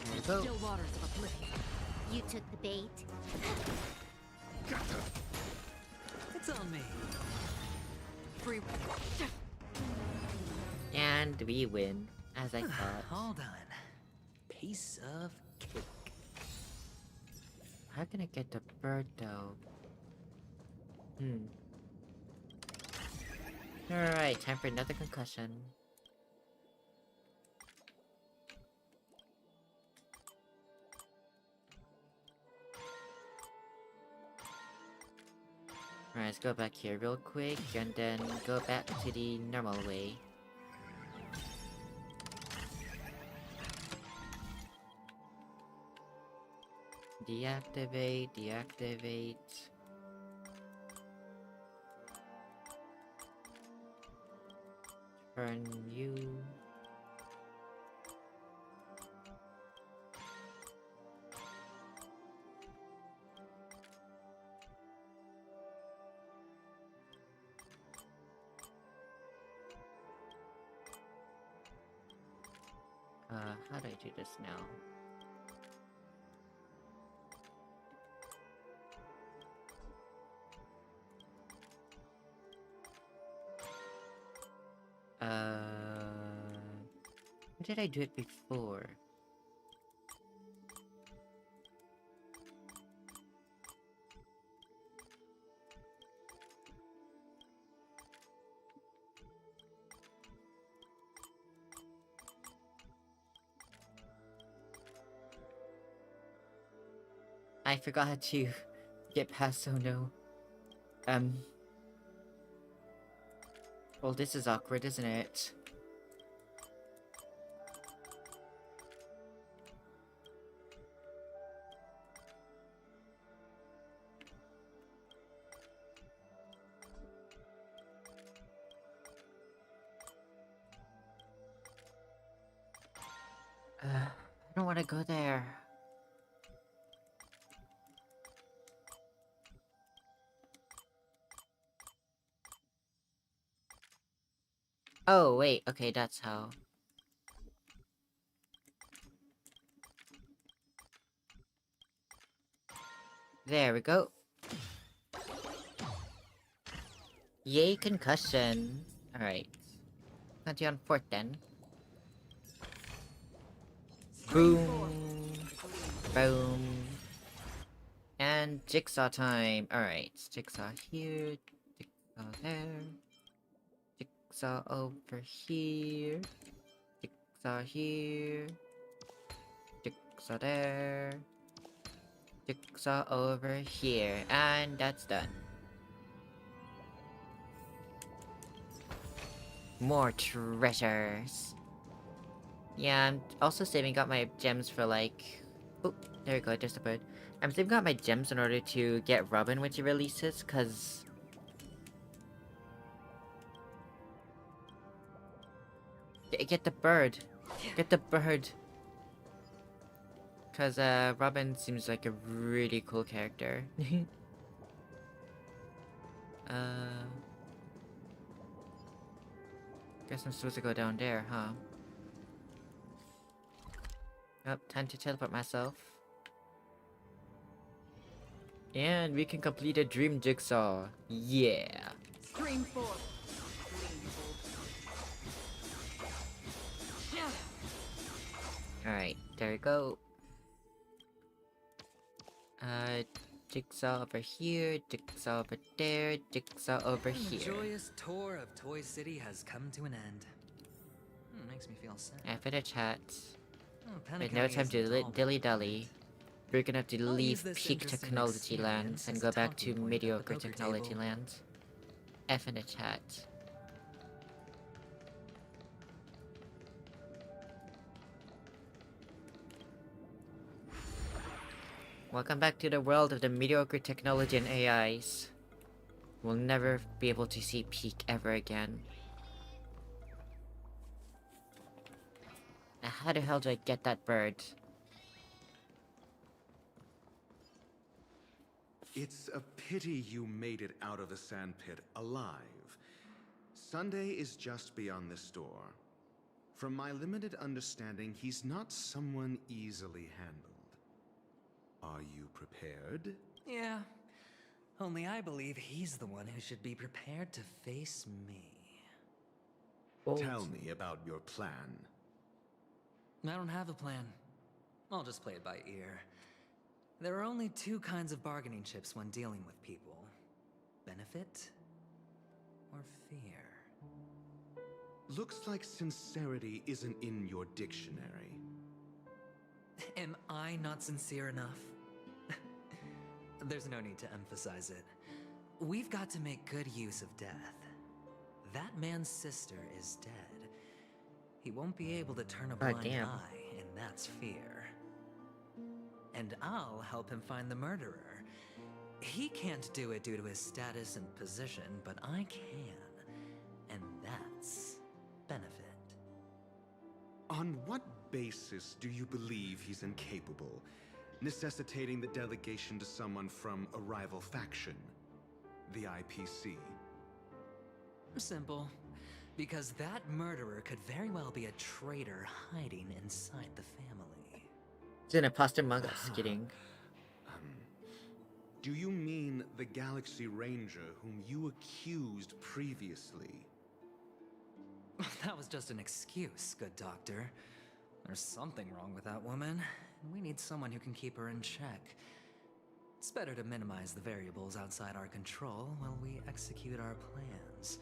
Speaker 18: There we go.
Speaker 2: Still waters of oblivion.
Speaker 3: You took the bait.
Speaker 15: It's on me.
Speaker 2: Free
Speaker 18: And we win, as I thought.
Speaker 15: All done. Piece of cake.
Speaker 18: How can I get the bird though? Alright, time for another concussion. Alright, let's go back here real quick and then go back to the normal way. Deactivate, deactivate. Turn you. How do I do this now? How did I do it before? I forgot how to get past so no. Well, this is awkward, isn't it? I don't want to go there. Oh, wait. Okay, that's how. There we go. Yay, concussion. Alright. Continue on fourth then. Boom. Boom. And jigsaw time. Alright. Jigsaw here. Jigsaw there. Jigsaw over here. Jigsaw here. Jigsaw there. Jigsaw over here. And that's done. More treasures. Yeah, I'm also saving up my gems for like... Oh, there we go, there's the bird. I'm saving up my gems in order to get Robin when she releases, cause... Get the bird. Get the bird. Cause, Robin seems like a really cool character. Guess I'm supposed to go down there, huh? Oh, time to teleport myself. And we can complete a dream jigsaw. Yeah.
Speaker 2: Stream forth.
Speaker 18: Alright, there we go. Jigsaw over here, jigsaw over there, jigsaw over here.
Speaker 4: The joyous tour of Toy City has come to an end. Makes me feel sad.
Speaker 18: After the chat.
Speaker 4: Oh,
Speaker 18: With no time to dilly-dally. We're gonna have to
Speaker 4: I'll
Speaker 18: leave
Speaker 4: use this
Speaker 18: peak
Speaker 4: interesting
Speaker 18: technology lands
Speaker 4: experience
Speaker 18: and
Speaker 4: as
Speaker 18: go
Speaker 4: a
Speaker 18: back to
Speaker 4: talking point at the
Speaker 18: mediocre
Speaker 4: poker
Speaker 18: technology
Speaker 4: table.
Speaker 18: lands. F in the chat. Welcome back to the world of the mediocre technology and AIs. We'll never be able to see peak ever again. Now how the hell do I get that bird?
Speaker 16: It's a pity you made it out of the sandpit alive. Sunday is just beyond this door. From my limited understanding, he's not someone easily handled. Are you prepared?
Speaker 4: Yeah. Only I believe he's the one who should be prepared to face me.
Speaker 16: Tell me about your plan.
Speaker 4: I don't have a plan. I'll just play it by ear. There are only two kinds of bargaining chips when dealing with people. Benefit or fear.
Speaker 16: Looks like sincerity isn't in your dictionary.
Speaker 4: Am I not sincere enough? There's no need to emphasize it. We've got to make good use of death. That man's sister is dead. He won't be able to turn a blind eye, and that's fear. And I'll help him find the murderer. He can't do it due to his status and position, but I can. And that's benefit.
Speaker 16: On what basis do you believe he's incapable, necessitating the delegation to someone from a rival faction? The IPC?
Speaker 4: Simple. Because that murderer could very well be a traitor hiding inside the family.
Speaker 18: It's an imposter among us, kidding.
Speaker 16: Do you mean the Galaxy Ranger whom you accused previously?
Speaker 4: That was just an excuse, good doctor. There's something wrong with that woman, and we need someone who can keep her in check. It's better to minimize the variables outside our control while we execute our plans.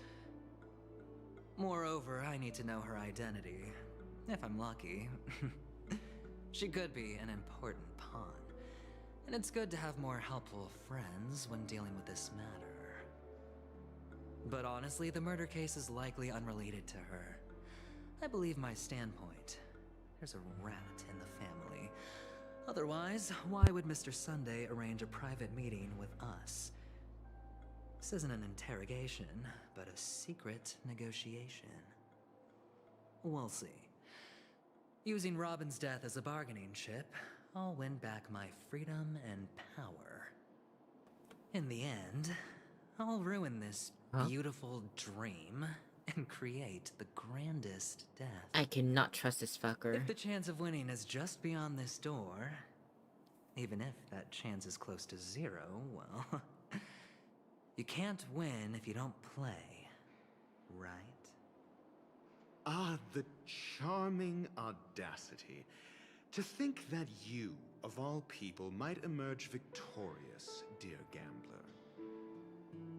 Speaker 4: Moreover, I need to know her identity. If I'm lucky. She could be an important pawn. And it's good to have more helpful friends when dealing with this matter. But honestly, the murder case is likely unrelated to her. I believe my standpoint. There's a rat in the family. Otherwise, why would Mr. Sunday arrange a private meeting with us? This isn't an interrogation, but a secret negotiation. We'll see. Using Robin's death as a bargaining chip, I'll win back my freedom and power. In the end, I'll ruin this beautiful dream and create the grandest death.
Speaker 18: I cannot trust this fucker.
Speaker 4: If the chance of winning is just beyond this door, even if that chance is close to 0, well, you can't win if you don't play, right?
Speaker 16: Ah, the charming audacity. To think that you, of all people, might emerge victorious, dear gambler.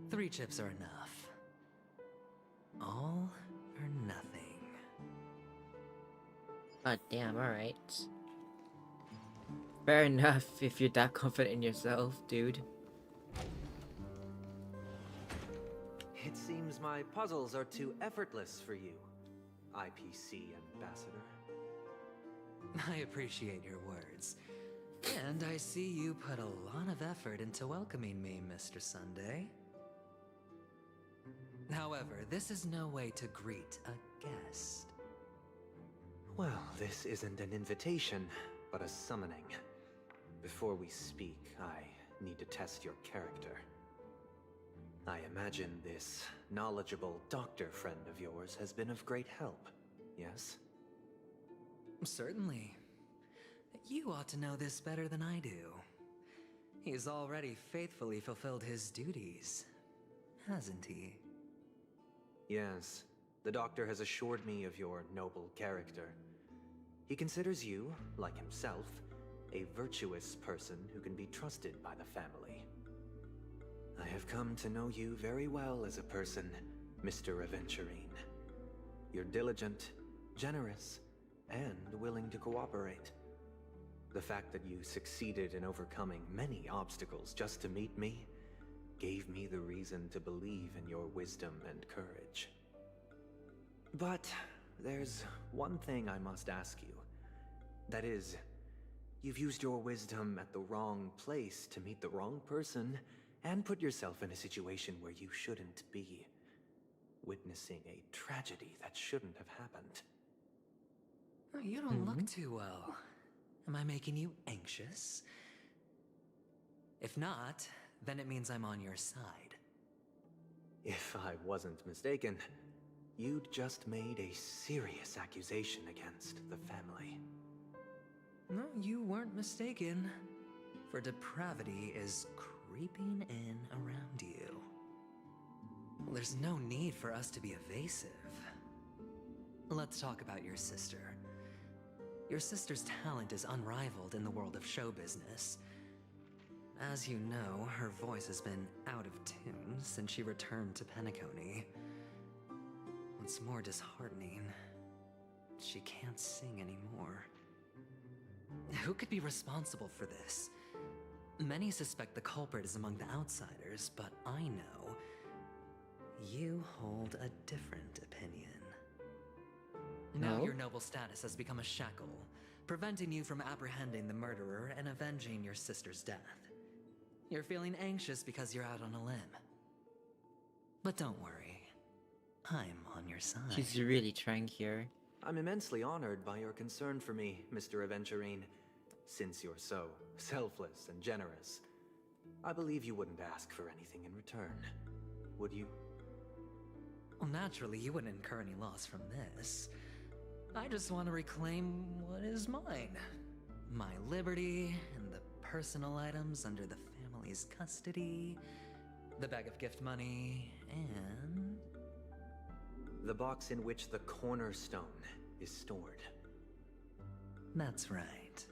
Speaker 4: 3 chips are enough. All or nothing.
Speaker 18: God damn, alright. Fair enough if you're that confident in yourself, dude.
Speaker 20: It seems my puzzles are too effortless for you, IPC Ambassador.
Speaker 4: I appreciate your words. And I see you put a lot of effort into welcoming me, Mr. Sunday. However, this is no way to greet a guest.
Speaker 20: Well, this isn't an invitation, but a summoning. Before we speak, I need to test your character. I imagine this knowledgeable doctor friend of yours has been of great help, yes?
Speaker 4: Certainly. You ought to know this better than I do. He's already faithfully fulfilled his duties, hasn't he?
Speaker 20: Yes, the doctor has assured me of your noble character. He considers you, like himself, a virtuous person who can be trusted by the family. I have come to know you very well as a person, Mr. Aventurine. You're diligent, generous, and willing to cooperate. The fact that you succeeded in overcoming many obstacles just to meet me gave me the reason to believe in your wisdom and courage. But there's one thing I must ask you. That is, you've used your wisdom at the wrong place to meet the wrong person and put yourself in a situation where you shouldn't be, witnessing a tragedy that shouldn't have happened.
Speaker 4: You don't look too well. Am I making you anxious? If not, then it means I'm on your side.
Speaker 20: If I wasn't mistaken, you'd just made a serious accusation against the family.
Speaker 4: No, you weren't mistaken. For depravity is creeping in around you. There's no need for us to be evasive. Let's talk about your sister. Your sister's talent is unrivaled in the world of show business. As you know, her voice has been out of tune since she returned to Penacony. What's more disheartening, she can't sing anymore. Who could be responsible for this? Many suspect the culprit is among the outsiders, but I know you hold a different opinion. Now your noble status has become a shackle, preventing you from apprehending the murderer and avenging your sister's death. You're feeling anxious because you're out on a limb. But don't worry, I'm on your side.
Speaker 18: He's really trying here.
Speaker 20: I'm immensely honored by your concern for me, Mr. Aventurine. Since you're so selfless and generous, I believe you wouldn't ask for anything in return, would you?
Speaker 4: Well, naturally, you wouldn't incur any loss from this. I just want to reclaim what is mine. My liberty and the personal items under the family's custody, the bag of gift money, and
Speaker 20: the box in which the cornerstone is stored.
Speaker 4: That's right.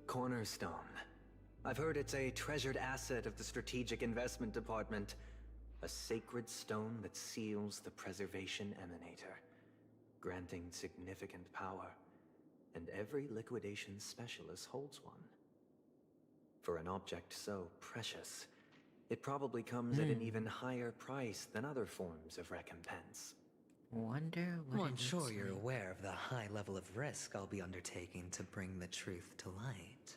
Speaker 20: Cornerstone. I've heard it's a treasured asset of the Strategic Investment Department. A sacred stone that seals the Preservation Emanator, granting significant power, and every liquidation specialist holds one. For an object so precious, it probably comes at an even higher price than other forms of recompense.
Speaker 18: Wonder what
Speaker 4: well, I'm sure you're aware of the high level of risk I'll be undertaking to bring the truth to light.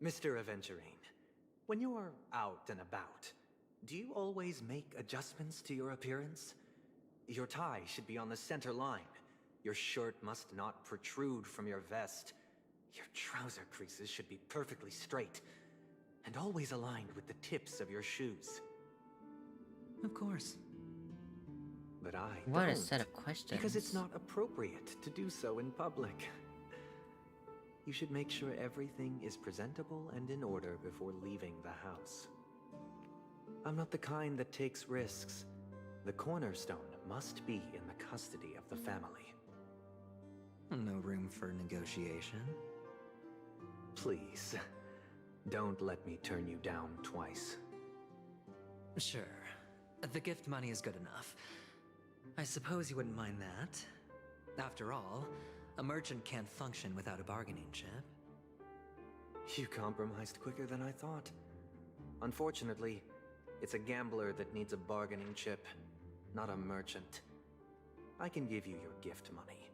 Speaker 20: Mr. Aventurine, when you're out and about, do you always make adjustments to your appearance? Your tie should be on the center line. Your shirt must not protrude from your vest. Your trouser creases should be perfectly straight, and always aligned with the tips of your shoes.
Speaker 4: Of course.
Speaker 20: But I
Speaker 1: What
Speaker 20: don't,
Speaker 1: a set of questions.
Speaker 20: because it's not appropriate to do so in public. You should make sure everything is presentable and in order before leaving the house. I'm not the kind that takes risks. The cornerstone must be in the custody of the family.
Speaker 4: No room for negotiation.
Speaker 20: Please, don't let me turn you down twice.
Speaker 4: Sure. The gift money is good enough. I suppose you wouldn't mind that. After all, a merchant can't function without a bargaining chip.
Speaker 20: You compromised quicker than I thought. Unfortunately, it's a gambler that needs a bargaining chip, not a merchant. I can give you your gift money,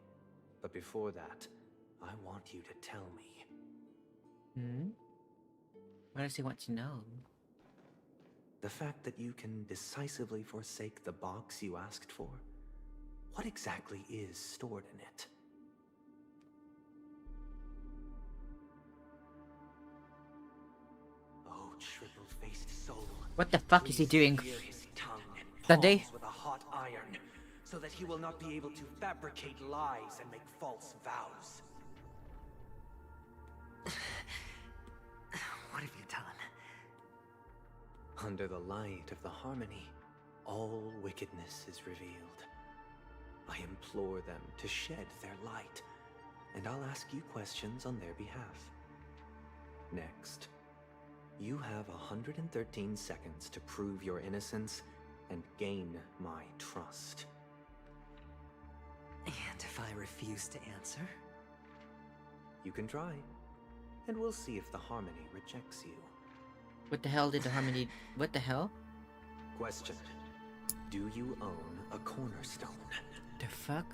Speaker 20: but before that, I want you to tell me.
Speaker 1: What does he want to know?
Speaker 20: The fact that you can decisively forsake the box you asked for? What exactly is stored in it? Oh, triple-faced soul.
Speaker 1: What the fuck is he doing?
Speaker 20: Sear his tongue and
Speaker 1: Sunday?
Speaker 20: paws with a hot iron, so that he will not be able to fabricate lies and make false vows.
Speaker 4: What have you done?
Speaker 20: Under the light of the harmony, all wickedness is revealed. I implore them to shed their light, and I'll ask you questions on their behalf. Next, you have 113 seconds to prove your innocence and gain my trust.
Speaker 4: And if I refuse to answer?
Speaker 20: You can try, and we'll see if the harmony rejects you.
Speaker 1: What the hell did the harmony... What the hell?
Speaker 20: Question. Do you own a cornerstone?
Speaker 1: The fuck?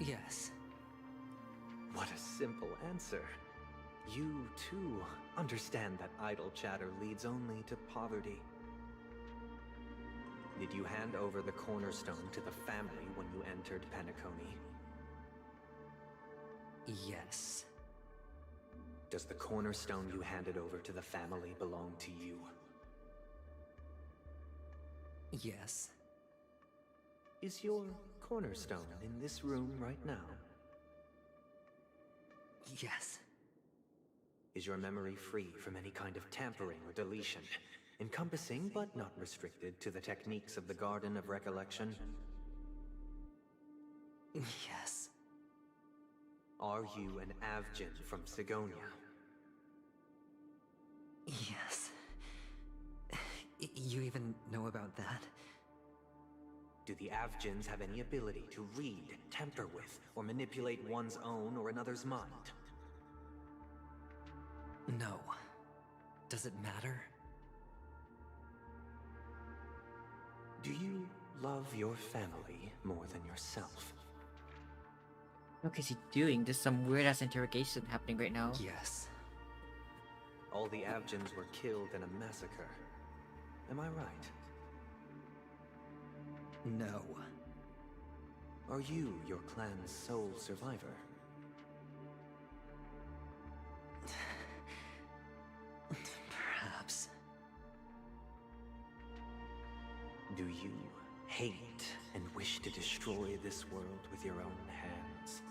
Speaker 4: Yes.
Speaker 20: What a simple answer. You, too, understand that idle chatter leads only to poverty. Did you hand over the cornerstone to the family when you entered Penacony?
Speaker 4: Yes.
Speaker 20: Does the cornerstone you handed over to the family belong to you?
Speaker 4: Yes.
Speaker 20: Is your cornerstone in this room right now?
Speaker 4: Yes.
Speaker 20: Is your memory free from any kind of tampering or deletion, encompassing but not restricted to the techniques of the Garden of Recollection?
Speaker 4: Yes.
Speaker 20: Are you an Avgin from Sigonia?
Speaker 4: Yes. You even know about that?
Speaker 20: Do the Avgins have any ability to read, tamper with, or manipulate one's own or another's mind?
Speaker 4: No. Does it matter?
Speaker 20: Do you love your family more than yourself?
Speaker 1: What is he doing? There's some weird-ass interrogation happening right now.
Speaker 4: Yes.
Speaker 20: All the Avgins were killed in a massacre. Am I right?
Speaker 4: No.
Speaker 20: Are you your clan's sole survivor?
Speaker 4: Perhaps.
Speaker 20: Do you hate and wish to destroy this world with your own hands?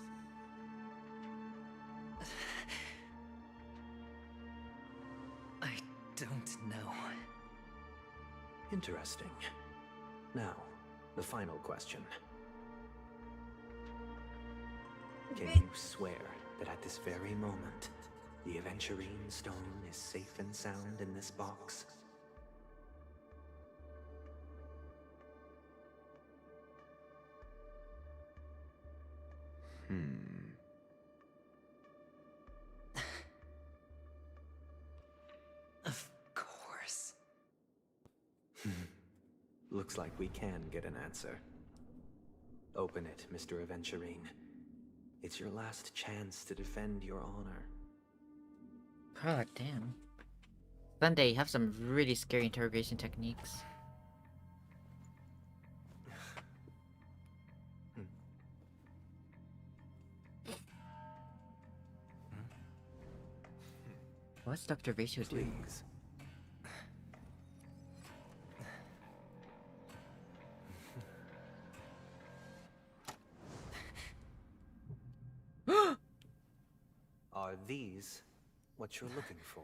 Speaker 4: I don't know.
Speaker 20: Interesting. Now, the final question. Can you swear that at this very moment, the Aventurine Stone is safe and sound in this box?
Speaker 4: Of course.
Speaker 20: Looks like we can get an answer. Open it, Mr. Aventurine. It's your last chance to defend your honor.
Speaker 1: God damn. Sunday have some really scary interrogation techniques. What's Dr. Ratio doing?
Speaker 20: Please. these what you're looking for?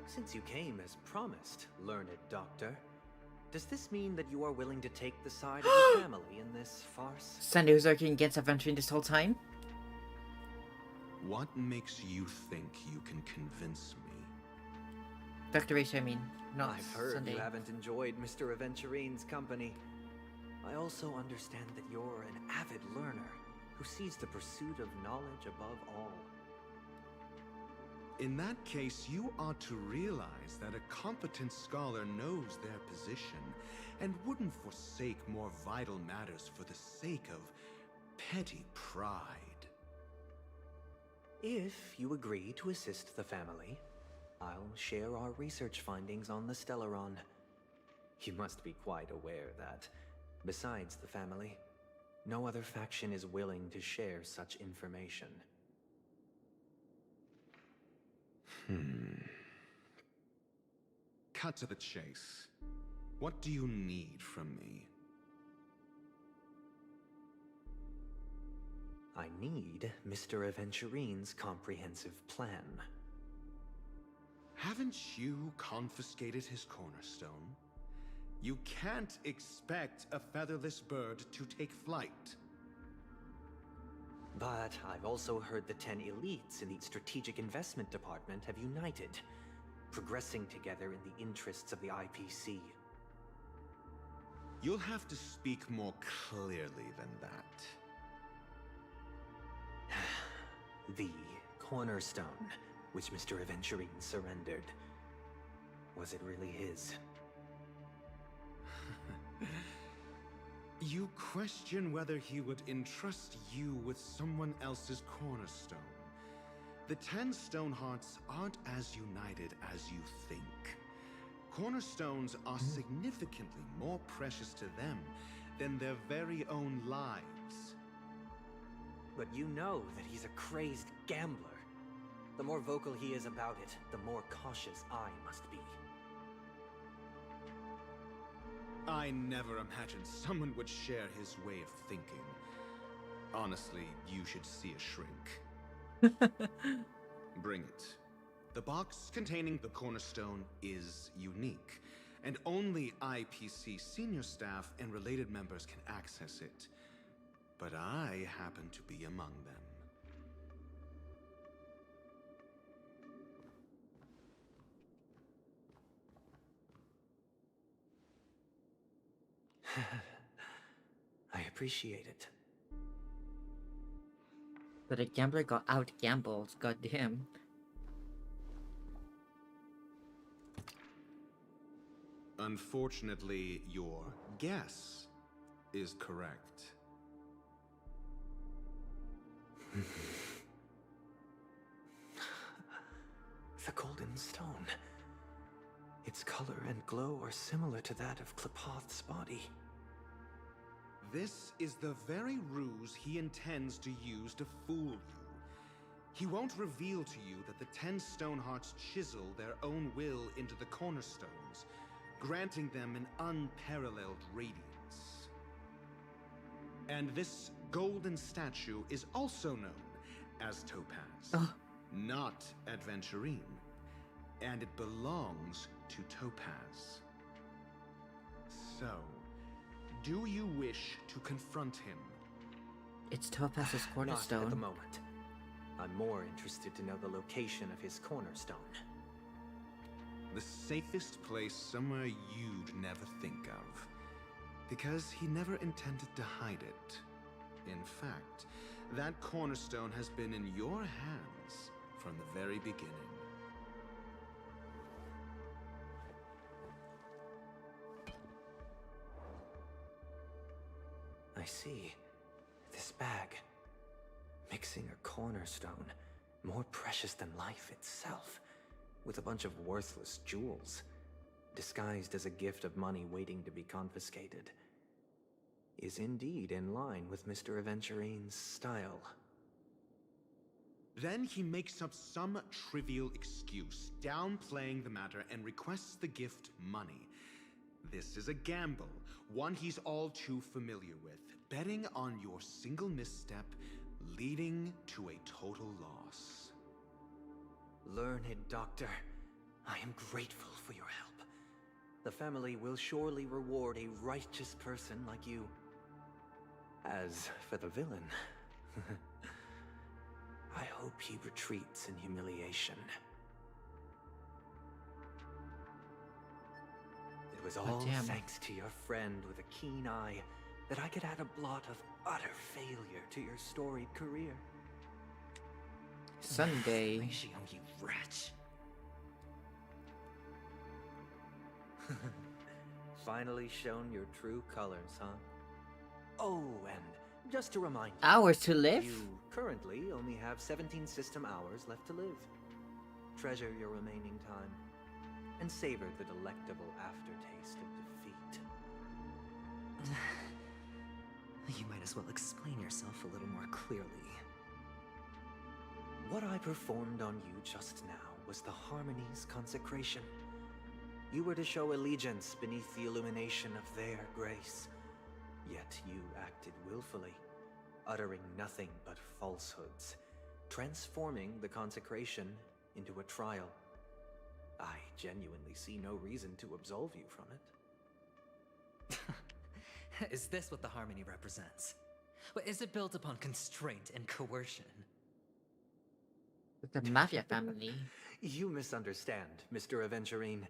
Speaker 20: Since you came as promised, learned doctor, does this mean that you are willing to take the side of the family in this farce?
Speaker 1: Sunday was working against Aventuring this whole time?
Speaker 16: What makes you think you can convince me?
Speaker 1: Dr. Rachel, I mean, not
Speaker 20: I've heard
Speaker 1: Sunday.
Speaker 20: you haven't enjoyed Mr. Aventurine's company. I also understand that you're an avid learner who sees the pursuit of knowledge above all.
Speaker 16: In that case, you ought to realize that a competent scholar knows their position and wouldn't forsake more vital matters for the sake of petty pride.
Speaker 20: If you agree to assist the family, I'll share our research findings on the Stellaron. You must be quite aware that, besides the family, no other faction is willing to share such information.
Speaker 16: Cut to the chase. What do you need from me?
Speaker 20: I need Mr. Aventurine's comprehensive plan.
Speaker 16: Haven't you confiscated his cornerstone? You can't expect a featherless bird to take flight.
Speaker 20: But I've also heard the 10 elites in the Strategic Investment Department have united, progressing together in the interests of the IPC.
Speaker 16: You'll have to speak more clearly than that.
Speaker 20: The cornerstone, which Mr. Aventurine surrendered. Was it really his?
Speaker 16: You question whether he would entrust you with someone else's cornerstone. The 10 Stonehearts aren't as united as you think. Cornerstones are significantly more precious to them than their very own lives.
Speaker 20: But you know that he's a crazed gambler. The more vocal he is about it, the more cautious I must be.
Speaker 16: I never imagined someone would share his way of thinking. Honestly, you should see a shrink. Bring it. The box containing the cornerstone is unique, and only IPC senior staff and related members can access it. But I happen to be among them.
Speaker 20: I appreciate it.
Speaker 1: But a gambler got out-gambled, goddamn.
Speaker 16: Unfortunately, your guess is correct.
Speaker 20: The golden stone. Its color and glow are similar to that of Klepoth's body.
Speaker 16: This is the very ruse he intends to use to fool you. He won't reveal to you that the 10 Stonehearts chisel their own will into the cornerstones, granting them an unparalleled radiance. And this golden statue is also known as Topaz, not Adventurine, and it belongs to Topaz. So, do you wish to confront him?
Speaker 1: It's Topaz's cornerstone.
Speaker 20: Not at the moment. I'm more interested to know the location of his cornerstone.
Speaker 16: The safest place somewhere you'd never think of. Because he never intended to hide it. In fact, that cornerstone has been in your hands from the very beginning.
Speaker 20: I see. This bag. Mixing a cornerstone, more precious than life itself, with a bunch of worthless jewels, disguised as a gift of money waiting to be confiscated, is indeed in line with Mr. Aventurine's style.
Speaker 16: Then he makes up some trivial excuse, downplaying the matter, and requests the gift money. This is a gamble, one he's all too familiar with, betting on your single misstep, leading to a total loss.
Speaker 20: Learned doctor, I am grateful for your help. The family will surely reward a righteous person like you. As for the villain, I hope he retreats in humiliation. It was all thanks to your friend with a keen eye that I could add a blot of utter failure to your storied career.
Speaker 1: Sunday.
Speaker 4: Ratio, you wretch.
Speaker 20: Finally shown your true colors, huh? Oh, and just to remind you,
Speaker 1: Hours to live?
Speaker 20: you currently only have 17 system hours left to live. Treasure your remaining time, and savor the delectable aftertaste of defeat.
Speaker 4: You might as well explain yourself a little more clearly.
Speaker 20: What I performed on you just now was the Harmony's consecration. You were to show allegiance beneath the illumination of their grace. Yet you acted willfully, uttering nothing but falsehoods, transforming the consecration into a trial. I genuinely see no reason to absolve you from it.
Speaker 4: Is this what the Harmony represents? Is it built upon constraint and coercion?
Speaker 1: The Mafia family.
Speaker 20: You misunderstand, Mr. Aventurine.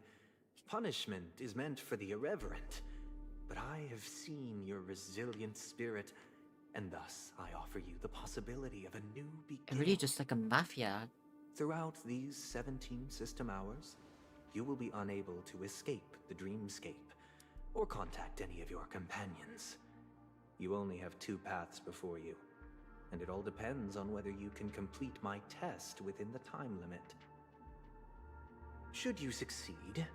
Speaker 20: Punishment is meant for the irreverent. But I have seen your resilient spirit, and thus I offer you the possibility of a new beginning.
Speaker 1: Really just like a mafia.
Speaker 20: Throughout these 17 system hours, you will be unable to escape the dreamscape or contact any of your companions. You only have 2 paths before you, and it all depends on whether you can complete my test within the time limit. Should you succeed,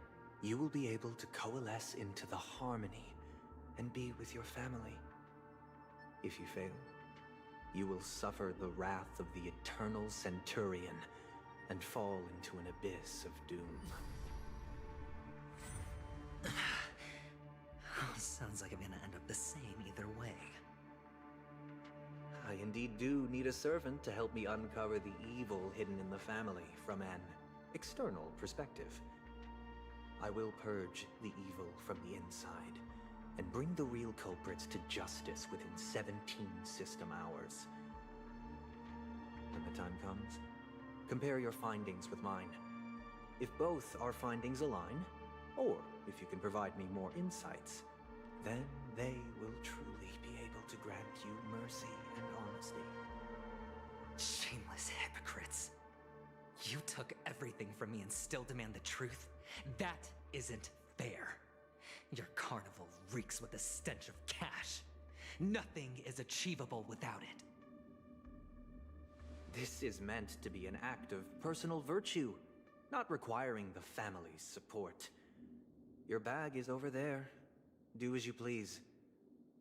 Speaker 20: you will be able to coalesce into the Harmony and be with your family. If you fail, you will suffer the wrath of the Eternal Centurion and fall into an abyss of doom.
Speaker 4: Sounds like I'm gonna end up the same either way.
Speaker 20: I indeed do need a servant to help me uncover the evil hidden in the family from an external perspective. I will purge the evil from the inside and bring the real culprits to justice within 17 system hours. When the time comes, compare your findings with mine. If both our findings align, or if you can provide me more insights, then they will truly be able to grant you mercy and honesty.
Speaker 4: Shameless hypocrites. You took everything from me and still demand the truth? That isn't fair. Your carnival reeks with the stench of cash. Nothing is achievable without it.
Speaker 20: This is meant to be an act of personal virtue, not requiring the family's support. Your bag is over there. Do as you please.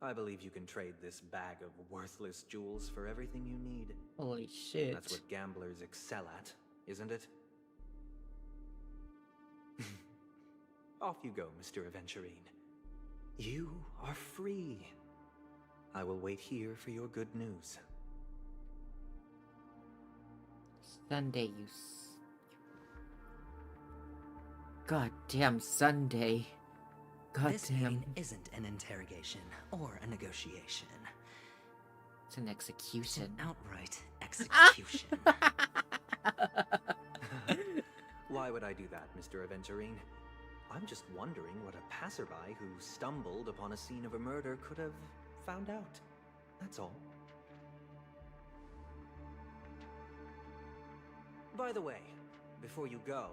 Speaker 20: I believe you can trade this bag of worthless jewels for everything you need.
Speaker 1: Holy shit.
Speaker 20: That's what gamblers excel at, isn't it? Off you go, Mr. Aventurine. You are free. I will wait here for your good news.
Speaker 1: Sunday, Goddamn Sunday.
Speaker 4: This
Speaker 1: Goddamn.
Speaker 4: meeting isn't an interrogation or a negotiation.
Speaker 1: It's an execution.
Speaker 4: It's an outright execution.
Speaker 20: Why would I do that, Mr. Aventurine? I'm just wondering what a passerby who stumbled upon a scene of a murder could have found out. That's all. By the way, before you go,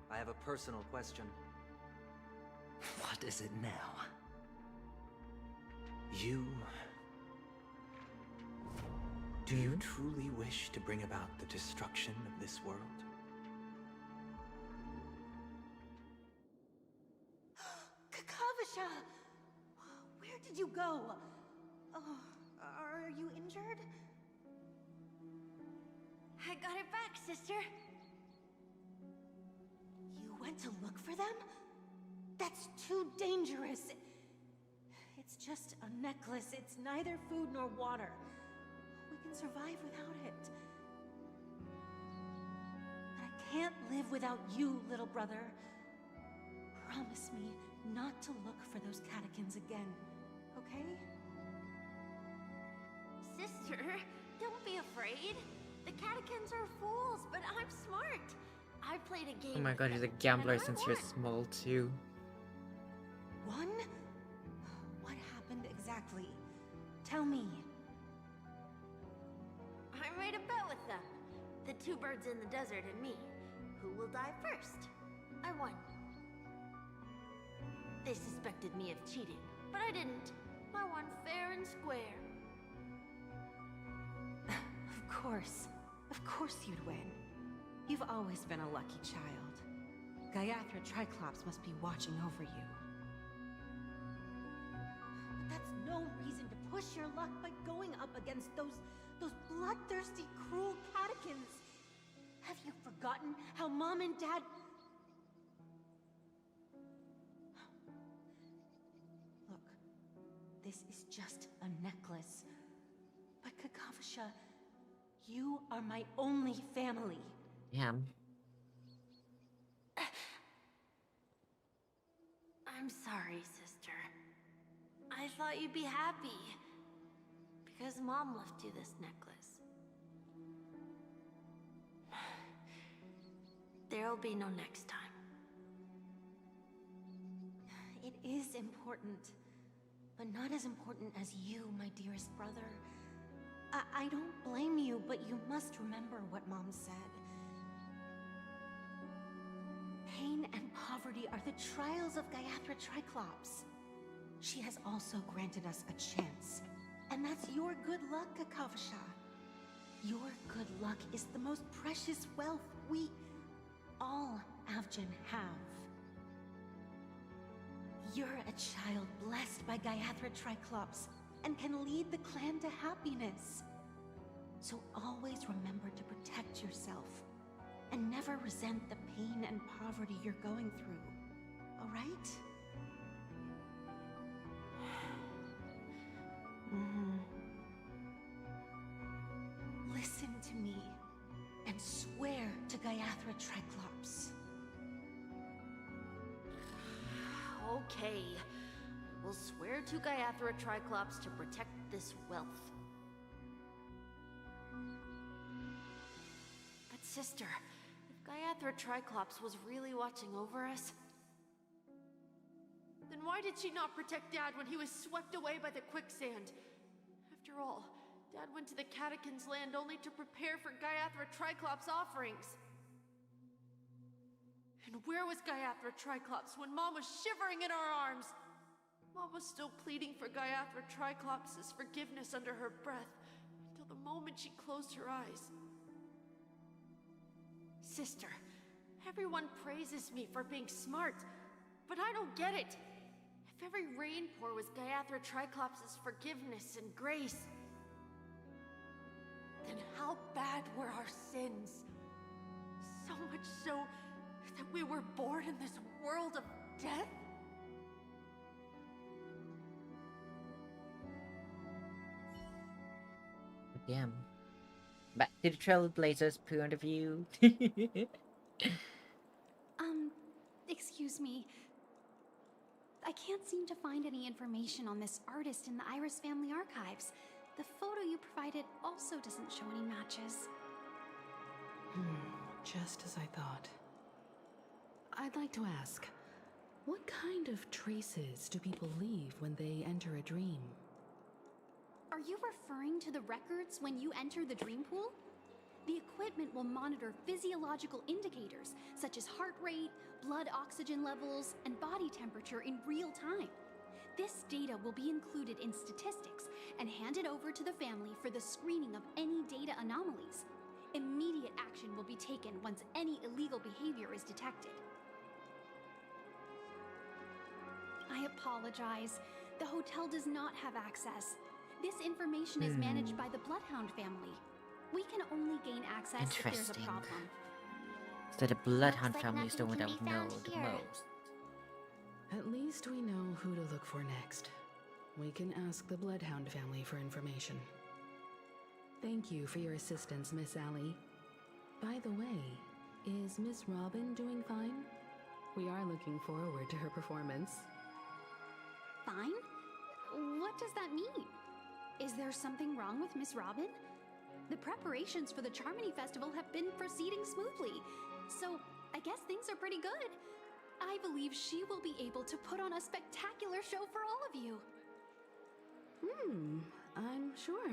Speaker 20: I have a personal question.
Speaker 4: What is it now?
Speaker 20: Do you truly wish to bring about the destruction of this world?
Speaker 17: Kakavasha! Where did you go? Oh, are you injured? I got it back, sister. You went to look for them? That's too dangerous. It's just a necklace. It's neither food nor water. We can survive without it. But I can't live without you, little brother. Promise me not to look for those catechins again, okay? Sister, don't be afraid. The catechins are fools, but I'm smart. I played a game.
Speaker 18: Oh my god, he's a gambler since you're small too.
Speaker 17: One? What happened exactly? Tell me. I made a bet with them. The two birds in the desert and me. Who will die first? I won. They suspected me of cheating, but I didn't. I won fair and square. Of course you'd win. You've always been a lucky child. Gaiathra Triclops must be watching over you. But that's no reason to push your luck by going up against those bloodthirsty, cruel catechins. Have you forgotten how Mom and Dad... Look, this is just a necklace. But Kakavasha, you are my only family.
Speaker 18: Damn.
Speaker 17: I'm sorry, sister. I thought you'd be happy. Because Mom left you this necklace. There'll be no next time. It is important. But not as important as you, my dearest brother. I don't blame you, but you must remember what Mom said. Pain and poverty are the trials of Gaiathra Triclops. She has also granted us a chance. And that's your good luck, Kakavasha. Your good luck is the most precious wealth we, all Avgin, have. You're a child blessed by Gaiathra Triclops and can lead the clan to happiness. So always remember to protect yourself and never resent the pain and poverty you're going through, all right? Listen to me and swear to Gaiathra Triclops. Okay. We'll swear to Gaiathra Triclops to protect this wealth. But sister, if Gaiathra Triclops was really watching over us, then why did she not protect Dad when he was swept away by the quicksand? After all, Dad went to the Catechins' land only to prepare for Gaiathra Triclops' offerings. And where was Gaiathra Triclops when Mom was shivering in our arms? Mom was still pleading for Gaiathra Triclops' forgiveness under her breath, until the moment she closed her eyes. Sister, everyone praises me for being smart, but I don't get it. If every rain pour was Gaiathra Triclops' forgiveness and grace, then how bad were our sins? So much so that we were born in this world of death?
Speaker 18: Damn. Back to the Trailblazers' point of view.
Speaker 21: Excuse me. I can't seem to find any information on this artist in the Iris family archives. The photo you provided also doesn't show any matches.
Speaker 9: Just as I thought. I'd like to ask, what kind of traces do people leave when they enter a dream?
Speaker 21: Are you referring to the records when you enter the dream pool? The equipment will monitor physiological indicators such as heart rate, blood oxygen levels, and body temperature in real time. This data will be included in statistics and handed over to the family for the screening of any data anomalies. Immediate action will be taken once any illegal behavior is detected. I apologize. The hotel does not have access. This information is managed by the Bloodhound family. We can only gain access if there's a
Speaker 18: Interesting.
Speaker 21: problem.
Speaker 18: So the Bloodhound
Speaker 3: Looks like
Speaker 18: family is the one
Speaker 3: nothing
Speaker 18: that
Speaker 3: can
Speaker 18: would
Speaker 3: be
Speaker 18: know
Speaker 3: found
Speaker 18: the
Speaker 3: here.
Speaker 18: most.
Speaker 9: At least we know who to look for next. We can ask the Bloodhound family for information. Thank you for your assistance, Miss Allie. By the way, is Miss Robin doing fine? We are looking forward to her performance.
Speaker 21: Fine? What does that mean? Is there something wrong with Miss Robin? The preparations for the Charmony Festival have been proceeding smoothly, so I guess things are pretty good. I believe she will be able to put on a spectacular show for all of you.
Speaker 9: I'm sure.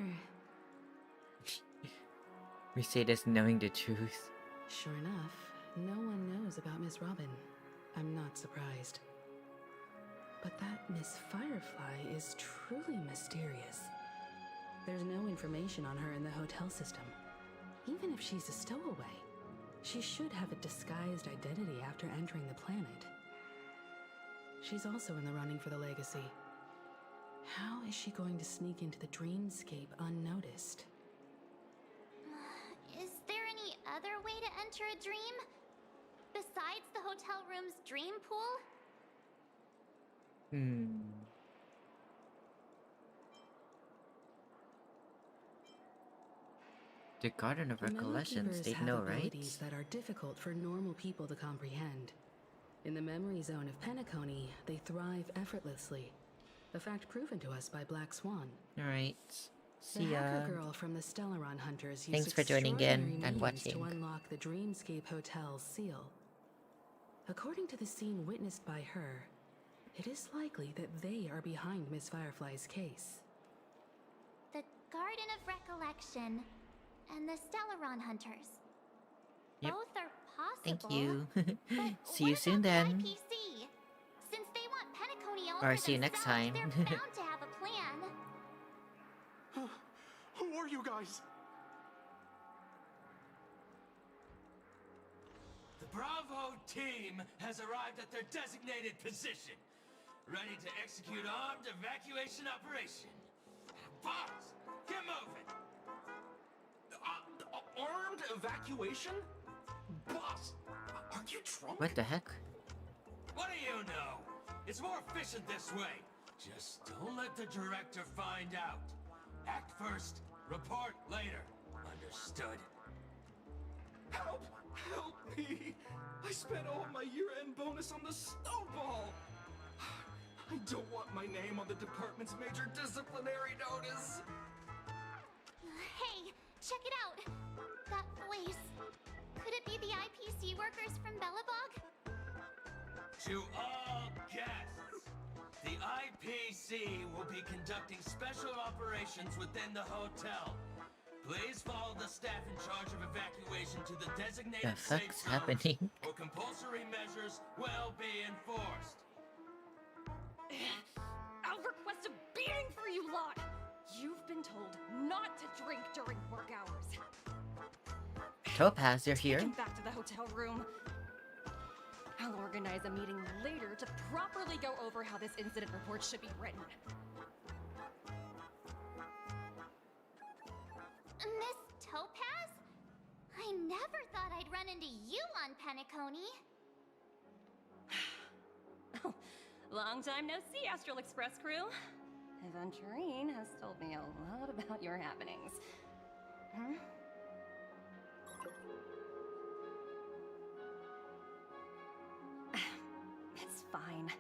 Speaker 18: We say this knowing the truth.
Speaker 9: Sure enough, no one knows about Miss Robin. I'm not surprised. But that Miss Firefly is truly mysterious. There's no information on her in the hotel system. Even if she's a stowaway, she should have a disguised identity after entering the planet. She's also in the running for the legacy. How is she going to sneak into the dreamscape unnoticed?
Speaker 3: Is there any other way to enter a dream? Besides the hotel room's dream pool?
Speaker 18: The Garden of
Speaker 9: The
Speaker 18: Recollections,
Speaker 9: Memokeepers
Speaker 18: they
Speaker 9: have
Speaker 18: know, right?
Speaker 9: abilities that are difficult for normal people to comprehend. In the memory zone of Penacony, they thrive effortlessly. A fact proven to us by Black Swan.
Speaker 18: Alright.
Speaker 9: The
Speaker 18: See ya.
Speaker 9: hacker girl from the Stellaron Hunters used
Speaker 18: Thanks for joining in
Speaker 9: extraordinary
Speaker 18: and
Speaker 9: means
Speaker 18: watching.
Speaker 9: to unlock the Dreamscape Hotel's seal. According to the scene witnessed by her, it is likely that they are behind Miss Firefly's case.
Speaker 3: The Garden of Recollection and the Stellaron Hunters.
Speaker 18: Yep.
Speaker 3: Both are possible.
Speaker 18: Thank you.
Speaker 3: But
Speaker 18: See you soon then.
Speaker 3: IPC? Since they want Penacony all
Speaker 18: Or
Speaker 3: for
Speaker 18: see you next
Speaker 3: themselves,
Speaker 18: time.
Speaker 3: They're bound to have a plan.
Speaker 6: Who are you guys?
Speaker 22: The Bravo team has arrived at their designated position, ready to execute armed evacuation operation. Boss, get moving!
Speaker 19: Armed evacuation? Boss, are you drunk?
Speaker 18: What the heck?
Speaker 22: What do you know? It's more efficient this way. Just don't let the director find out. Act first, report later. Understood?
Speaker 19: Help! Help me! I spent all my year-end bonus on the snowball! I don't want my name on the department's major disciplinary notice!
Speaker 3: Hey, check it out. That voice. Could it be the IPC workers from Bellabog?
Speaker 22: To all guests, the IPC will be conducting special operations within the hotel. Please follow the staff in charge of evacuation to the designated
Speaker 18: The
Speaker 22: safe
Speaker 18: fuck's
Speaker 22: zones,
Speaker 18: happening?
Speaker 22: or compulsory measures will be enforced.
Speaker 17: I'll request a beating for you lot! You've been told not to drink during work hours.
Speaker 18: Topaz, you're here.
Speaker 17: Get back to the hotel room. I'll organize a meeting later to properly go over how this incident report should be written.
Speaker 3: Miss Topaz? I never thought I'd run into you on Penacony.
Speaker 17: Long time no see, Astral Express crew. Aventurine has told me a lot about your happenings. Huh? It's fine.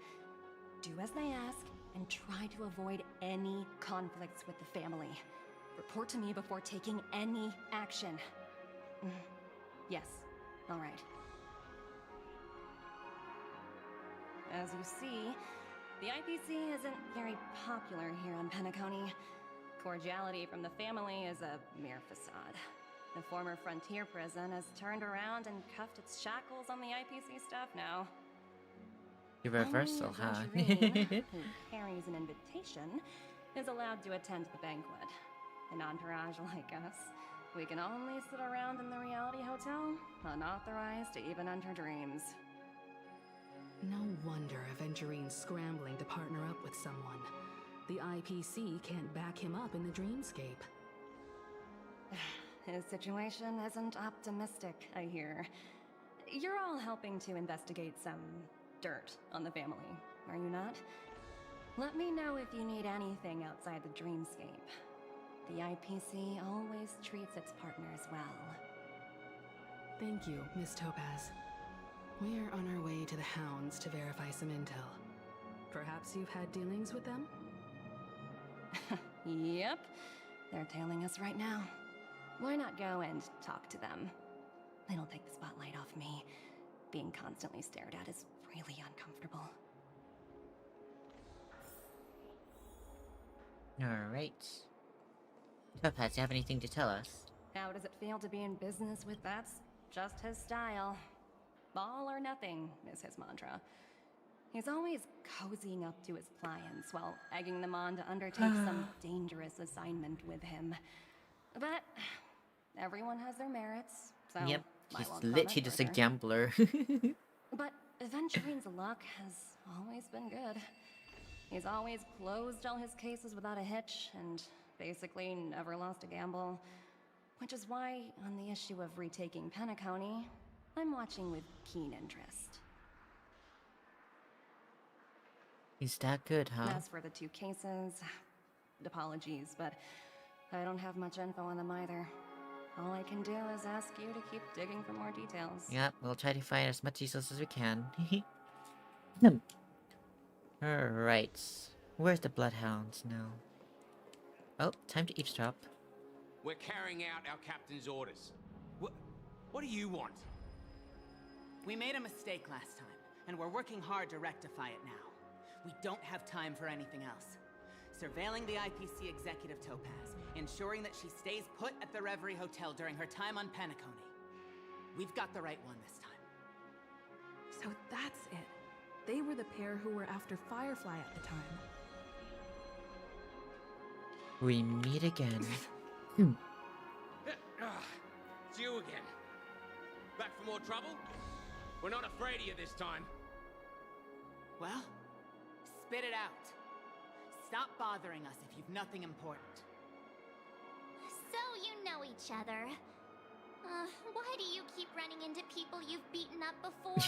Speaker 17: Do as they ask and try to avoid any conflicts with the family. Report to me before taking any action. Yes, all right. As you see, the IPC isn't very popular here on Penacony. Cordiality from the family is a mere facade. The former frontier prison has turned around and cuffed its shackles on the IPC staff now.
Speaker 18: The reversal, huh?
Speaker 17: Only Aventurine, who carries an invitation, is allowed to attend the banquet. An entourage like us, we can only sit around in the reality hotel, unauthorized to even enter dreams.
Speaker 9: No wonder Aventurine's scrambling to partner up with someone. The IPC can't back him up in the dreamscape.
Speaker 6: his situation isn't optimistic, I hear. You're all helping to investigate some dirt on the family, are you not? Let me know if you need anything outside the dreamscape. The IPC always treats its partners well.
Speaker 9: Thank you, Miss Topaz. We're on our way to the Hounds to verify some intel. Perhaps you've had dealings with them?
Speaker 6: Yep. They're tailing us right now. Why not go and talk to them? It'll take the spotlight off me. Being constantly stared at is really uncomfortable.
Speaker 18: Alright. Topaz, do you have anything to tell us?
Speaker 6: How does it feel to be in business with that's just his style? All or nothing is his mantra. He's always cozying up to his clients while egging them on to undertake some dangerous assignment with him. But everyone has their merits, so
Speaker 18: yep,
Speaker 6: I
Speaker 18: he's
Speaker 6: won't
Speaker 18: literally
Speaker 6: comment
Speaker 18: just a
Speaker 6: further.
Speaker 18: gambler.
Speaker 6: But Aventurine's luck has always been good. He's always closed all his cases without a hitch, and basically never lost a gamble. Which is why, on the issue of retaking Penacony, I'm watching with keen interest.
Speaker 18: He's that good, huh?
Speaker 6: As for the 2 cases, apologies, but I don't have much info on them either. All I can do is ask you to keep digging for more details.
Speaker 18: Yep, we'll try to find as much details as we can. Alright. Where's the bloodhounds now? Oh, time to eavesdrop.
Speaker 11: We're carrying out our captain's orders. What do you want?
Speaker 23: We made a mistake last time, and we're working hard to rectify it now. We don't have time for anything else. Surveilling the IPC executive Topaz, ensuring that she stays put at the Reverie Hotel during her time on Penacony. We've got the right one this time.
Speaker 9: So that's it. They were the pair who were after Firefly at the time.
Speaker 18: We meet again.
Speaker 11: It's you again. Back for more trouble? We're not afraid of you this time.
Speaker 23: Well, spit it out. Stop bothering us if you've nothing important.
Speaker 3: So you know each other. Why do you keep running into people you've beaten up before?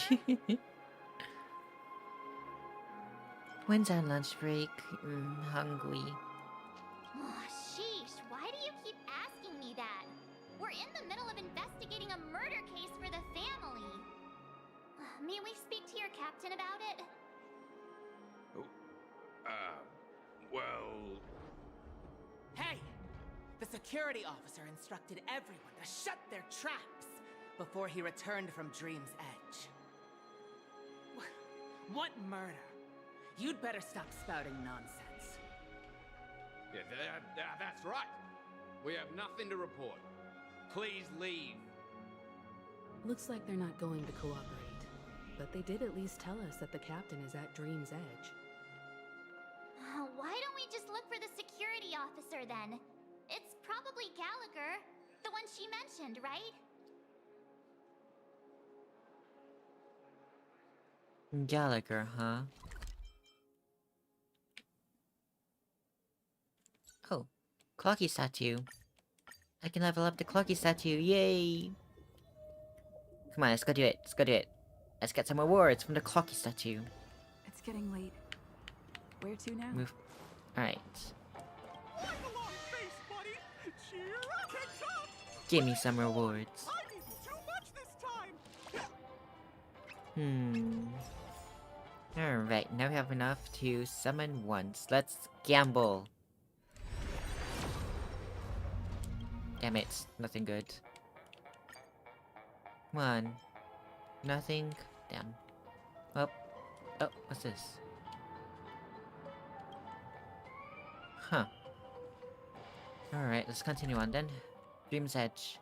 Speaker 18: When's our lunch break? Hungry.
Speaker 3: Oh, sheesh, why do you keep asking me that? We're in the middle of investigating a murder case for the family. May we speak to your captain about it?
Speaker 11: Well...
Speaker 23: Hey! The security officer instructed everyone to shut their traps before he returned from Dream's Edge. What murder? You'd better stop spouting nonsense.
Speaker 11: Yeah, that's right. We have nothing to report. Please leave.
Speaker 9: Looks like they're not going to cooperate, but they did at least tell us that the captain is at Dream's Edge.
Speaker 3: Why don't we just look for the security officer then? It's probably Gallagher, the one she mentioned, right?
Speaker 18: Gallagher, huh? Oh, Clocky statue. I can level up the Clocky statue, yay! Come on, let's go do it, let's go do it. Let's get some awards from the Clocky statue.
Speaker 2: It's getting late. Where to now?
Speaker 18: Move. Alright. Give me some rewards. Alright, now we have enough to summon once. Let's gamble. Damn it, nothing good. Come on. Nothing. Damn. Oh. Oh, what's this? Huh. Alright, let's continue on then. Dream's Edge.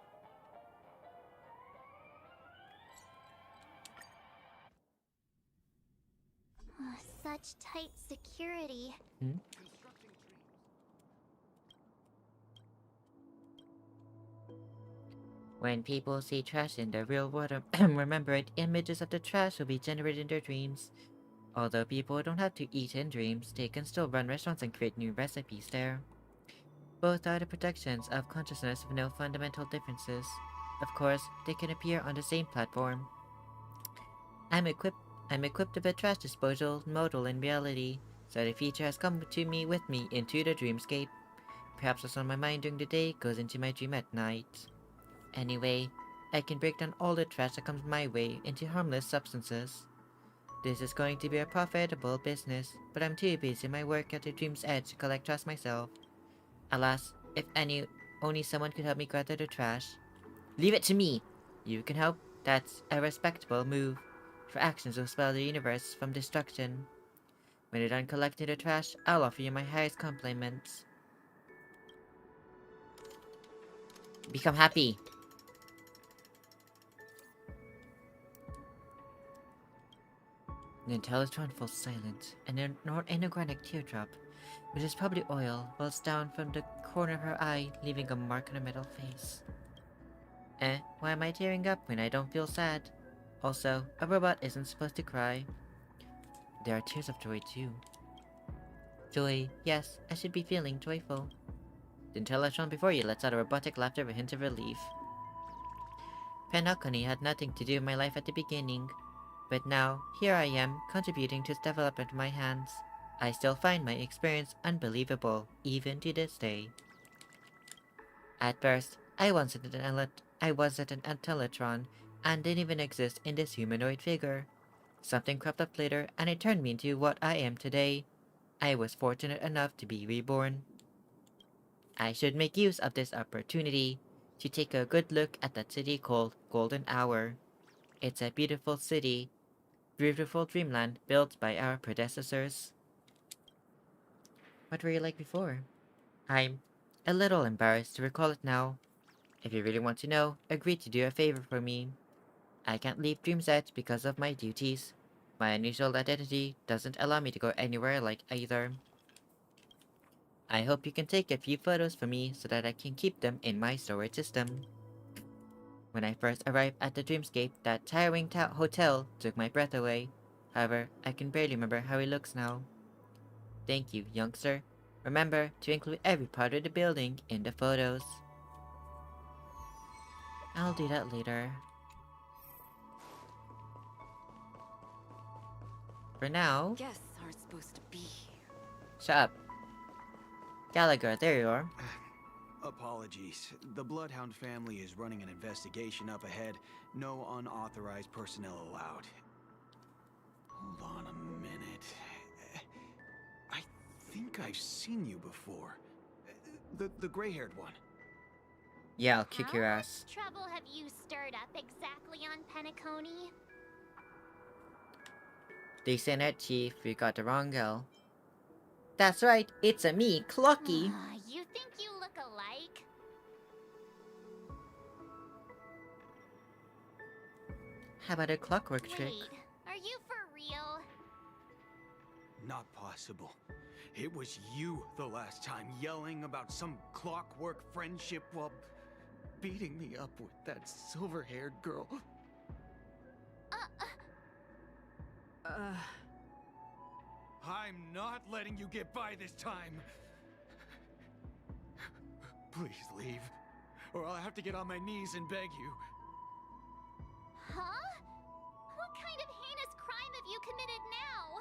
Speaker 3: Such tight security.
Speaker 18: When people see trash in the real world, remember it, images of the trash will be generated in their dreams. Although people don't have to eat in dreams, they can still run restaurants and create new recipes there. Both are the projections of consciousness with no fundamental differences. Of course, they can appear on the same platform. I'm equipped with a trash disposal modal in reality, so the feature has come to me with me into the dreamscape. Perhaps what's on my mind during the day goes into my dream at night. Anyway, I can break down all the trash that comes my way into harmless substances. This is going to be a profitable business, but I'm too busy in my work at the Dream's Edge to collect trash myself. Alas, if only someone could help me gather the trash. Leave it to me! You can help. That's a respectable move. For actions will spare the universe from destruction. When you're done collecting the trash, I'll offer you my highest compliments. Become happy. The Intellitron falls silent, and an inorganic teardrop, which is probably oil, wells down from the corner of her eye, leaving a mark on her metal face. Why am I tearing up when I don't feel sad? Also, a robot isn't supposed to cry. There are tears of joy too. Joy, yes, I should be feeling joyful. The Intellitron before you lets out a robotic laughter with a hint of relief. Penacony had nothing to do with my life at the beginning, but now, here I am, contributing to its development with my hands. I still find my experience unbelievable, even to this day. At first, I wasn't an Intellitron, and didn't even exist in this humanoid figure. Something crept up later, and it turned me into what I am today. I was fortunate enough to be reborn. I should make use of this opportunity to take a good look at that city called Golden Hour. It's a beautiful city, beautiful dreamland built by our predecessors. What were you like before? I'm a little embarrassed to recall it now. If you really want to know, agree to do a favor for me. I can't leave Dream's Edge because of my duties. My unusual identity doesn't allow me to go anywhere I like either. I hope you can take a few photos for me so that I can keep them in my storage system. When I first arrived at the Dreamscape, that tiring hotel took my breath away. However, I can barely remember how it looks now. Thank you, youngster. Remember to include every part of the building in the photos. I'll do that later. For now...
Speaker 8: Guests aren't supposed to be here.
Speaker 18: Shut up. Gallagher, there you are.
Speaker 10: Apologies. The Bloodhound family is running an investigation up ahead. No unauthorized personnel allowed. Hold on a minute. I think I've seen you before. The gray-haired one.
Speaker 18: Yeah, I'll kick your ass.
Speaker 3: How much trouble have you stirred up exactly on Penacony?
Speaker 18: They sent it, Chief. We got the wrong girl. That's right, it's a me, Clocky.
Speaker 3: You think you look alike?
Speaker 18: How about a clockwork trick?
Speaker 3: Wait, are you for real?
Speaker 10: Not possible. It was you the last time, yelling about some clockwork friendship while beating me up with that silver-haired girl. I'm not letting you get by this time. Please leave, or I'll have to get on my knees and beg you.
Speaker 3: Huh? What kind of heinous crime have you committed now?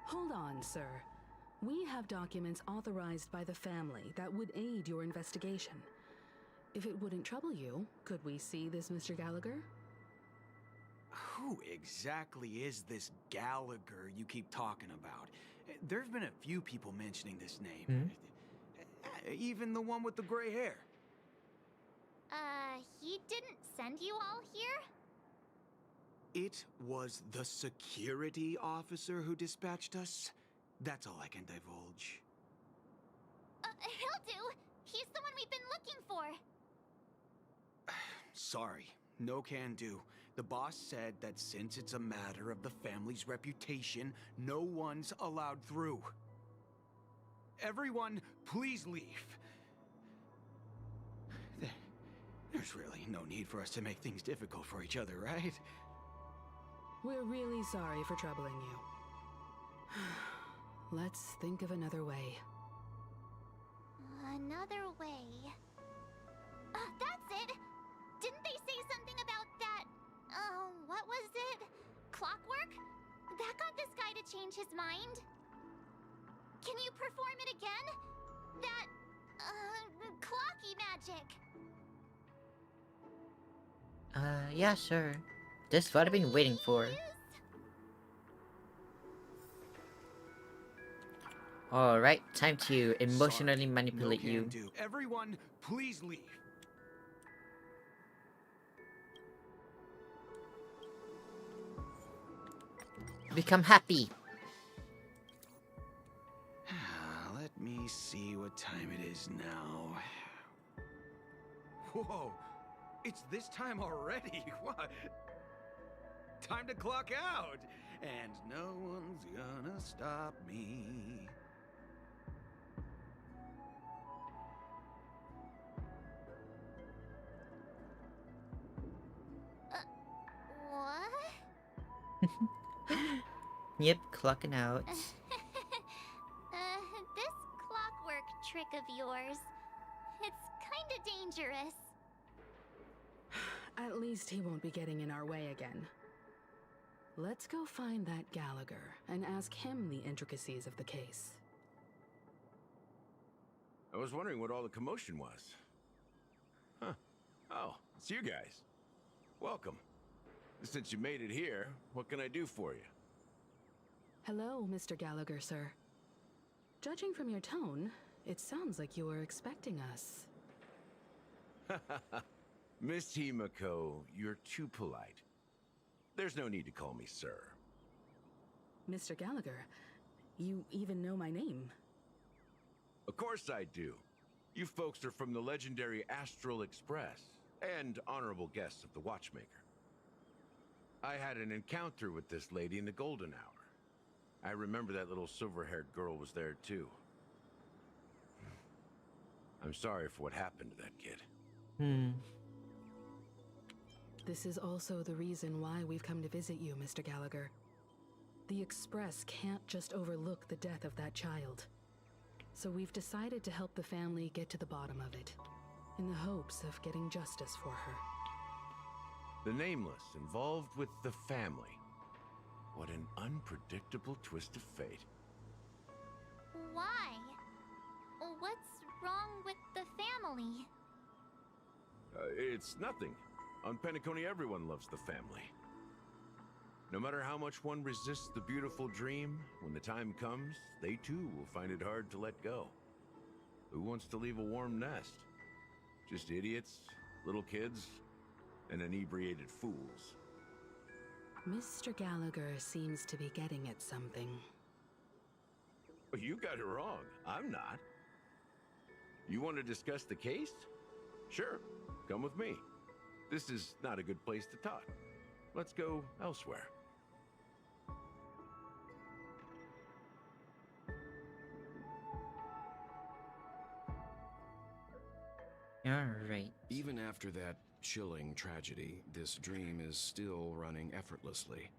Speaker 9: Hold on, sir. We have documents authorized by the family that would aid your investigation. If it wouldn't trouble you, could we see this Mr. Gallagher?
Speaker 10: Who exactly is this Gallagher you keep talking about? There's been a few people mentioning this name. Even the one with the gray hair.
Speaker 3: He didn't send you all here?
Speaker 10: It was the security officer who dispatched us. That's all I can divulge.
Speaker 3: He'll do. He's the one we've been looking for.
Speaker 10: Sorry, no can do. The boss said that since it's a matter of the family's reputation, no one's allowed through. Everyone, please leave. There's really no need for us to make things difficult for each other, right?
Speaker 9: We're really sorry for troubling you. Let's think of another way.
Speaker 3: Another way. That's it! Didn't they say something about that? What was it? Clockwork? That got this guy to change his mind. Can you perform it again? That, clocky magic.
Speaker 18: Yeah, sure. This is what I've been waiting for. Alright, time to emotionally manipulate you.
Speaker 10: Everyone, please leave.
Speaker 18: Become happy.
Speaker 10: Let me see what time it is now. Whoa, it's this time already. What? Time to clock out. And no one's gonna stop me.
Speaker 3: What?
Speaker 18: Yep, clocking out.
Speaker 3: This clockwork trick of yours, it's kinda dangerous.
Speaker 9: At least he won't be getting in our way again. Let's go find that Gallagher and ask him the intricacies of the case.
Speaker 12: I was wondering what all the commotion was. Huh. Oh, it's you guys. Welcome. Since you made it here, what can I do for you?
Speaker 9: Hello, Mr. Gallagher, sir. Judging from your tone, it sounds like you were expecting us.
Speaker 12: Miss Himiko, you're too polite. There's no need to call me sir.
Speaker 9: Mr. Gallagher, you even know my name.
Speaker 12: Of course I do. You folks are from the legendary Astral Express, and honorable guests of the Watchmaker. I had an encounter with this lady in the Golden Hour. I remember that little silver-haired girl was there too. I'm sorry for what happened to that kid.
Speaker 9: This is also the reason why we've come to visit you, Mr. Gallagher. The Express can't just overlook the death of that child. So we've decided to help the family get to the bottom of it, in the hopes of getting justice for her.
Speaker 12: The Nameless involved with the family. What an unpredictable twist of fate.
Speaker 3: Why? What's wrong with the family?
Speaker 12: It's nothing. On Penacony, everyone loves the family. No matter how much one resists the beautiful dream, when the time comes, they too will find it hard to let go. Who wants to leave a warm nest? Just idiots, little kids, and inebriated fools.
Speaker 9: Mr. Gallagher seems to be getting at something.
Speaker 12: You got it wrong. I'm not. You want to discuss the case? Sure, come with me. This is not a good place to talk. Let's go elsewhere.
Speaker 18: Alright.
Speaker 13: Even after that chilling tragedy, this dream is still running effortlessly.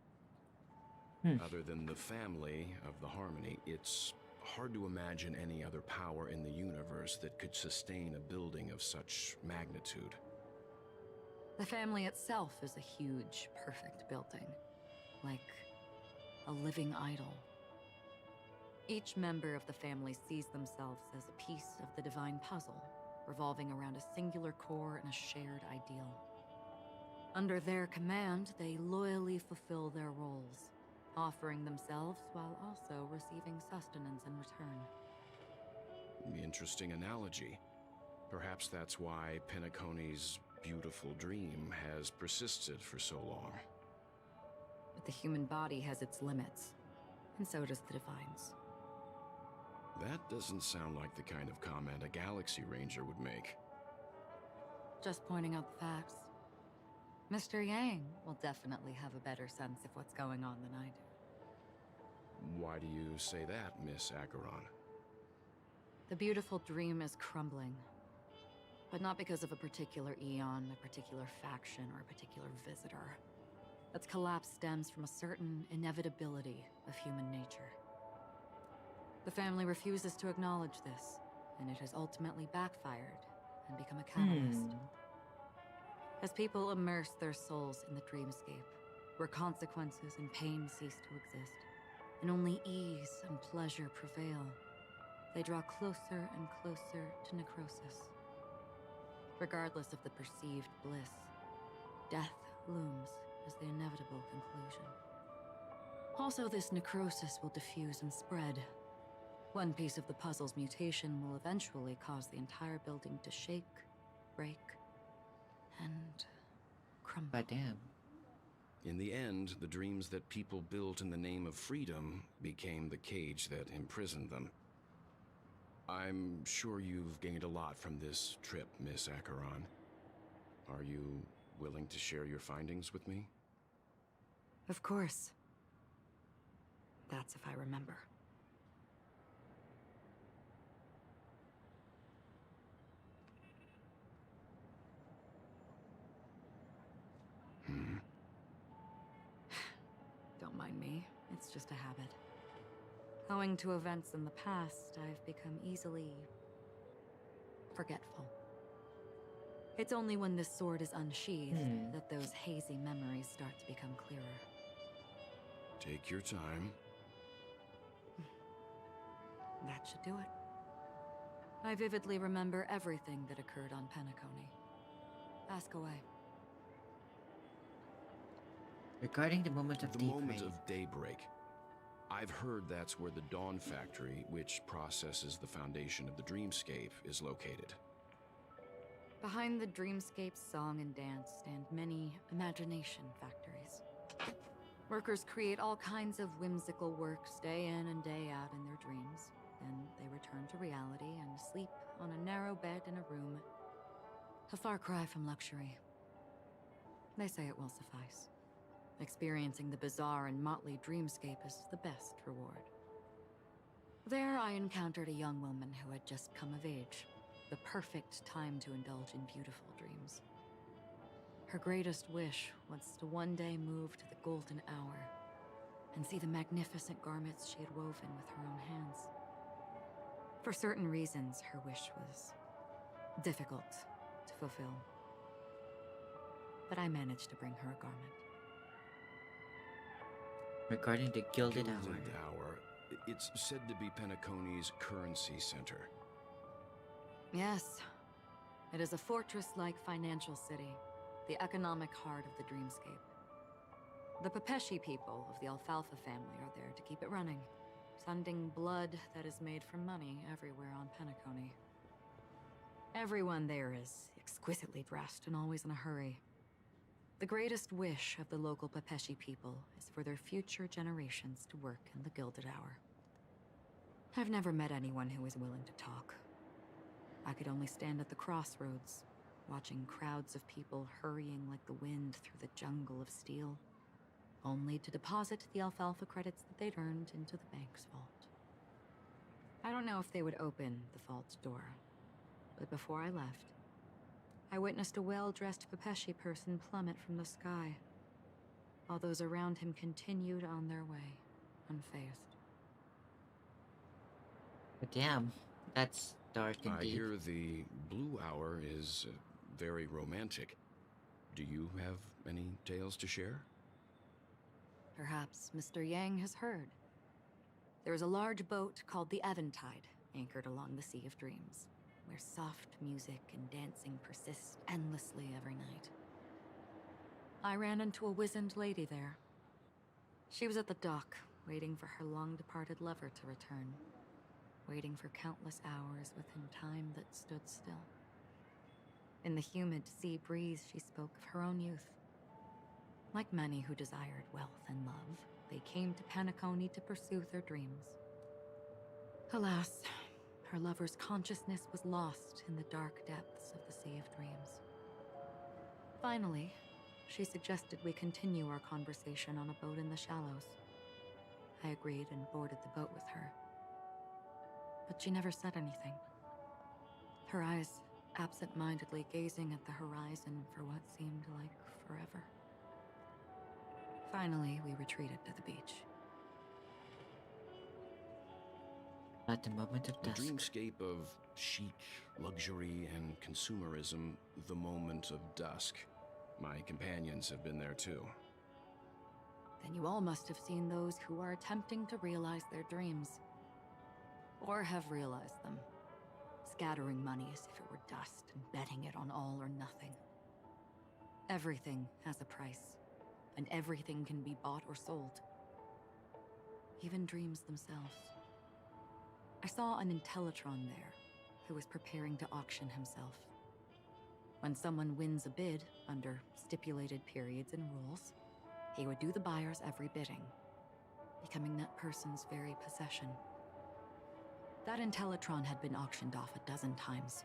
Speaker 13: Other than the family of the Harmony, it's hard to imagine any other power in the universe that could sustain a building of such magnitude.
Speaker 8: The family itself is a huge, perfect building. Like a living idol. Each member of the family sees themselves as a piece of the divine puzzle, revolving around a singular core and a shared ideal. Under their command, they loyally fulfill their roles, offering themselves while also receiving sustenance in return.
Speaker 13: Interesting analogy. Perhaps that's why Penacony's beautiful dream has persisted for so long.
Speaker 8: But the human body has its limits, and so does the divine's.
Speaker 13: That doesn't sound like the kind of comment a Galaxy Ranger would make.
Speaker 8: Just pointing out the facts. Mr. Yang will definitely have a better sense of what's going on than I do.
Speaker 13: Why do you say that, Miss Acheron?
Speaker 8: The beautiful dream is crumbling. But not because of a particular eon, a particular faction, or a particular visitor. Its collapse stems from a certain inevitability of human nature. The family refuses to acknowledge this, and it has ultimately backfired and become a catalyst. As people immerse their souls in the dreamscape, where consequences and pain cease to exist, and only ease and pleasure prevail, they draw closer and closer to necrosis. Regardless of the perceived bliss, death looms as the inevitable conclusion. Also, this necrosis will diffuse and spread. One piece of the puzzle's mutation will eventually cause the entire building to shake, break, and crumble.
Speaker 1: But damn.
Speaker 13: In the end, the dreams that people built in the name of freedom became the cage that imprisoned them. I'm sure you've gained a lot from this trip, Miss Acheron. Are you willing to share your findings with me?
Speaker 8: Of course. That's if I remember. Don't mind me. It's just a habit. Owing to events in the past, I've become easily forgetful. It's only when this sword is unsheathed that those hazy memories start to become clearer.
Speaker 13: Take your time.
Speaker 8: That should do it. I vividly remember everything that occurred on Penacony. Ask away.
Speaker 1: Regarding the moment of
Speaker 13: The
Speaker 1: daybreak.
Speaker 13: moment of daybreak. I've heard that's where the Dawn Factory, which processes the foundation of the dreamscape, is located.
Speaker 8: Behind the dreamscape's song and dance stand many imagination factories. Workers create all kinds of whimsical works day in and day out in their dreams. Then they return to reality and sleep on a narrow bed in a room. A far cry from luxury. They say it will suffice. Experiencing the bizarre and motley dreamscape is the best reward. There I encountered a young woman who had just come of age. The perfect time to indulge in beautiful dreams. Her greatest wish was to one day move to the golden hour and see the magnificent garments she had woven with her own hands. For certain reasons, her wish was difficult to fulfill. But I managed to bring her a garment.
Speaker 1: Regarding the Gilded Hour.
Speaker 13: Hour. It's said to be Penacony's currency center.
Speaker 8: Yes. It is a fortress-like financial city, the economic heart of the dreamscape. The Pepeshi people of the Alfalfa family are there to keep it running, sending blood that is made from money everywhere on Penacony. Everyone there is exquisitely dressed and always in a hurry. The greatest wish of the local Pepeshi people is for their future generations to work in the Gilded Hour. I've never met anyone who is willing to talk. I could only stand at the crossroads, watching crowds of people hurrying like the wind through the jungle of steel, only to deposit the alfalfa credits that they'd earned into the bank's vault. I don't know if they would open the vault's door, but before I left, I witnessed a well-dressed Pepeshi person plummet from the sky, while those around him continued on their way, unfazed.
Speaker 1: But damn, that's dark indeed.
Speaker 13: I hear the Blue Hour is very romantic. Do you have any tales to share?
Speaker 8: Perhaps Mr. Yang has heard. There is a large boat called the Eventide, anchored along the Sea of Dreams, where soft music and dancing persist endlessly every night. I ran into a wizened lady there. She was at the dock, waiting for her long-departed lover to return, waiting for countless hours within time that stood still. In the humid sea breeze, she spoke of her own youth. Like many who desired wealth and love, they came to Penacony to pursue their dreams. Alas, her lover's consciousness was lost in the dark depths of the Sea of Dreams. Finally, she suggested we continue our conversation on a boat in the shallows. I agreed and boarded the boat with her. But she never said anything. Her eyes absent-mindedly gazing at the horizon for what seemed like forever. Finally, we retreated to the beach.
Speaker 1: At the moment of
Speaker 13: The
Speaker 1: dusk.
Speaker 13: dreamscape of chic, luxury, and consumerism, the moment of dusk. My companions have been there too.
Speaker 8: Then you all must have seen those who are attempting to realize their dreams. Or have realized them. Scattering money as if it were dust and betting it on all or nothing. Everything has a price, and everything can be bought or sold. Even dreams themselves. I saw an Intellitron there, who was preparing to auction himself. When someone wins a bid under stipulated periods and rules, he would do the buyer's every bidding, becoming that person's very possession. That Intellitron had been auctioned off 12 times,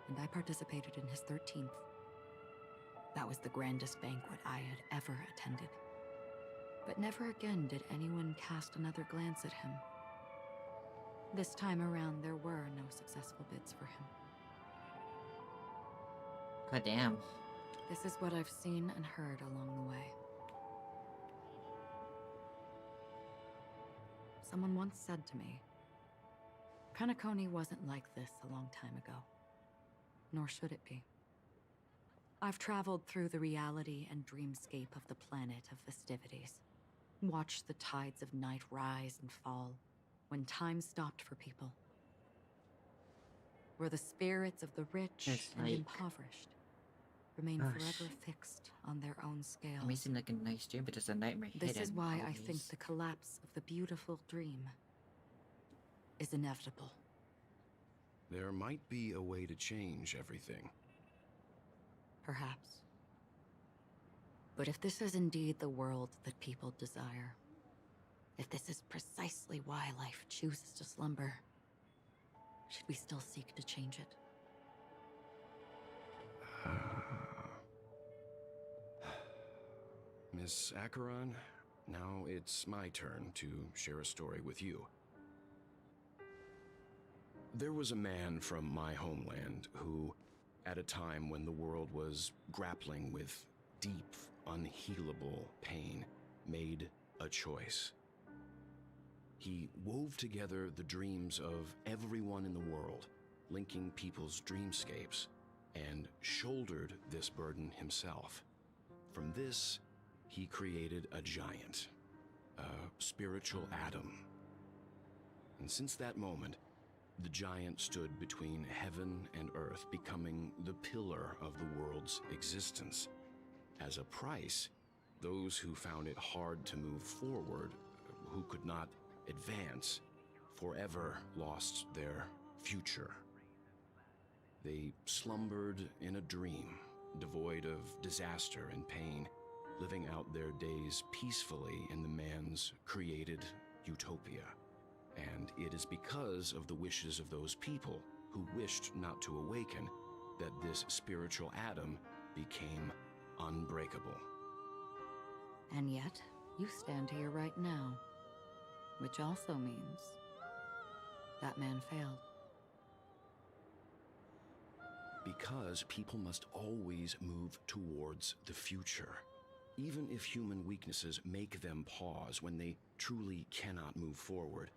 Speaker 8: and I participated in his 13th. That was the grandest banquet I had ever attended. But never again did anyone cast another glance at him. This time around, there were no successful bids for him.
Speaker 1: God damn.
Speaker 8: This is what I've seen and heard along the way. Someone once said to me, Penacony wasn't like this a long time ago. Nor should it be. I've traveled through the reality and dreamscape of the planet of festivities. Watched the tides of night rise and fall when time stopped for people. Where the spirits of the rich
Speaker 1: It's
Speaker 8: and
Speaker 1: like-
Speaker 8: impoverished remain
Speaker 1: Gosh.
Speaker 8: forever fixed on their own scale.
Speaker 1: It may seem like a nice dream, but there's a nightmare
Speaker 8: This
Speaker 1: hidden.
Speaker 8: is why I think
Speaker 1: always.
Speaker 8: the collapse of the beautiful dream is inevitable.
Speaker 13: There might be a way to change everything.
Speaker 8: Perhaps. But if this is indeed the world that people desire, if this is precisely why life chooses to slumber, should we still seek to change it?
Speaker 13: Miss Acheron, now it's my turn to share a story with you. There was a man from my homeland who, at a time when the world was grappling with deep, unhealable pain, made a choice. He wove together the dreams of everyone in the world, linking people's dreamscapes, and shouldered this burden himself. From this, he created a giant, a spiritual atom. And since that moment, the giant stood between heaven and earth, becoming the pillar of the world's existence. As a price, those who found it hard to move forward, who could not advance, forever lost their future. They slumbered in a dream, devoid of disaster and pain, living out their days peacefully in the man's created utopia. And it is because of the wishes of those people who wished not to awaken that this spiritual atom became unbreakable.
Speaker 8: And yet, you stand here right now, which also means that man failed.
Speaker 13: Because people must always move towards the future. Even if human weaknesses make them pause when they truly cannot move forward,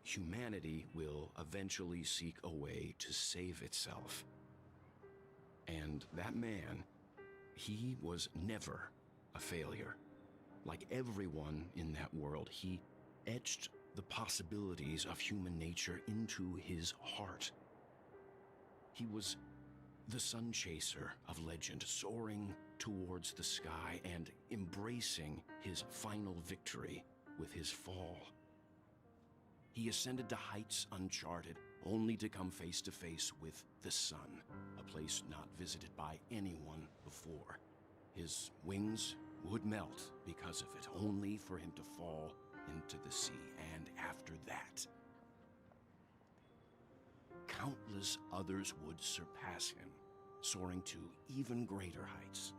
Speaker 13: humanity will eventually seek a way to save itself. And that man, he was never a failure. Like everyone in that world, he etched the possibilities of human nature into his heart. He was the sun chaser of legend, soaring towards the sky and embracing his final victory with his fall. He ascended to heights uncharted, only to come face to face with the sun, a place not visited by anyone before. His wings would melt because of it, only for him to fall into the sea. And after that, countless others would surpass him, soaring to even greater heights.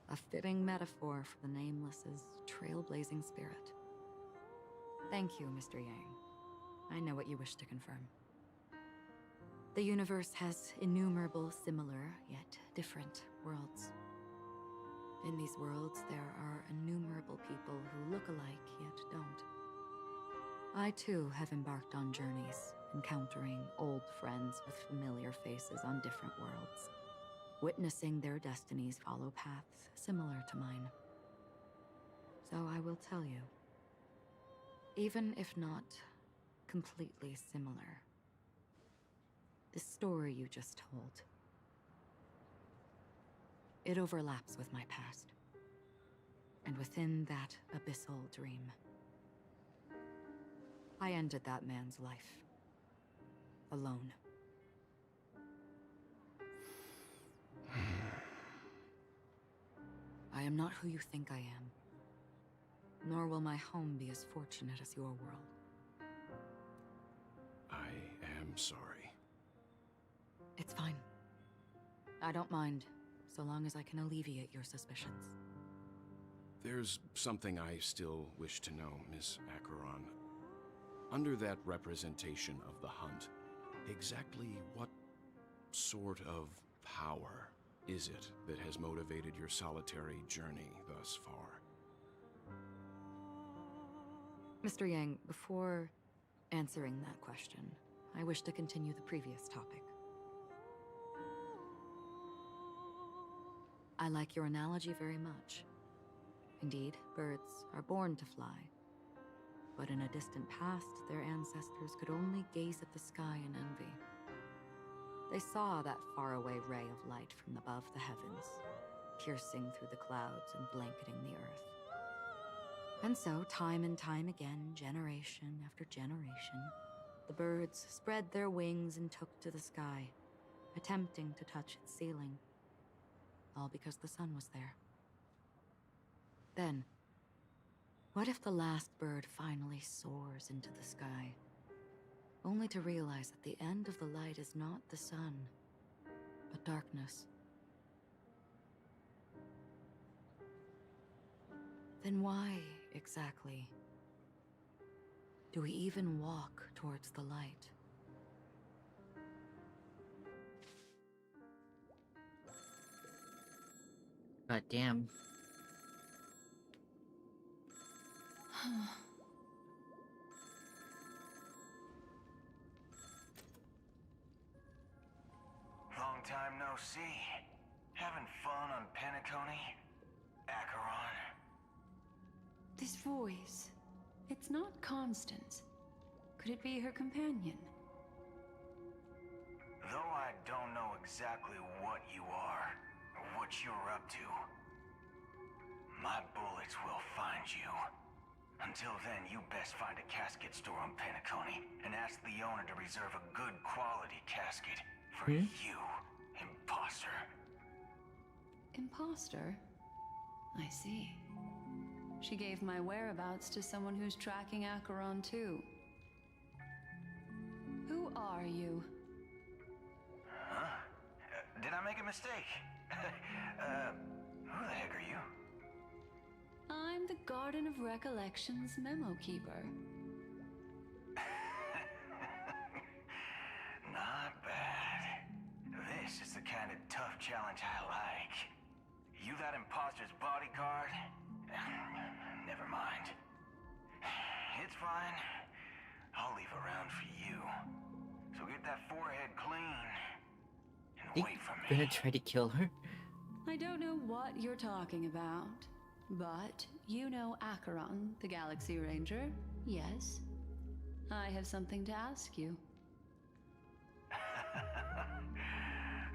Speaker 8: A fitting metaphor for the Nameless's trailblazing spirit. Thank you, Mr. Yang. I know what you wish to confirm. The universe has innumerable similar, yet different worlds. In these worlds, there are innumerable people who look alike, yet don't. I too have embarked on journeys, encountering old friends with familiar faces on different worlds, witnessing their destinies follow paths similar to mine. So I will tell you, even if not completely similar, the story you just told, it overlaps with my past. And within that abyssal dream, I ended that man's life. Alone. I am not who you think I am. Nor will my home be as fortunate as your world.
Speaker 13: I am sorry.
Speaker 8: It's fine. I don't mind, so long as I can alleviate your suspicions.
Speaker 13: There's something I still wish to know, Miss Acheron. Under that representation of the hunt, exactly what sort of power is it that has motivated your solitary journey thus far?
Speaker 8: Mr. Yang, before answering that question, I wish to continue the previous topic. I like your analogy very much. Indeed, birds are born to fly. But in a distant past, their ancestors could only gaze at the sky in envy. They saw that faraway ray of light from above the heavens, piercing through the clouds and blanketing the earth. And so, time and time again, generation after generation, the birds spread their wings and took to the sky, attempting to touch its ceiling. All because the sun was there. Then, what if the last bird finally soars into the sky, only to realize that the end of the light is not the sun, but darkness? Then why, exactly, do we even walk towards the light?
Speaker 1: God damn.
Speaker 10: Long time no see. Having fun on Penacony? Acheron?
Speaker 6: This voice, it's not Constance. Could it be her companion?
Speaker 10: Though I don't know exactly what you are, or what you're up to, my bullets will find you. Until then, you best find a casket store on Penacony and ask the owner to reserve a good quality casket for you, imposter.
Speaker 6: Imposter? I see. She gave my whereabouts to someone who's tracking Acheron too. Who are you?
Speaker 10: Huh? Did I make a mistake? Who the heck are you?
Speaker 6: I'm the Garden of Recollection's memo keeper.
Speaker 10: Not bad. This is the kind of tough challenge I like. You that imposter's bodyguard? Never mind. It's fine. I'll leave a round for you. So get that forehead clean and wait for me.
Speaker 1: Gonna try to kill her?
Speaker 6: I don't know what you're talking about, but you know Acheron, the Galaxy Ranger, yes? I have something to ask you.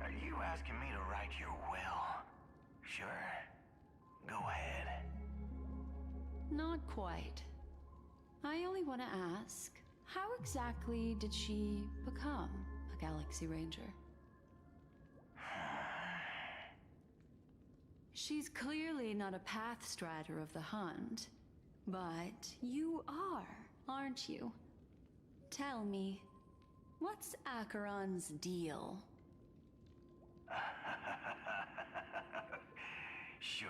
Speaker 10: Are you asking me to write your will? Sure. Go ahead.
Speaker 6: Not quite. I only want to ask, how exactly did she become a Galaxy Ranger? She's clearly not a path strider of the hunt, but you are, aren't you? Tell me, what's Acheron's deal?
Speaker 10: Sure.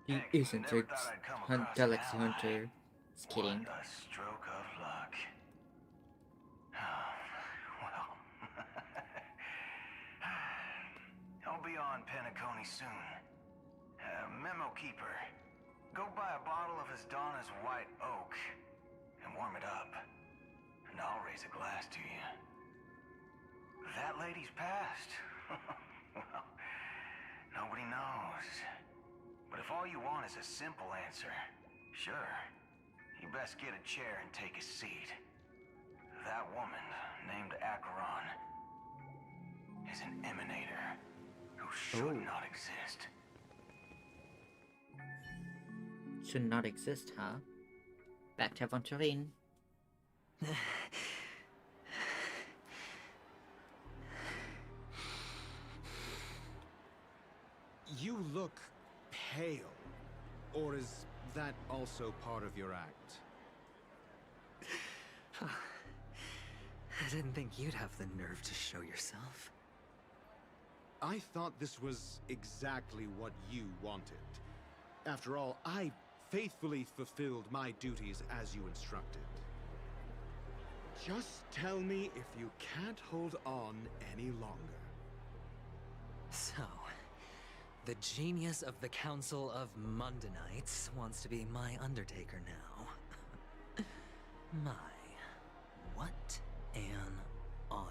Speaker 1: He
Speaker 10: Heck,
Speaker 1: isn't
Speaker 10: never
Speaker 1: a
Speaker 10: thought I'd come across
Speaker 1: Galaxy
Speaker 10: an ally.
Speaker 1: Hunter. Just kidding.
Speaker 10: What a stroke of luck. Well, I'll be on Penacony soon. Memo keeper, go buy a bottle of his Donna's White Oak. And
Speaker 5: warm it up. And I'll raise a glass to you. That lady's passed. Well, nobody knows. But if all you want is a simple answer, sure, you best get a chair and take a seat. That woman, named Acheron, is an emanator who should not exist.
Speaker 1: Should not exist, huh? Back to Bantering.
Speaker 16: You look pale. Or is that also part of your act?
Speaker 4: I didn't think you'd have the nerve to show yourself.
Speaker 16: I thought this was exactly what you wanted. After all, I faithfully fulfilled my duties as you instructed. Just tell me if you can't hold on any longer.
Speaker 4: So, the genius of the Council of Mundanites wants to be my Undertaker now. My, what an honor.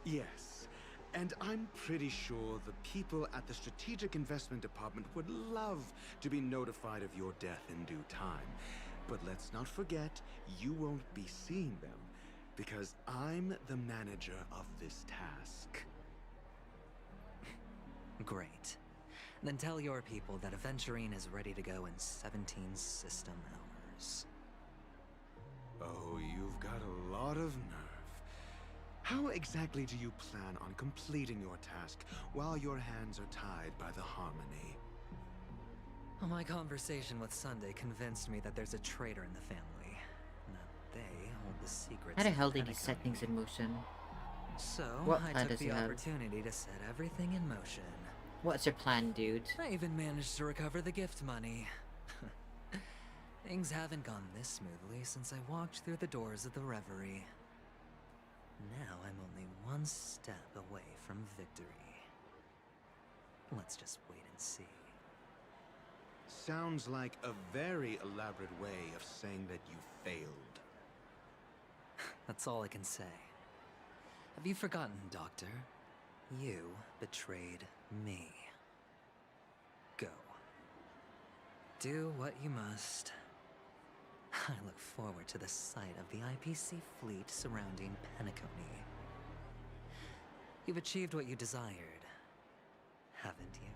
Speaker 16: Yes, and I'm pretty sure the people at the Strategic Investment Department would love to be notified of your death in due time. But let's not forget, you won't be seeing them, because I'm the manager of this task.
Speaker 4: Great. Then tell your people that Aventurine is ready to go in 17 system hours.
Speaker 16: Oh, you've got a lot of nerve. How exactly do you plan on completing your task while your hands are tied by the Harmony?
Speaker 4: My conversation with Sunday convinced me that there's a traitor in the family, and that they hold the secrets.
Speaker 1: How the hell did he set things in motion?
Speaker 4: So,
Speaker 1: What
Speaker 4: I
Speaker 1: plan
Speaker 4: took
Speaker 1: does he
Speaker 4: the
Speaker 1: have?
Speaker 4: opportunity to set everything in motion.
Speaker 1: What's your plan, dude?
Speaker 4: I even managed to recover the gift money. Things haven't gone this smoothly since I walked through the doors of the Reverie. Now I'm only one step away from victory. Let's just wait and see.
Speaker 16: Sounds like a very elaborate way of saying that you failed.
Speaker 4: That's all I can say. Have you forgotten, Doctor? You betrayed me. Go. Do what you must. I look forward to the sight of the IPC fleet surrounding Penacony. You've achieved what you desired, haven't you?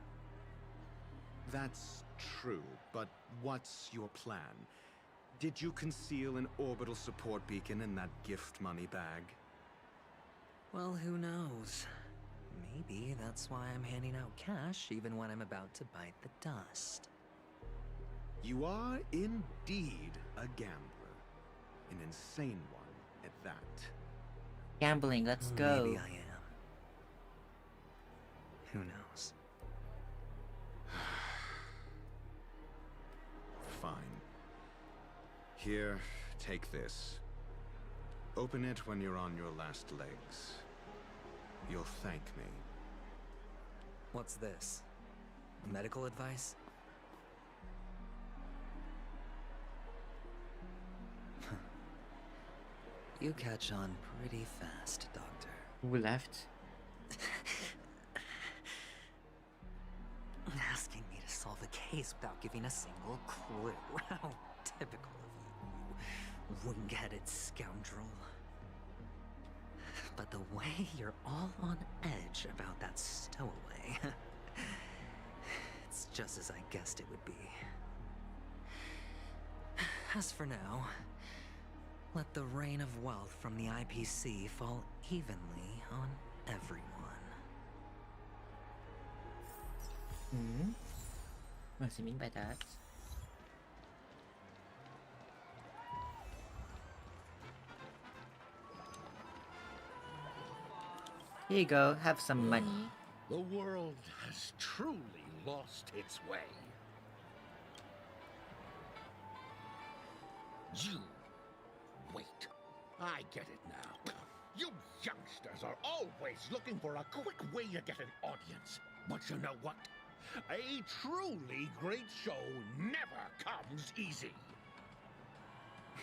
Speaker 16: That's true, but what's your plan? Did you conceal an orbital support beacon in that gift money bag?
Speaker 4: Well, who knows? Maybe that's why I'm handing out cash even when I'm about to bite the dust.
Speaker 16: You are indeed a gambler. An insane one at that.
Speaker 1: Gambling, let's go.
Speaker 4: Maybe I am. Who knows?
Speaker 16: Fine. Here, take this. Open it when you're on your last legs. You'll thank me.
Speaker 4: What's this? Medical advice? You catch on pretty fast, Doctor.
Speaker 1: Who left?
Speaker 4: Asking me to solve a case without giving a single clue. How typical of you, you wing-headed scoundrel. But the way you're all on edge about that stowaway, it's just as I guessed it would be. As for now, let the rain of wealth from the IPC fall evenly on everyone.
Speaker 1: What does he mean by that? Here you go, have some money.
Speaker 7: The world has truly lost its way. You wait. I get it now. You youngsters are always looking for a quick way to get an audience. But you know what? A truly great show never comes easy.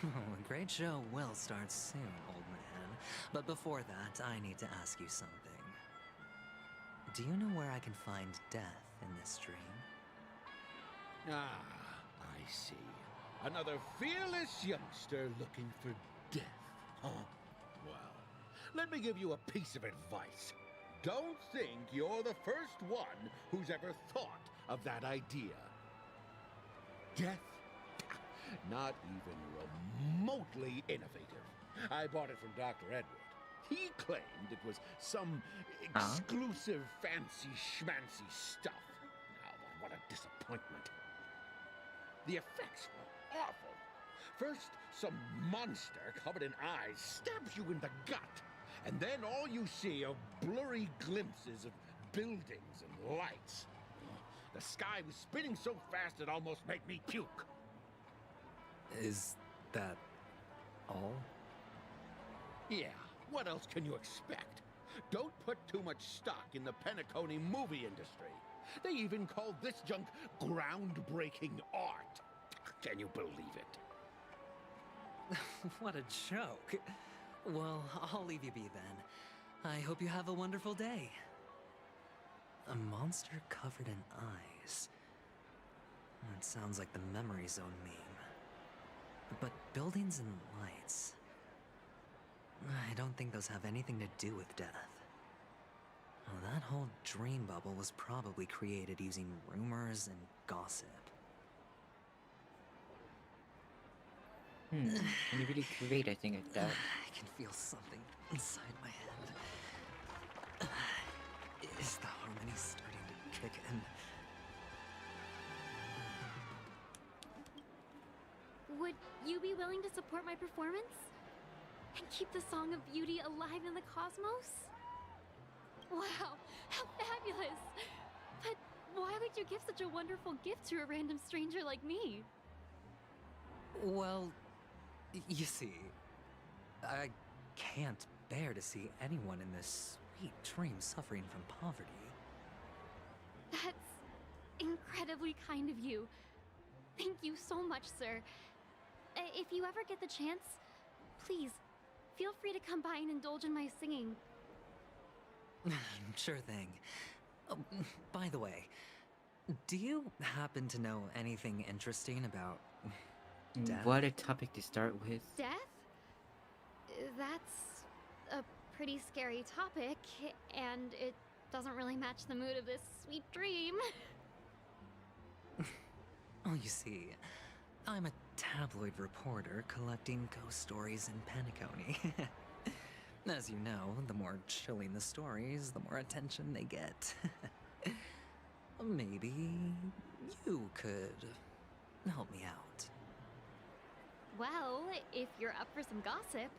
Speaker 4: A great show will start soon, old man. But before that, I need to ask you something. Do you know where I can find death in this dream?
Speaker 7: Ah, I see. Another fearless youngster looking for death, huh? Well, let me give you a piece of advice. Don't think you're the first one who's ever thought of that idea. Death? Not even remotely innovative. I bought it from Dr. Edward. He claimed it was some exclusive fancy schmancy stuff. Now, what a disappointment. The effects were awful. First, some monster covered in eyes stabs you in the gut, and then all you see are blurry glimpses of buildings and lights. The sky was spinning so fast it almost made me puke.
Speaker 4: Is that all?
Speaker 7: Yeah, what else can you expect? Don't put too much stock in the Penacony movie industry. They even call this junk groundbreaking art. Can you believe it?
Speaker 4: What a joke. Well, I'll leave you be then. I hope you have a wonderful day. A monster covered in eyes. That sounds like the memory zone meme. But buildings and lights... I don't think those have anything to do with death. Well, that whole dream bubble was probably created using rumors and gossip.
Speaker 1: And you really create a thing like that.
Speaker 4: I can feel something inside my head. Is the harmony starting to kick in?
Speaker 21: Would you be willing to support my performance? And keep the Song of Beauty alive in the cosmos? Wow, how fabulous! But why would you give such a wonderful gift to a random stranger like me?
Speaker 4: Well, you see, I can't bear to see anyone in this sweet dream suffering from poverty.
Speaker 21: That's incredibly kind of you. Thank you so much, sir. If you ever get the chance, please, feel free to come by and indulge in my singing.
Speaker 4: Sure thing. Oh, by the way, do you happen to know anything interesting about death?
Speaker 1: What a topic to start with.
Speaker 21: Death? That's a pretty scary topic, and it doesn't really match the mood of this sweet dream.
Speaker 4: Oh, you see, I'm a tabloid reporter collecting ghost stories in Penacony. As you know, the more chilling the stories, the more attention they get. Maybe you could help me out.
Speaker 21: Well, if you're up for some gossip,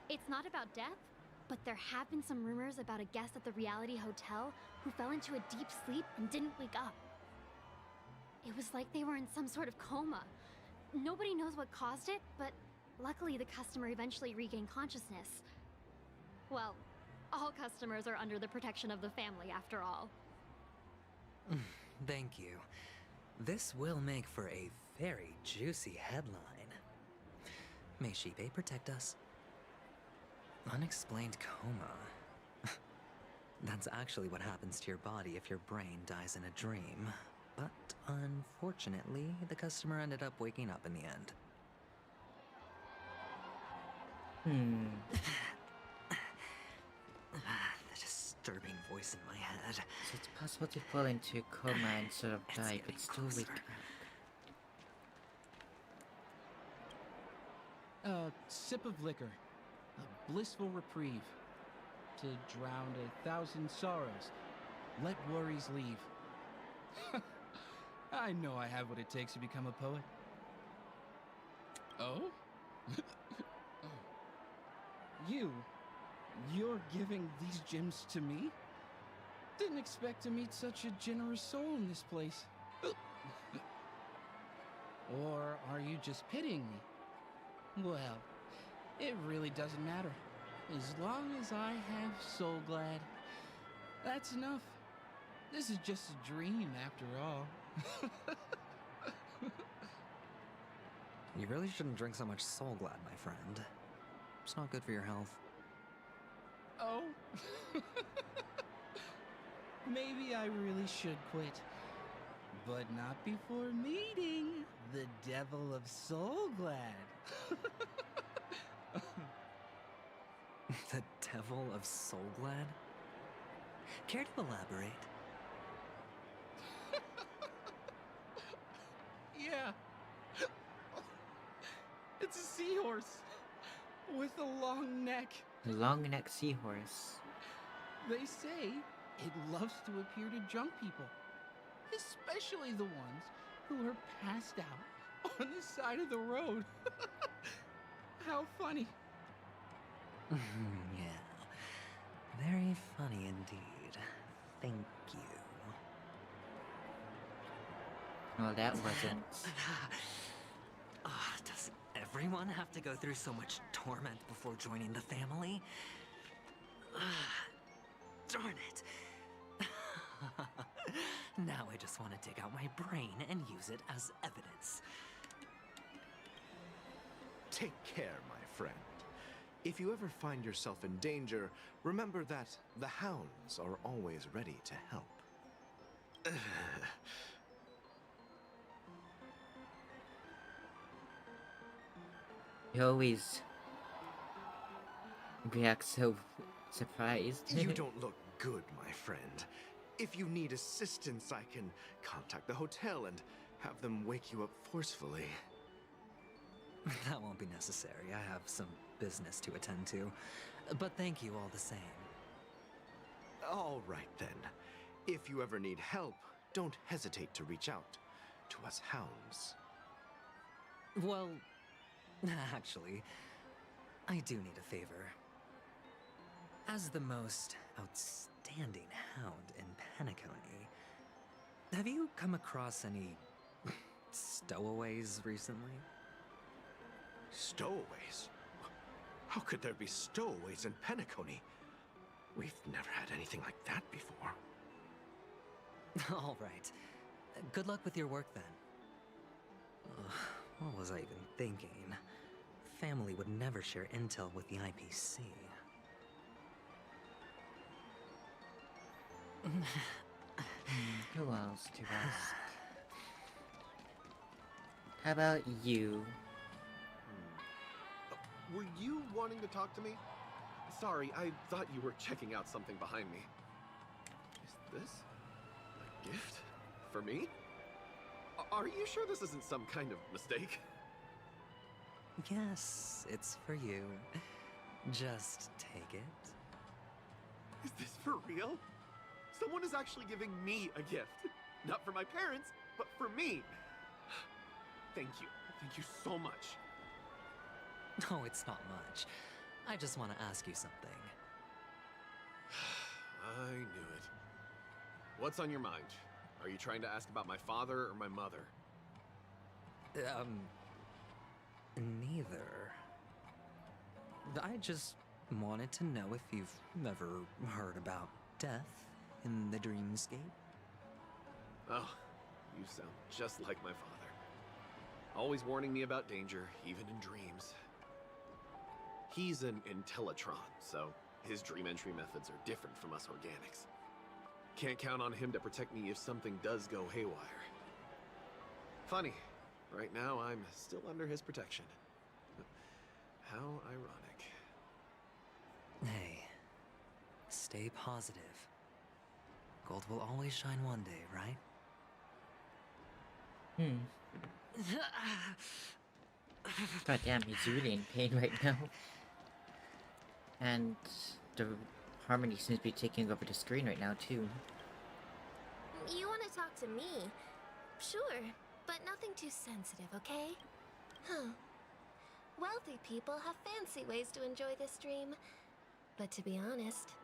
Speaker 21: it's not about death, but there have been some rumors about a guest at the reality hotel who fell into a deep sleep and didn't wake up. It was like they were in some sort of coma. Nobody knows what caused it, but luckily the customer eventually regained consciousness. Well, all customers are under the protection of the family, after all.
Speaker 4: Thank you. This will make for a very juicy headline. May Shibe protect us. Unexplained coma. That's actually what happens to your body if your brain dies in a dream. But unfortunately, the customer ended up waking up in the end. The disturbing voice in my head.
Speaker 1: So it's possible to fall into a coma and sort of die, but still wake up.
Speaker 14: A sip of liquor, a blissful reprieve, to drown 1,000 sorrows, let worries leave. I know I have what it takes to become a poet. Oh? You're giving these gems to me? Didn't expect to meet such a generous soul in this place. Or are you just pitying me? Well, it really doesn't matter. As long as I have Soul Glad, that's enough. This is just a dream after all.
Speaker 4: You really shouldn't drink so much Soul Glad, my friend. It's not good for your health.
Speaker 14: Oh. Maybe I really should quit. But not before meeting the Devil of Soul Glad.
Speaker 4: The Devil of Soul Glad? Care to elaborate?
Speaker 14: Yeah. It's a seahorse with a long neck.
Speaker 1: A long neck seahorse.
Speaker 14: They say it loves to appear to drunk people, especially the ones who are passed out on the side of the road. How funny.
Speaker 4: Yeah. Very funny indeed. Thank you.
Speaker 1: Well, that wasn't.
Speaker 4: Does everyone have to go through so much torment before joining the family? Darn it. Now I just want to dig out my brain and use it as evidence.
Speaker 12: Take care, my friend. If you ever find yourself in danger, remember that the hounds are always ready to help.
Speaker 1: You always react so surprised.
Speaker 12: You don't look good, my friend. If you need assistance, I can contact the hotel and have them wake you up forcefully.
Speaker 4: That won't be necessary. I have some business to attend to. But thank you all the same.
Speaker 12: All right, then. If you ever need help, don't hesitate to reach out to us hounds.
Speaker 4: Well, actually, I do need a favor. As the most outstanding hound in Penacony, have you come across any stowaways recently?
Speaker 12: Stowaways? How could there be stowaways in Penacony? We've never had anything like that before.
Speaker 4: All right. Good luck with your work then. What was I even thinking? Family would never share intel with the IPC.
Speaker 1: Who else to ask? How about you?
Speaker 15: Were you wanting to talk to me? Sorry, I thought you were checking out something behind me. Is this a gift? For me? Are you sure this isn't some kind of mistake?
Speaker 4: Yes, it's for you. Just take it.
Speaker 15: Is this for real? Someone is actually giving me a gift. Not for my parents, but for me. Thank you. Thank you so much.
Speaker 4: No, it's not much. I just want to ask you something.
Speaker 15: I knew it. What's on your mind? Are you trying to ask about my father or my mother?
Speaker 4: Neither. I just wanted to know if you've ever heard about death in the dreamscape.
Speaker 15: Oh, you sound just like my father. Always warning me about danger, even in dreams. He's an Intellitron, so his dream entry methods are different from us organics. Can't count on him to protect me if something does go haywire. Funny, right now I'm still under his protection. How ironic.
Speaker 4: Hey, stay positive. Gold will always shine one day, right?
Speaker 1: God damn, he's really in pain right now. And the harmony seems to be taking over the screen right now, too.
Speaker 19: You want to talk to me? Sure, but nothing too sensitive, okay? Huh. Wealthy people have fancy ways to enjoy this dream. But to be honest,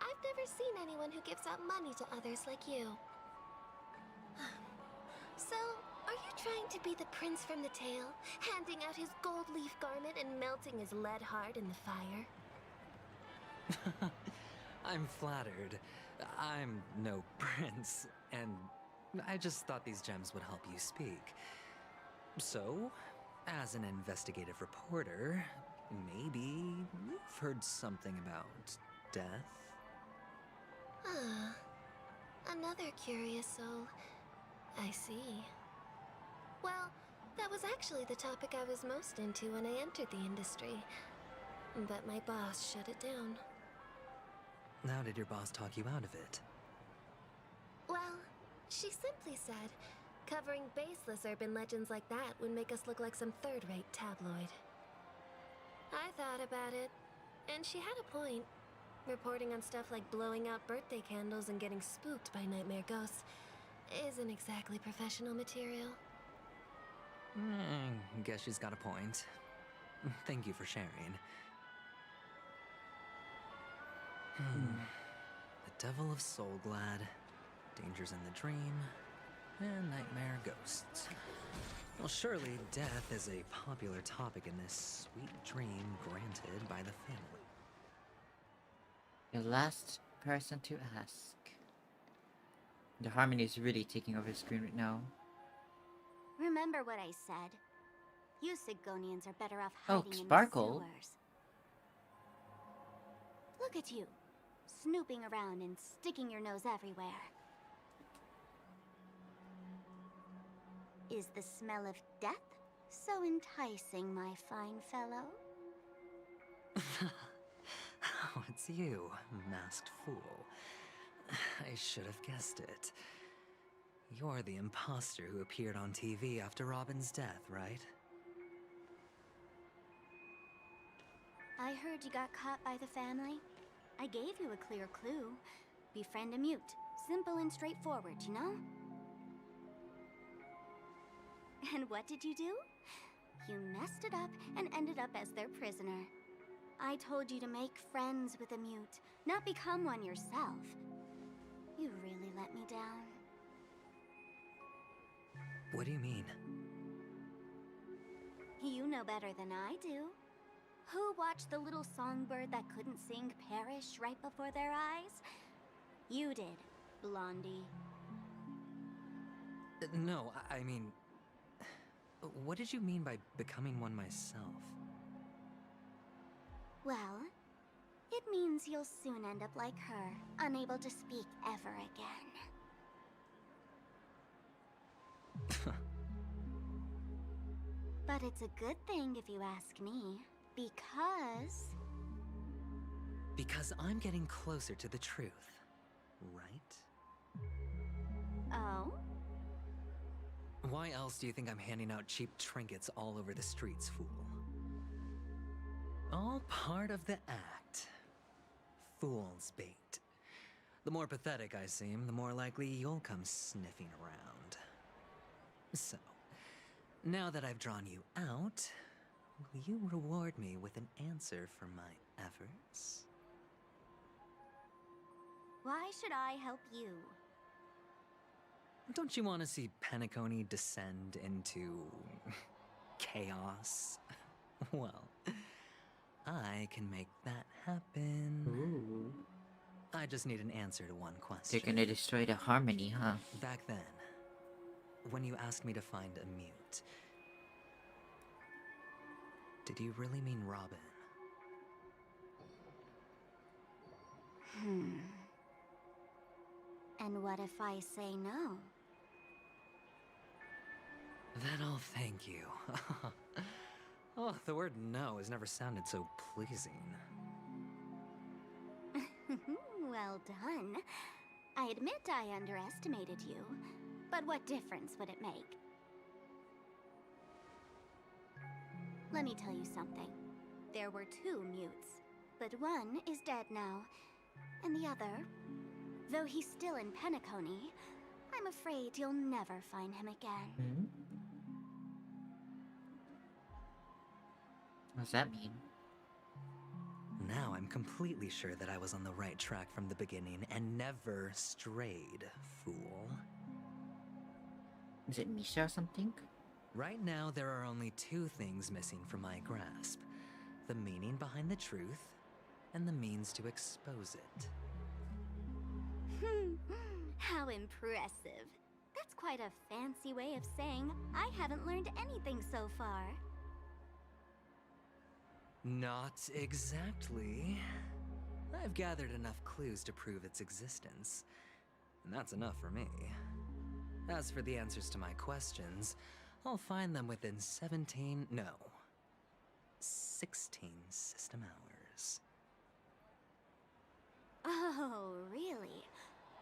Speaker 19: I've never seen anyone who gives out money to others like you. So, are you trying to be the prince from the tale, handing out his gold leaf garment and melting his lead heart in the fire?
Speaker 4: I'm flattered. I'm no prince, and I just thought these gems would help you speak. So, As an investigative reporter, maybe you've heard something about death?
Speaker 17: Ah, another curious soul. I see. Well, that was actually the topic I was most into when I entered the industry. But my boss shut it down.
Speaker 4: How did your boss talk you out of it?
Speaker 17: Well, she simply said, covering baseless urban legends like that would make us look like some third-rate tabloid. I thought about it, and she had a point. Reporting on stuff like blowing out birthday candles and getting spooked by nightmare ghosts isn't exactly professional material.
Speaker 4: Guess she's got a point. Thank you for sharing. The Devil of Soulglad, Dangers in the Dream, and Nightmare Ghosts. Well, surely death is a popular topic in this sweet dream granted by the family.
Speaker 1: The last person to ask. The harmony is really taking over the screen right now.
Speaker 3: Remember what I said. You Sigonians are better off
Speaker 1: Oh,
Speaker 3: hiding in the
Speaker 1: Sparkle.
Speaker 3: sewers. Look at you, snooping around and sticking your nose everywhere. Is the smell of death so enticing, my fine fellow?
Speaker 4: Oh, it's you, masked fool. I should have guessed it. You're the imposter who appeared on TV after Robin's death, right?
Speaker 3: I heard you got caught by the family. I gave you a clear clue. Befriend a mute. Simple and straightforward, you know? And what did you do? You messed it up and ended up as their prisoner. I told you to make friends with a mute, not become one yourself. You really let me down.
Speaker 4: What do you mean?
Speaker 3: You know better than I do. Who watched the little songbird that couldn't sing perish right before their eyes? You did, Blondie.
Speaker 4: No, I mean... What did you mean by becoming one myself?
Speaker 3: Well, it means you'll soon end up like her, unable to speak ever again. But it's a good thing if you ask me, because...
Speaker 4: Because I'm getting closer to the truth, right?
Speaker 3: Oh?
Speaker 4: Why else do you think I'm handing out cheap trinkets all over the streets, fool? All part of the act. Fool's bait. The more pathetic I seem, the more likely you'll come sniffing around. So, now that I've drawn you out, will you reward me with an answer for my efforts?
Speaker 3: Why should I help you?
Speaker 4: Don't you want to see Penacony descend into... chaos? Well, I can make that happen.
Speaker 1: Ooh.
Speaker 4: I just need an answer to one question.
Speaker 1: They're gonna destroy the harmony, huh?
Speaker 4: Back then, when you asked me to find a mute, did you really mean Robin?
Speaker 3: And what if I say no?
Speaker 4: Then I'll thank you. Oh, the word no has never sounded so pleasing.
Speaker 3: Well done. I admit I underestimated you, but what difference would it make? Let me tell you something. There were 2 mutes, but one is dead now, and the other, though he's still in Penacony, I'm afraid you'll never find him again.
Speaker 1: What does that mean?
Speaker 4: Now I'm completely sure that I was on the right track from the beginning and never strayed, fool.
Speaker 1: Is it Misha or something?
Speaker 4: Right now, there are only 2 things missing from my grasp. The meaning behind the truth, and the means to expose it.
Speaker 3: How impressive. That's quite a fancy way of saying I haven't learned anything so far.
Speaker 4: Not exactly. I've gathered enough clues to prove its existence, and that's enough for me. As for the answers to my questions, I'll find them within 16 system hours.
Speaker 3: Oh, really?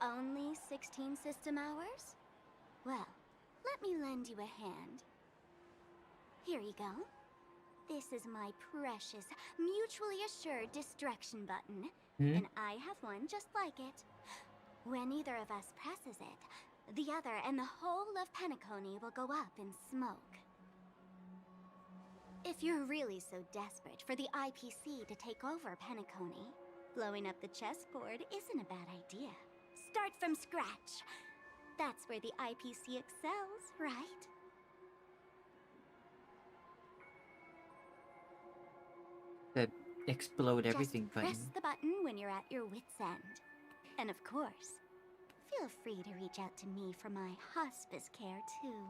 Speaker 3: Only 16 system hours? Well, let me lend you a hand. Here you go. This is my precious, mutually assured destruction button. And I have one just like it. When either of us presses it, the other and the whole of Penacony will go up in smoke. If you're really so desperate for the IPC to take over Penacony, blowing up the chessboard isn't a bad idea. Start from scratch. That's where the IPC excels, right?
Speaker 1: The explode everything
Speaker 3: Just
Speaker 1: button.
Speaker 3: press the button when you're at your wit's end. And of course, feel free to reach out to me for my hospice care too.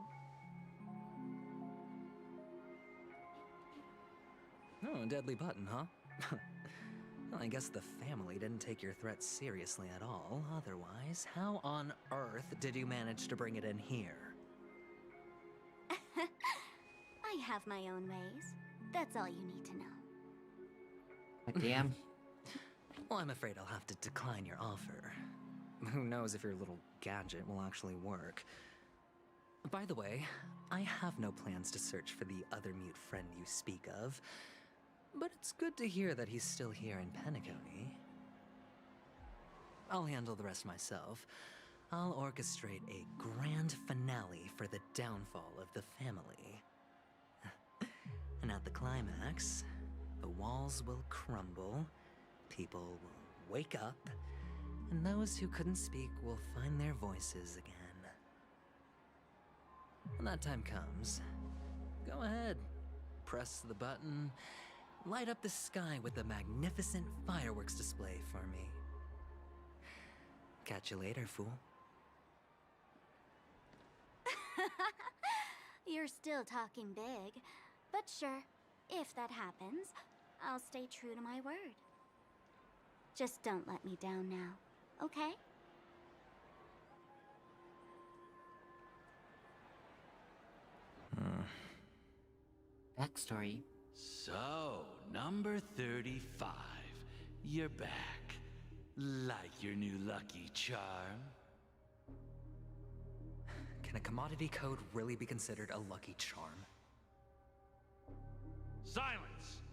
Speaker 4: Oh, a deadly button, huh? Well, I guess the family didn't take your threat seriously at all. Otherwise, how on earth did you manage to bring it in here?
Speaker 3: I have my own ways. That's all you need to know.
Speaker 1: Damn.
Speaker 4: Well, I'm afraid I'll have to decline your offer. Who knows if your little gadget will actually work. By the way, I have no plans to search for the other mute friend you speak of, but it's good to hear that he's still here in Penacony. I'll handle the rest myself. I'll orchestrate a grand finale for the downfall of the family. And at the climax, the walls will crumble, people will wake up, and those who couldn't speak will find their voices again. When that time comes, go ahead, press the button, light up the sky with a magnificent fireworks display for me. Catch you later, fool.
Speaker 3: You're still talking big, but sure, if that happens, I'll stay true to my word. Just don't let me down now, okay?
Speaker 1: Backstory.
Speaker 20: So, number 35. You're back. Like your new lucky charm?
Speaker 4: Can a commodity code really be considered a lucky charm?
Speaker 20: Silence!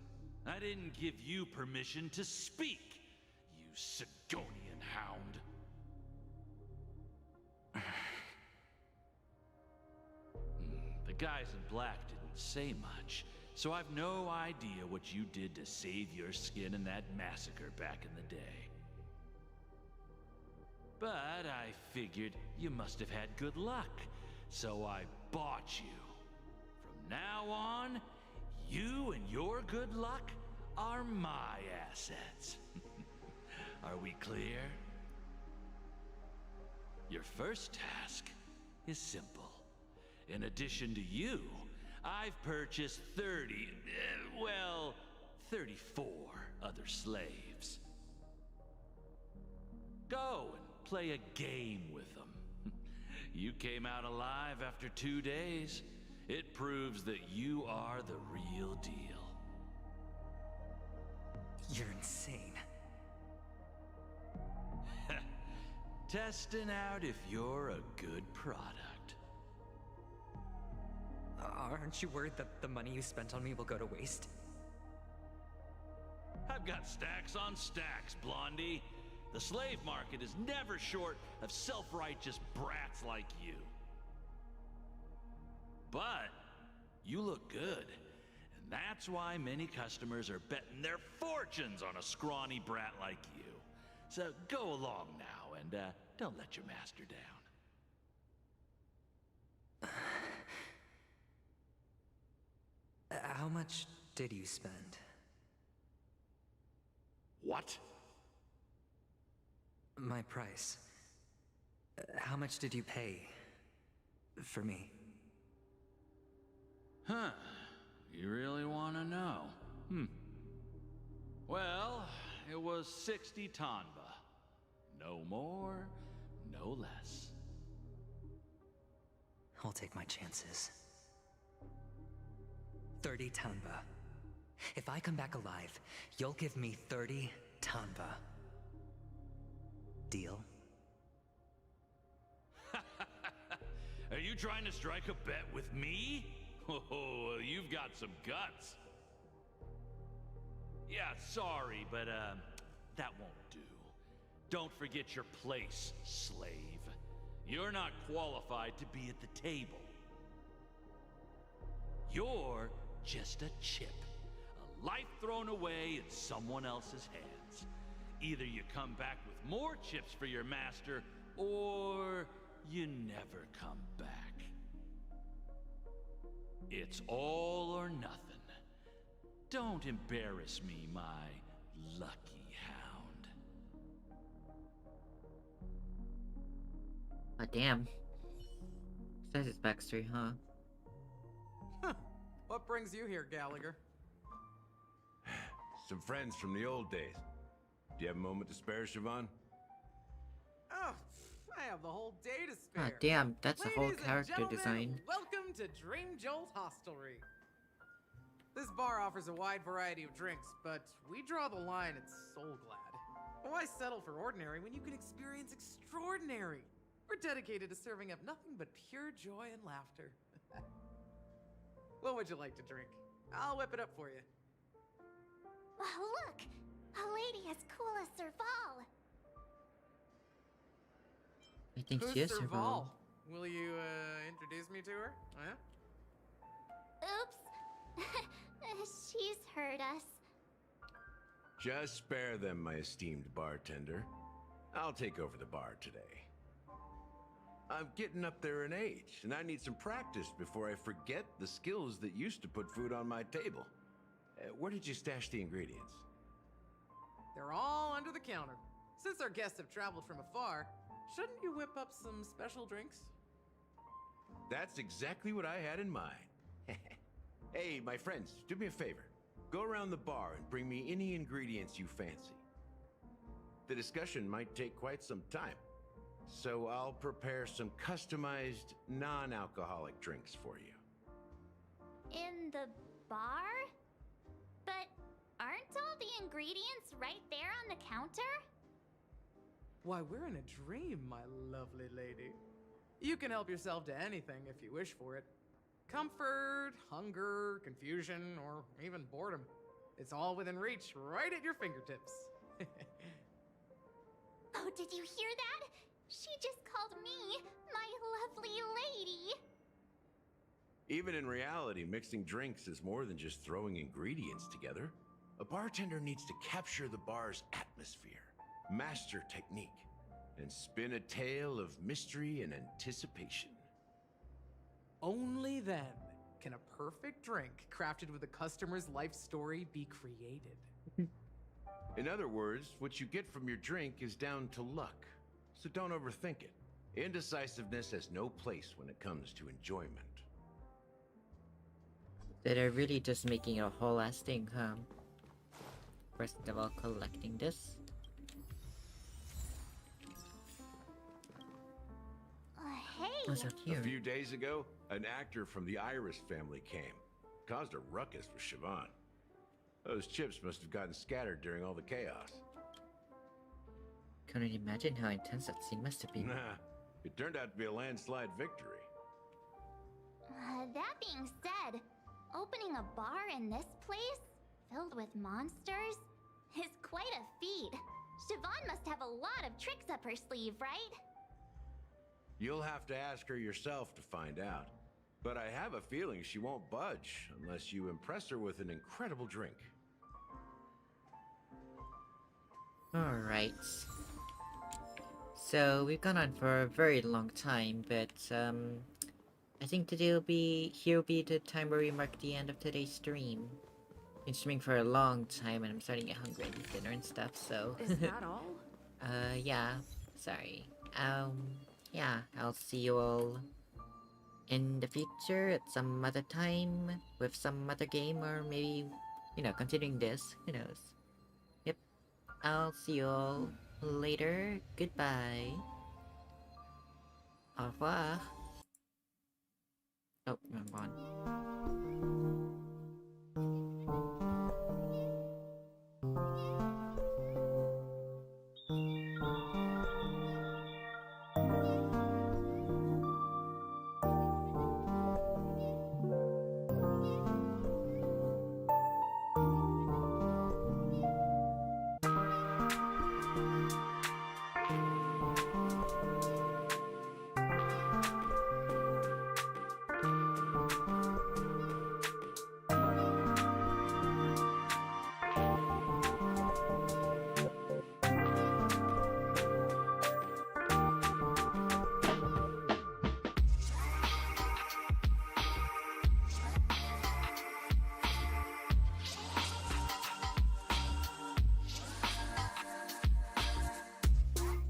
Speaker 20: I didn't give you permission to speak, you Sigonian hound. The guys in black didn't say much, so I've no idea what you did to save your skin in that massacre back in the day. But I figured you must have had good luck, so I bought you. From now on, you and your good luck are my assets. Are we clear? Your first task is simple. In addition to you, I've purchased 34 other slaves. Go and play a game with them. You came out alive after 2 days. It proves that you are the real deal.
Speaker 4: You're insane.
Speaker 20: Testing out if you're a good product.
Speaker 4: Aren't you worried that the money you spent on me will go to waste?
Speaker 20: I've got stacks on stacks, Blondie. The slave market is never short of self-righteous brats like you. But you look good, and that's why many customers are betting their fortunes on a scrawny brat like you. So go along now and don't let your master down.
Speaker 4: How much did you spend?
Speaker 20: What?
Speaker 4: My price. How much did you pay for me?
Speaker 20: Huh. You really want to know? It was 60 tanba. No more, no less.
Speaker 4: I'll take my chances. 30 tanba. If I come back alive, you'll give me 30 tanba. Deal?
Speaker 20: Are you trying to strike a bet with me? Oh, you've got some guts. Yeah, sorry, but that won't do. Don't forget your place, slave. You're not qualified to be at the table. You're just a chip. A life thrown away in someone else's hands. Either you come back with more chips for your master, or you never come back. It's all or nothing. Don't embarrass me, my lucky hound.
Speaker 1: Oh, damn. Says his backstory, huh?
Speaker 11: What brings you here, Gallagher?
Speaker 12: Some friends from the old days. Do you have a moment to spare, Siobhan?
Speaker 11: Oh, I have the whole day to spare.
Speaker 1: Oh, damn, that's a whole
Speaker 11: Ladies and
Speaker 1: character
Speaker 11: gentlemen,
Speaker 1: design.
Speaker 11: Welcome to Dream Jolt Hostelry. This bar offers a wide variety of drinks, but we draw the line at Soul Glad. Why settle for ordinary when you can experience extraordinary? We're dedicated to serving up nothing but pure joy and laughter. What would you like to drink? I'll whip it up for you.
Speaker 3: Oh, look! A lady as cool as Serval!
Speaker 1: I think
Speaker 11: Who's
Speaker 1: she is
Speaker 11: Serval?
Speaker 1: Serval.
Speaker 11: Will you, introduce me to her? Huh?
Speaker 3: Oops. She's heard us.
Speaker 12: Just spare them, my esteemed bartender. I'll take over the bar today. I'm getting up there in age, and I need some practice before I forget the skills that used to put food on my table. Where did you stash the ingredients?
Speaker 11: They're all under the counter. Since our guests have traveled from afar, shouldn't you whip up some special drinks?
Speaker 12: That's exactly what I had in mind. Hey, my friends, do me a favor. Go around the bar and bring me any ingredients you fancy. The discussion might take quite some time, so I'll prepare some customized, non-alcoholic drinks for you.
Speaker 3: In the bar? But aren't all the ingredients right there on the counter?
Speaker 11: Why, we're in a dream, my lovely lady. You can help yourself to anything if you wish for it. Comfort, hunger, confusion, or even boredom. It's all within reach, right at your fingertips.
Speaker 3: Oh, did you hear that? She just called me my lovely lady.
Speaker 12: Even in reality, mixing drinks is more than just throwing ingredients together. A bartender needs to capture the bar's atmosphere, master technique, and spin a tale of mystery and anticipation.
Speaker 11: Only then can a perfect drink crafted with a customer's life story be created.
Speaker 12: In other words, what you get from your drink is down to luck, so don't overthink it. Indecisiveness has no place when it comes to enjoyment.
Speaker 1: That are really just making a whole ass thing, huh? First of all, collecting this.
Speaker 3: Hey!
Speaker 1: What's up here?
Speaker 12: A few days ago, an actor from the Iris family came. Caused a ruckus with Siobhan. Those chips must have gotten scattered during all the chaos.
Speaker 1: Couldn't imagine how intense that scene must have been.
Speaker 12: Nah, it turned out to be a landslide victory.
Speaker 3: That being said, opening a bar in this place, filled with monsters, is quite a feat. Siobhan must have a lot of tricks up her sleeve, right?
Speaker 12: You'll have to ask her yourself to find out. But I have a feeling she won't budge unless you impress her with an incredible drink.
Speaker 1: Alright. So, we've gone on for a very long time, but, I think today will be the time where we mark the end of today's stream. Been streaming for a long time and I'm starting to get hungry and eat dinner and stuff, so...
Speaker 9: Is that all?
Speaker 1: Yeah. Sorry. Yeah, I'll see you all in the future at some other time with some other game, or maybe, you know, continuing this. Who knows? Yep. I'll see you all later. Goodbye. Au revoir. Oh, wrong one.